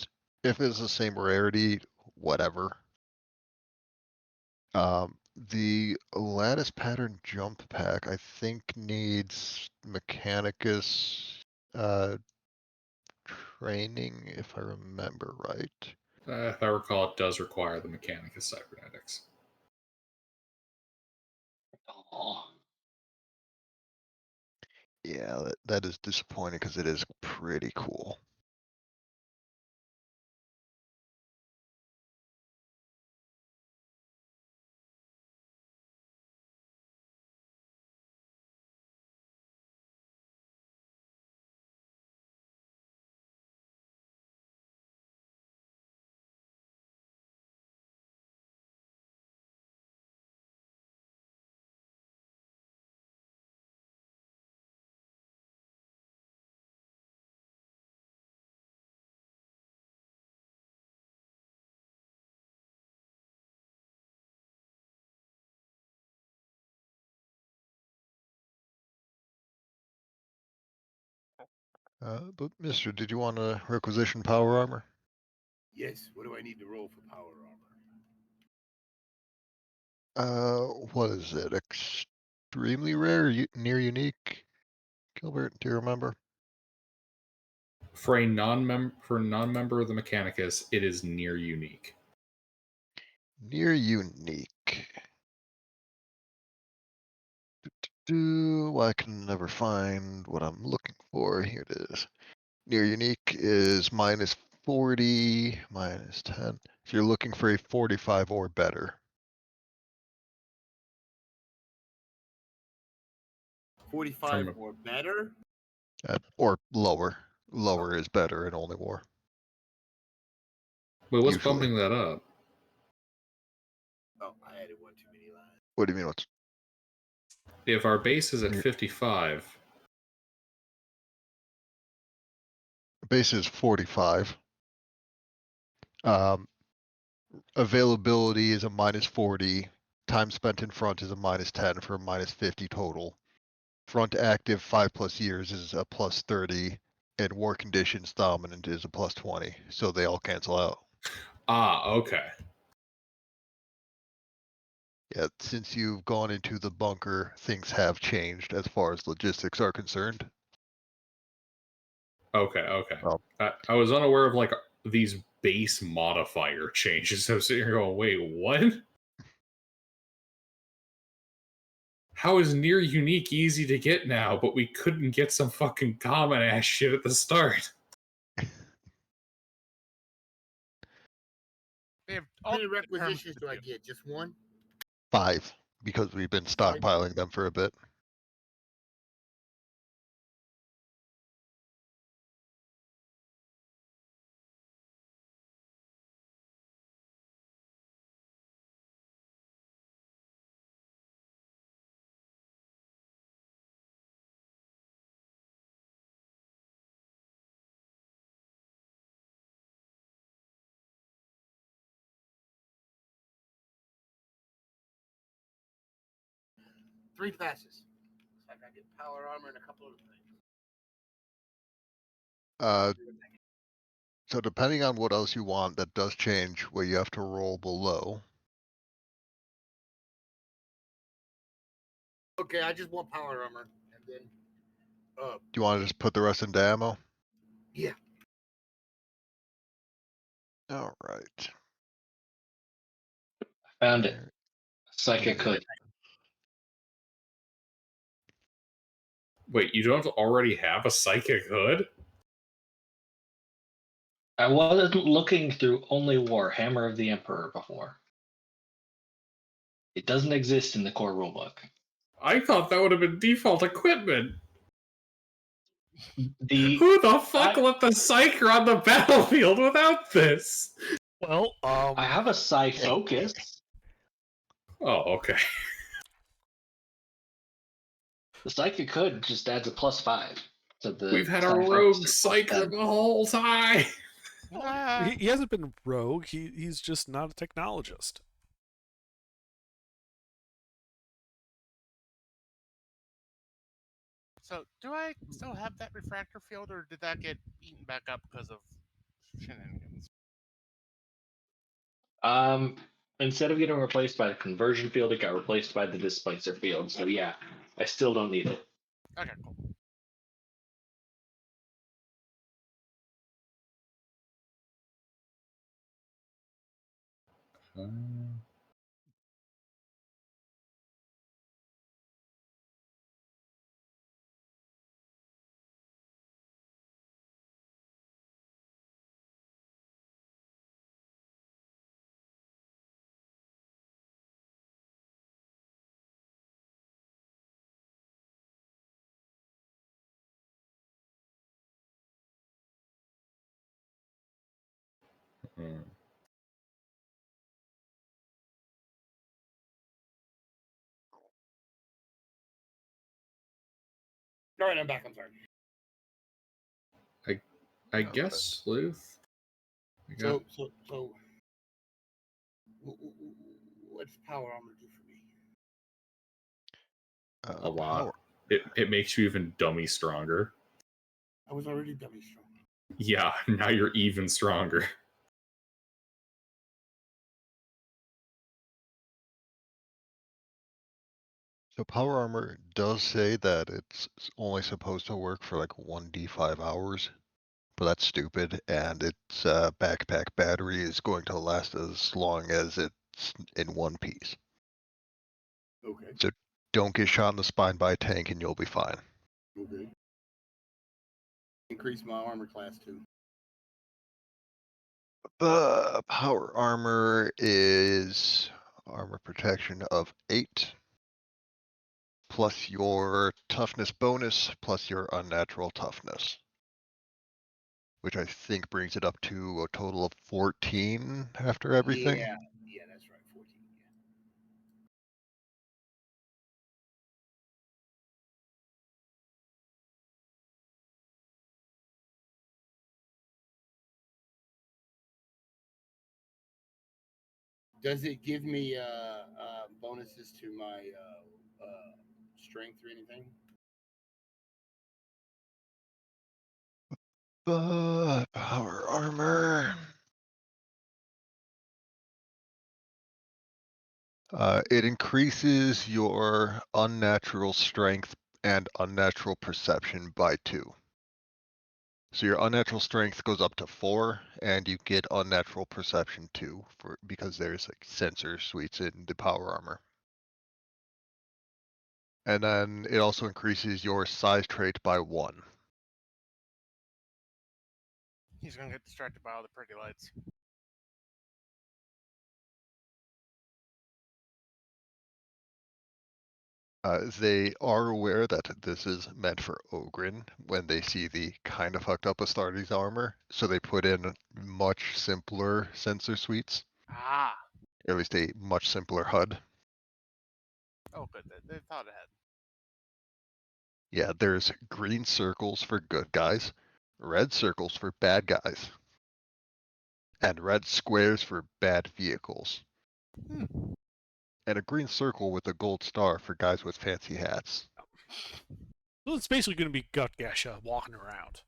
if it's the same rarity, whatever. The lattice pattern jump pack, I think, needs Mechanicus training, if I remember right. if I recall, it does require the Mechanicus cybernetics. Oh, Yeah, that is disappointing because it is pretty cool. But Mister, did you want to requisition power armor? Yes, what do I need to roll for power armor? What is it? Extremely rare, near unique? Gilbert, do you remember? For a non-member of the Mechanicus, it is near unique. Near unique. I can never find what I'm looking for. Here it is. Near unique is minus 40, minus 10. So you're looking for a 45 or better. 45 From- or better. Or lower. Lower is better in only war. Wait, what's Usually. bumping that up? Oh, I added one too many lines. What do you mean? What's If our base is at Yeah. 55, base is 45. Availability is a minus 40. Time spent in front is a minus 10 for a minus 50 total. Front active 5+ years is a plus 30, and war conditions dominant is a plus 20. So they all cancel out. okay. Yeah, since you've gone into the bunker, things have changed as far as logistics are concerned. Okay. Oh. I was unaware of like these base modifier changes. So I was sitting here going, wait, what? How is near unique easy to get now, but we couldn't get some fucking common ass shit at the start? They have How many alternate terms requisitions to do I do. get? Just one? 5, because we've been stockpiling them for a bit. Three passes. Looks like I get power armor and a couple of things. So depending on what else you want, that does change where you have to roll below. Okay, I just want power armor, and then Do you want to just put the rest into ammo? yeah. All right. Found it. Psychic hood. Wait, you don't already have a psychic hood? I wasn't looking through only war, Hammer of the Emperor before. It doesn't exist in the core rulebook. I thought that would have been default equipment. The Who the fuck let the Psyker on the battlefield without this? Well, I have a Psi Focus. Oh, okay. The Psychic Hood just adds a +5 to the. We've had a Psi rogue Focus Psyker the whole time. Ah, he hasn't been rogue. He's just not a technologist. so, do I still have that refractor field, or did that get eaten back up because of shenanigans? Instead of getting replaced by the conversion field, it got replaced by the displacer field. So yeah, I still don't need it. Okay, cool. All right, I'm back. I'm sorry. I guess, Sleuth. So, what's power armor do for me? A lot. Power. It makes you even dummy stronger. I was already dummy strong. Yeah, now you're even stronger. So power armor does say that it's only supposed to work for like 1d5 hours, but that's stupid. And its backpack battery is going to last as long as it's in one piece. Okay. So Don't get shot in the spine by a tank and you'll be fine. Okay. Increase my armor class too. The power armor is armor protection of 8, plus your toughness bonus, plus your unnatural toughness, which I think brings it up to a total of 14 after everything. Yeah, that's right. 14. Yeah. Does it give me bonuses to my strength or anything? But power armor. It increases your unnatural strength and unnatural perception by 2. So your unnatural strength goes up to 4, and you get unnatural perception 2 because there's like sensor suites in the power armor. And then it also increases your size trait by 1. He's gonna get distracted by all the pretty lights. They are aware that this is meant for Oghren when they see the kind of fucked up Astartes armor, so they put in much simpler sensor suites, Ah. or at least a much simpler HUD. Oh, good. They thought ahead. Yeah, there's green circles for good guys, red circles for bad guys, and red squares for bad vehicles. And a green circle with a gold star for guys with fancy hats. So it's basically going to be Gutgasha walking around.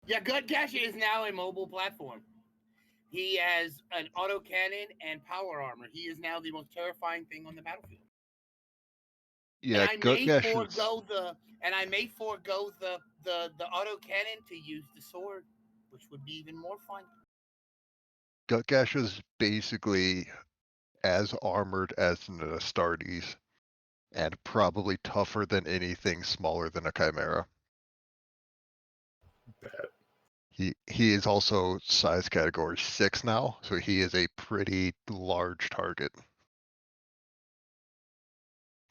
Yeah, Gutgasha is now a mobile platform. He has an autocannon and power armor. He is now the most terrifying thing on the battlefield. Yeah, and I may forego the autocannon to use the sword, which would be even more fun. Gutgasha's basically as armored as an Astartes, and probably tougher than anything smaller than a Chimera. Bet. He is also size category 6 now, so he is a pretty large target.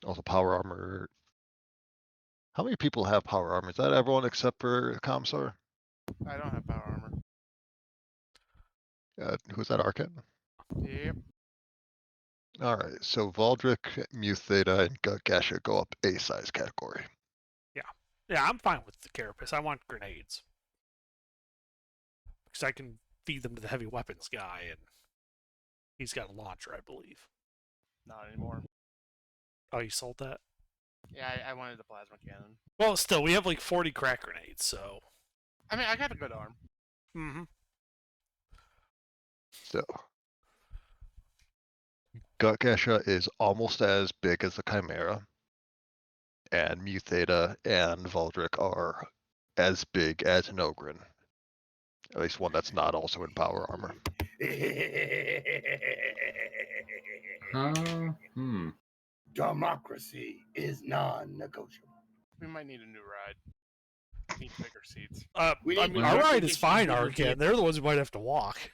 Also power armor. How many people have power armor? Is that everyone except for Comsar? I don't have power armor. Who's that, Arcan? Yep. Alright, so Valdric, Mu Theta, and Gutgasha go up a size category. Yeah, I'm fine with the Carapace. I want grenades. Because I can feed them to the heavy weapons guy, and he's got a launcher, I believe. Not anymore. Oh, you sold that? Yeah, I wanted the plasma cannon. Well, still, we have like 40 crack grenades, so... I mean, I got a good arm. Mm-hmm. So Gutgasha is almost as big as the Chimera, and Mu Theta and Valdric are as big as an Oghren. At least one that's not also in power armor. Democracy is non-negotiable. We might need a new ride. Need bigger seats. I mean, our ride is fine, Arcan. They're the ones who might have to walk.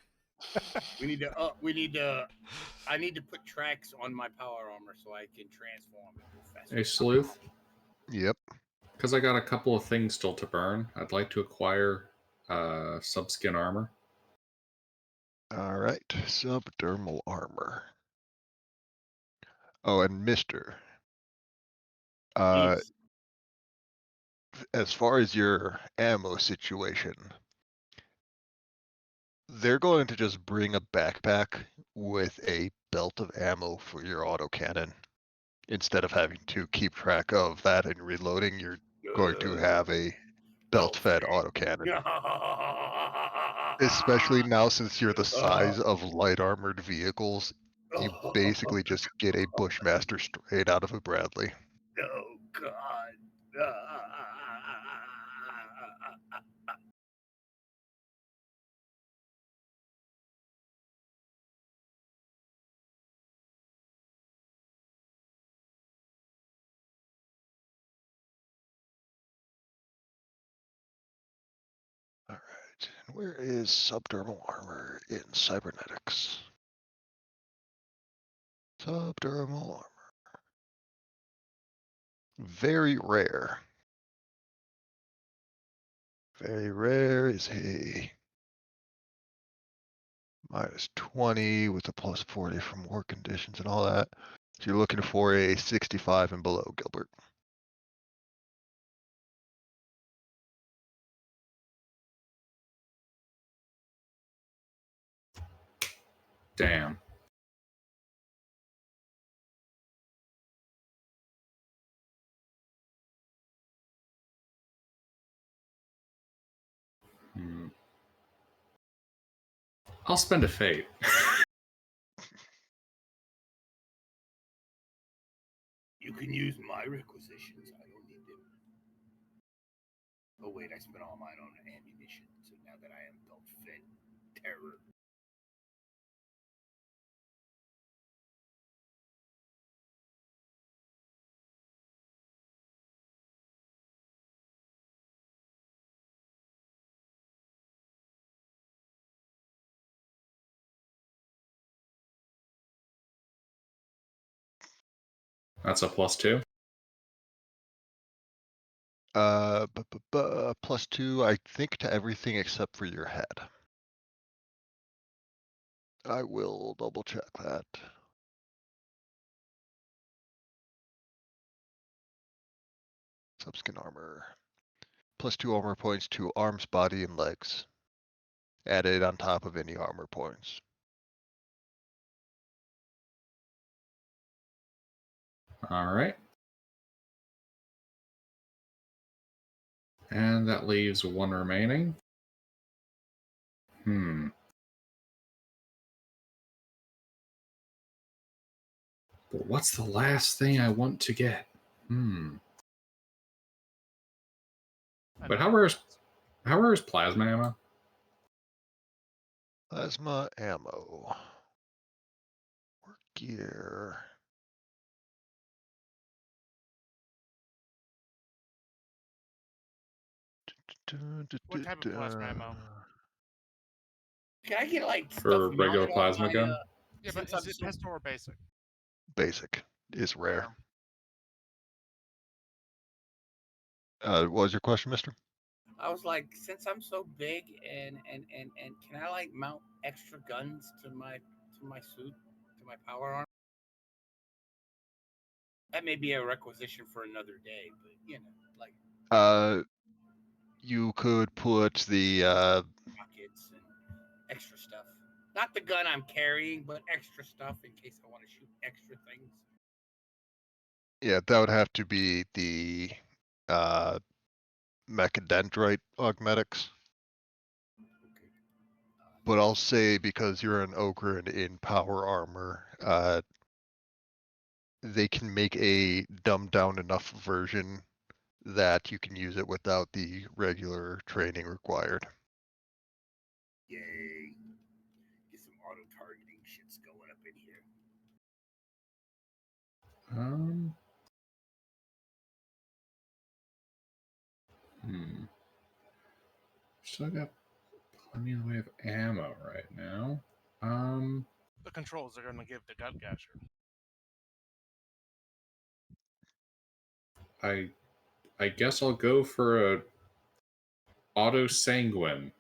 I need to put tracks on my power armor so I can transform and go faster. Hey, Sleuth. Yep. Because I got a couple of things still to burn, I'd like to acquire subskin armor. Alright, subdermal armor. Oh, and Mister. Yes. As far as your ammo situation, they're going to just bring a backpack with a belt of ammo for your autocannon. Instead of having to keep track of that and reloading, you're going to have a belt-fed autocannon. Especially now since you're the size of light armored vehicles, you basically just get a Bushmaster straight out of a Bradley. Oh God. Where is subdermal armor in cybernetics? Subdermal armor. Very rare. Very rare is a -20 with a +40 from war conditions and all that. So you're looking for a 65 and below, Gilbert. Damn. Hmm. I'll spend a fate. You can use my requisitions. I don't need them. Oh wait, I spent all mine on ammunition. So now that I am built fit, terror. That's a +2. +2, I think, to everything except for your head. I will double check that. Subskin armor. +2 armor points to arms, body, and legs. Added on top of any armor points. All right. And that leaves one remaining. But what's the last thing I want to get? But how rare is plasma ammo? Plasma ammo. Work gear. What type of plasma ammo? Can I get like For stuff regular mounted on plasma my, gun? Yeah, but since I'm is it so- pistol or basic? Basic is rare. Yeah. What was your question, mister? I was like, since I'm so big and can I like mount extra guns to my suit, to my power arm? That may be a requisition for another day, but you know, like You could put the rockets and extra stuff. Not the gun I'm carrying, but extra stuff in case I want to shoot extra things. yeah, that would have to be the mechadendrite augmetics. Okay. But I'll say, because you're an ogre and in power armor, they can make a dumbed down enough version that you can use it without the regular training required. Yay. Get some auto targeting shits going up in here. Still got plenty in the way of ammo right now. The controls are going to give the gut gasher. I guess I'll go for a auto sanguine.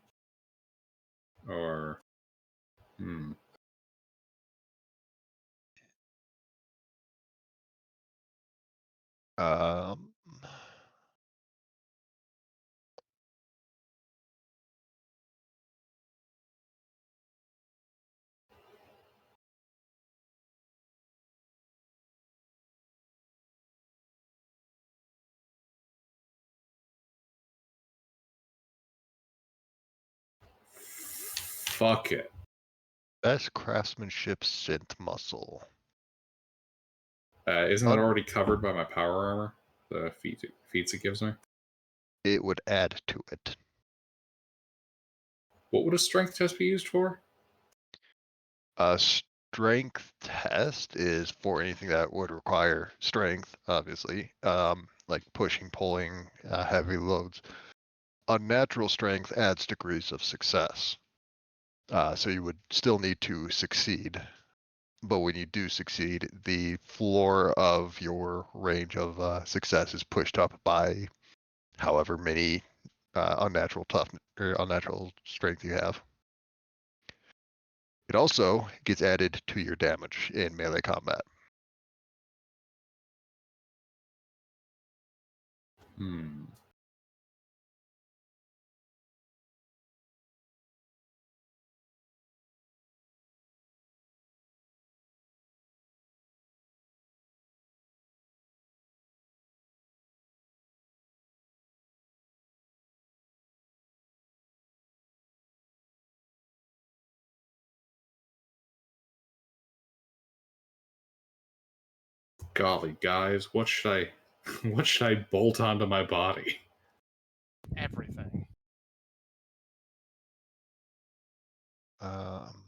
Or Um, fuck it. Best craftsmanship synth muscle. Isn't that already covered by my power armor? The feats it gives me? It would add to it. What would a strength test be used for? A strength test is for anything that would require strength, obviously, like pushing, pulling, heavy loads. unnatural strength adds degrees of success. So you would still need to succeed. But when you do succeed, the floor of your range of success is pushed up by however many unnatural toughness or unnatural strength you have. It also gets added to your damage in melee combat. Hmm. Golly, guys, what should I what should I bolt onto my body? Everything. Um,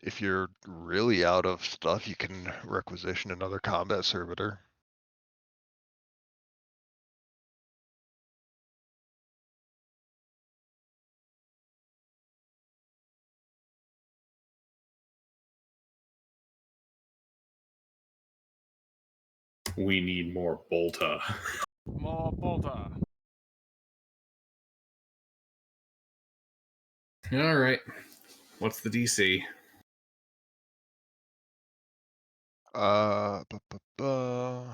if you're really out of stuff, you can requisition another combat servitor. We need more Bolta. More Bolta. All right. What's the DC? Uh, bu- bu- bu-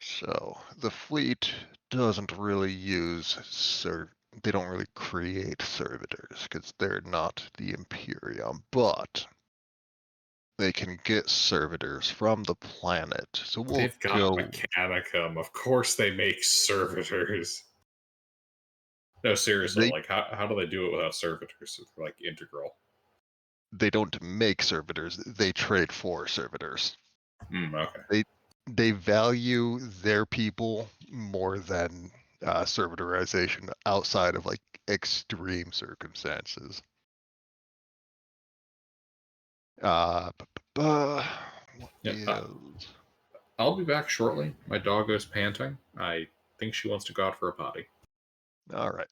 So the fleet doesn't really use they don't really create servitors because they're not the Imperium, but they can get servitors from the planet. So we'll They've got go. Mechanicum. Of course they make servitors. No, seriously, They like how do they do it without servitors? Like integral. they don't make servitors. They trade for servitors. Okay. They value their people more than servitorization outside of like extreme circumstances. What Yeah, is I'll be back shortly. My dog is panting. I think she wants to go out for a potty. all right?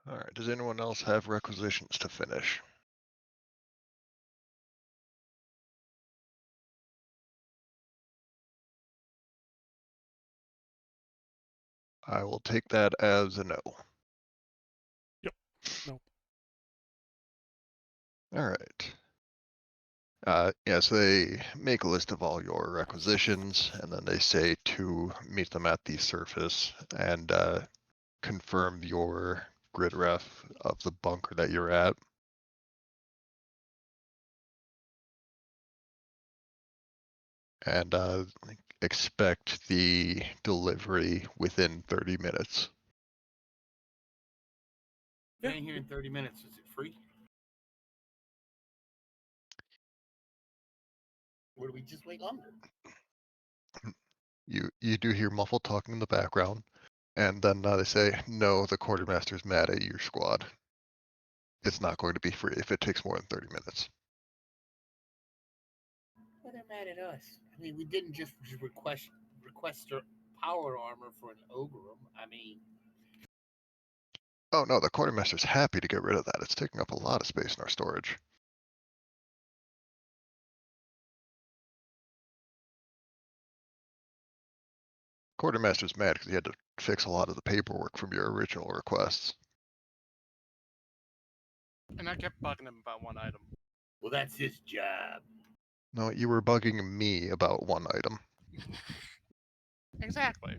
All right. Does anyone else have requisitions to finish? I will take that as a no. Yep. No. All right. Yes, they make a list of all your requisitions, and then they say to meet them at the surface and confirm your grid ref of the bunker that you're at. And expect the delivery within 30 minutes. Getting here in 30 minutes. Is it free? Or do we just wait longer? You do hear muffled talking in the background, and then they say, no, the quartermaster's mad at your squad. It's not going to be free if it takes more than 30 minutes. Well, they're mad at us. I mean, we didn't just request power armor for an Ogrum. I mean, Oh no, the quartermaster's happy to get rid of that. It's taking up a lot of space in our storage. Quartermaster's mad because he had to fix a lot of the paperwork from your original requests. And I kept bugging him about one item. well, that's his job. No, you were bugging me about one item. Exactly.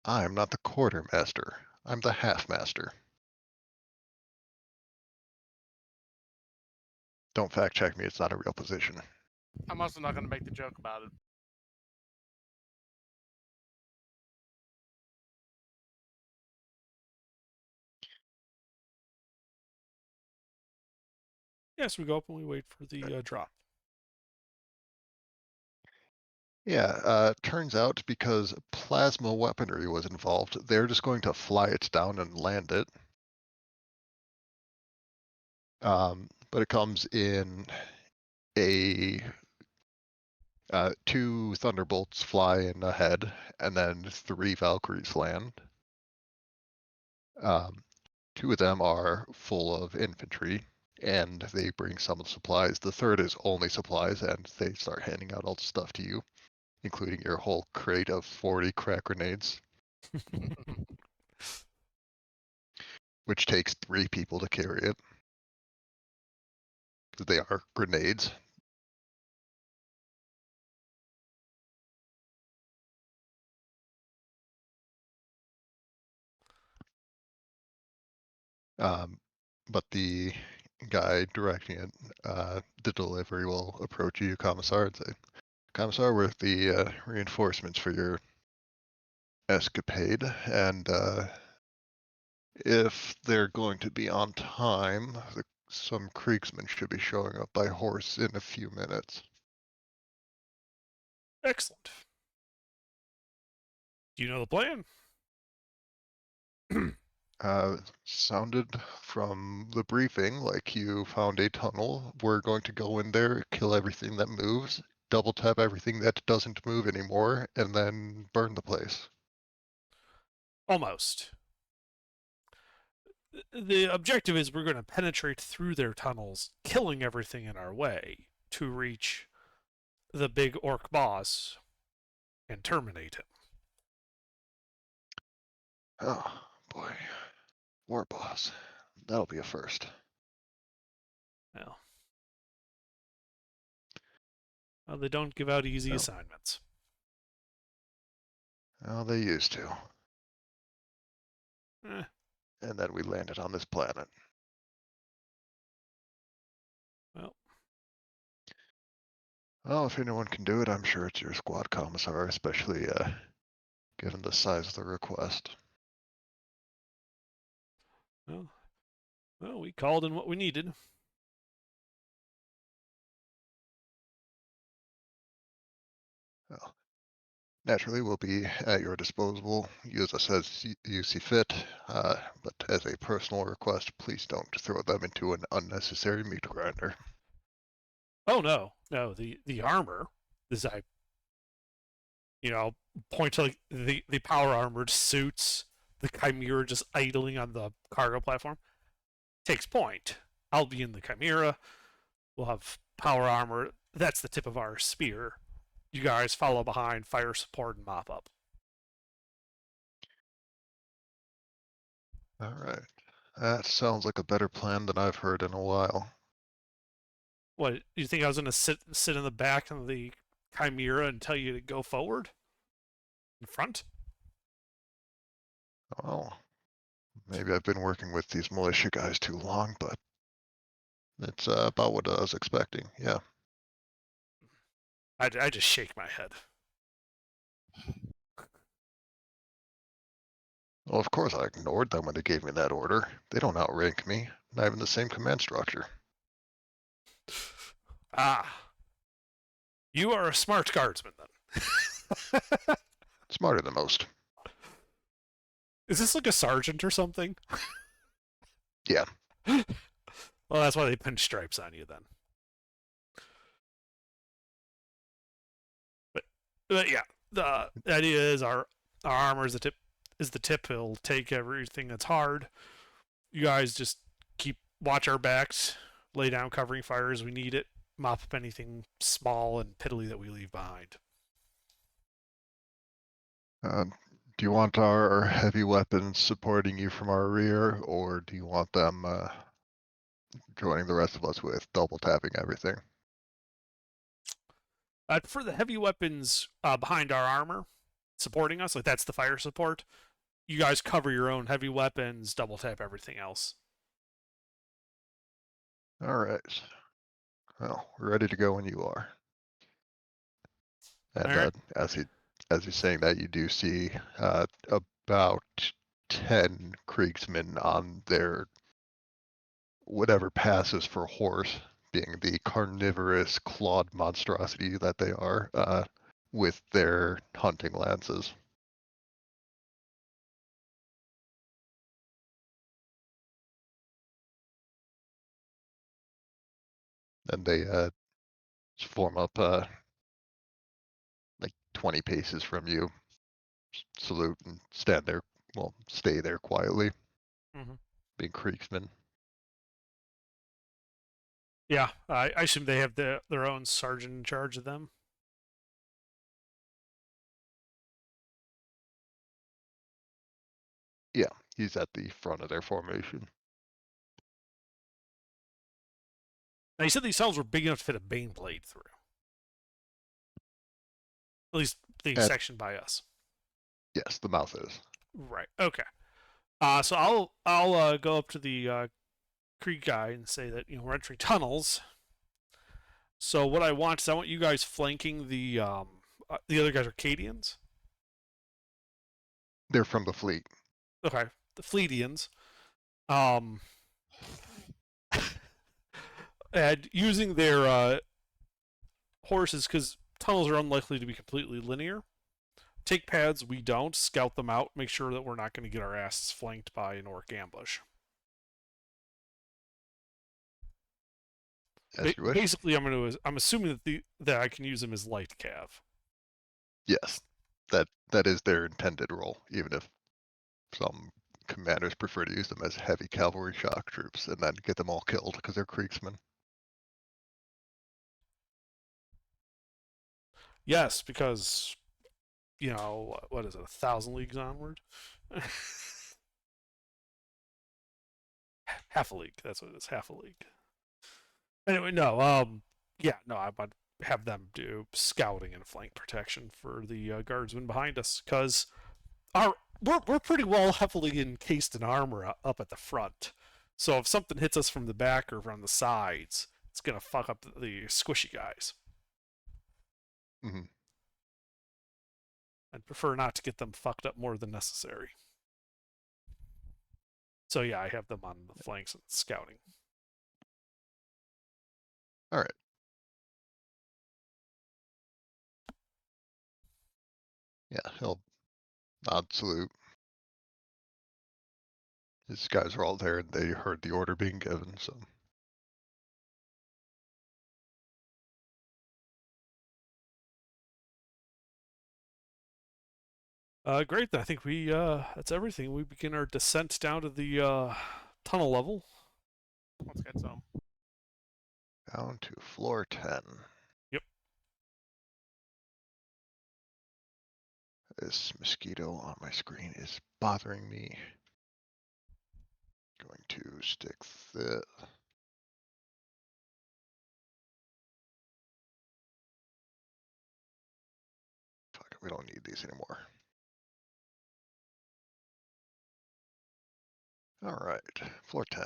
I'm not the quartermaster. I'm the half-master. Don't fact check me, it's not a real position. I'm also not going to make the joke about it. Yes, we go up and we wait for the drop. Yeah, turns out because plasma weaponry was involved, they're just going to fly it down and land it. But it comes in a 2 Thunderbolts fly in ahead, and then 3 Valkyries land. 2 of them are full of infantry, and they bring some of the supplies. The third is only supplies, and they start handing out all the stuff to you, including your whole crate of 40 crack grenades, which takes 3 people to carry it. Because they are grenades. But the guy directing it, the delivery will approach you, Commissar, and say, Commissar, we're the reinforcements for your escapade, and if they're going to be on time, some Kriegsmen should be showing up by horse in a few minutes. Excellent. Do you know the plan? Sounded from the briefing like you found a tunnel. We're going to go in there, kill everything that moves, double tap everything that doesn't move anymore, and then burn the place. Almost. The objective is we're going to penetrate through their tunnels, killing everything in our way to reach the big orc boss and terminate him. Oh, boy. War boss. That'll be a first. Well, they don't give out easy assignments. Well, they used to. Eh. And then we landed on this planet. Well, if anyone can do it, I'm sure it's your squad, Commissar, especially given the size of the request. Well, we called in what we needed. Well, naturally, we'll be at your disposal. Use us as you see fit, but as a personal request, please don't throw them into an unnecessary meat grinder. Oh no, the armor is point to like the power armored suits, the Chimera just idling on the cargo platform. Takes point. I'll be in the Chimera. We'll have power armor. That's the tip of our spear. You guys follow behind, fire support, and mop up. All right. That sounds like a better plan than I've heard in a while. What, you think I was going to sit in the back of the Chimera and tell you to go forward? In front? Well, maybe I've been working with these militia guys too long, but it's about what I was expecting, yeah. I just shake my head. Well, of course I ignored them when they gave me that order. They don't outrank me, not even the same command structure. Ah. You are a smart guardsman, then. Smarter than most. Is this like a sergeant or something? Yeah. Well, that's why they pin stripes on you, then. But yeah, the idea is our armor is the tip. He'll take everything that's hard. You guys just watch our backs, lay down covering fire as we need it, mop up anything small and piddly that we leave behind. Do you want our heavy weapons supporting you from our rear, or do you want them joining the rest of us with double tapping everything? For the heavy weapons behind our armor, supporting us, like that's the fire support. You guys cover your own heavy weapons, double tap everything else. All right. Well, we're ready to go when you are. And All right. as he's saying that, you do see about 10 Kriegsmen on their whatever passes for horse, being the carnivorous clawed monstrosity that they are, with their hunting lances. And they form up like 20 paces from you, salute and stand there, well, stay there quietly, being Kriegsmen. Yeah, I assume they have their own sergeant in charge of them. Yeah, he's at the front of their formation. Now, you said these cells were big enough to fit a Bane blade through. At least the section by us. Yes, the mouth is. Right. Okay. So I'll go up to the Krieg guy and say that we're entering tunnels. So what I want is I want you guys flanking the other guys are Cadians. They're from the fleet. Okay, the Fleetians. And using their horses, because tunnels are unlikely to be completely linear. Take pads, we don't. Scout them out, make sure that we're not going to get our asses flanked by an orc ambush. As you wish. Basically, I'm assuming that I can use them as light cav. Yes, that is their intended role, even if some commanders prefer to use them as heavy cavalry shock troops and then get them all killed because they're Kriegsmen. Yes, because what is it, 1,000 leagues onward? Half a league. That's what it is. Half a league. Anyway, no. Yeah, no. I would have them do scouting and flank protection for the guardsmen behind us, because we're pretty well heavily encased in armor up at the front. So if something hits us from the back or from the sides, it's gonna fuck up the squishy guys. Mm-hmm. I'd prefer not to get them fucked up more than necessary. So yeah, I have them on the flanks and scouting. All right. Yeah, he'll nod, salute. His guys are all there and they heard the order being given, so. Great. I think that's everything. We begin our descent down to the tunnel level. Let's get some. Down to floor 10. Yep. This mosquito on my screen is bothering me. Going to stick the fuck it, we don't need these anymore. All right, floor 10.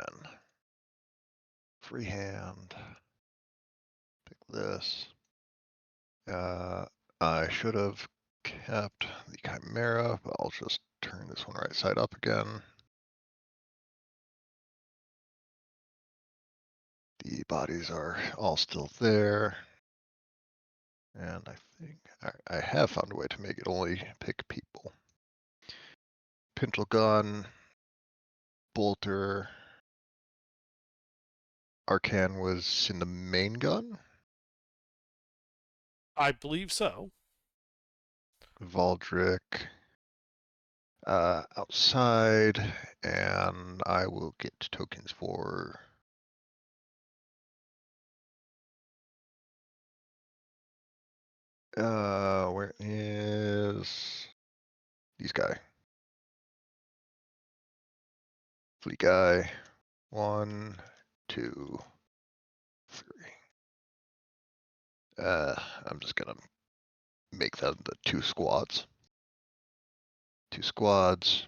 Freehand. Pick this. I should have kept the Chimera, but I'll just turn this one right side up again. The bodies are all still there. And I think I have found a way to make it only pick people. Pintle gun, bolter. Arcan was in the main gun. I believe so. Valdrick outside, and I will get tokens for where is these guy? Fleet guy. 1, 2, 3. I'm just gonna make them the 2 squads. 2 squads.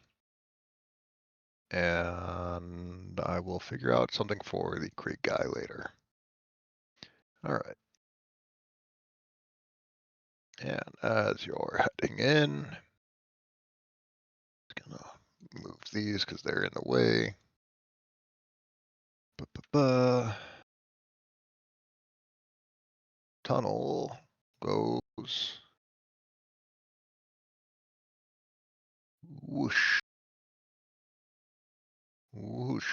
And I will figure out something for the Krieg guy later. Alright. And as you're heading in, just gonna move these because they're in the way. Ba-ba-ba. Tunnel goes whoosh, whoosh,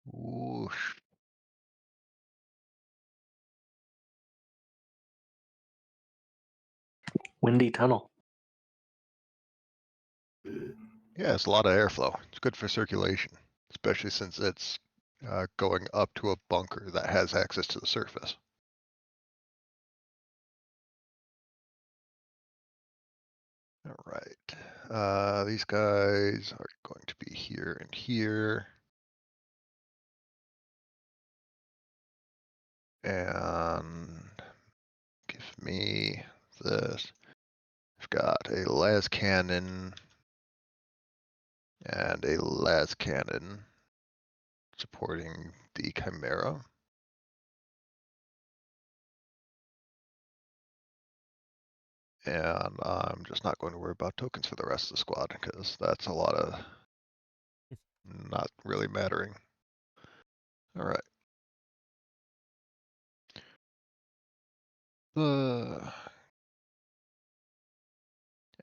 whoosh. Windy tunnel. Yeah, it's a lot of airflow. It's good for circulation, especially since it's going up to a bunker that has access to the surface. All right. These guys are going to be here and here. And give me this. I've got a las cannon and a las cannon supporting the Chimera. And I'm just not going to worry about tokens for the rest of the squad because that's a lot of not really mattering. All right.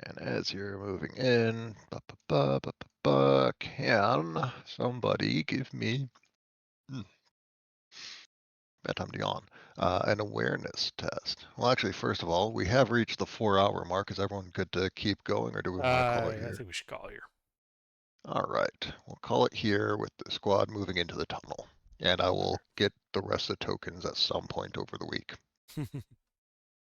And as you're moving in, can somebody give me bedtime to yawn, an awareness test? Well, actually, first of all, we have reached the 4-hour mark. Is everyone good to keep going, or do we want to call it I here? think we should call it here. All right, we'll call it here with the squad moving into the tunnel, and I will get the rest of the tokens at some point over the week.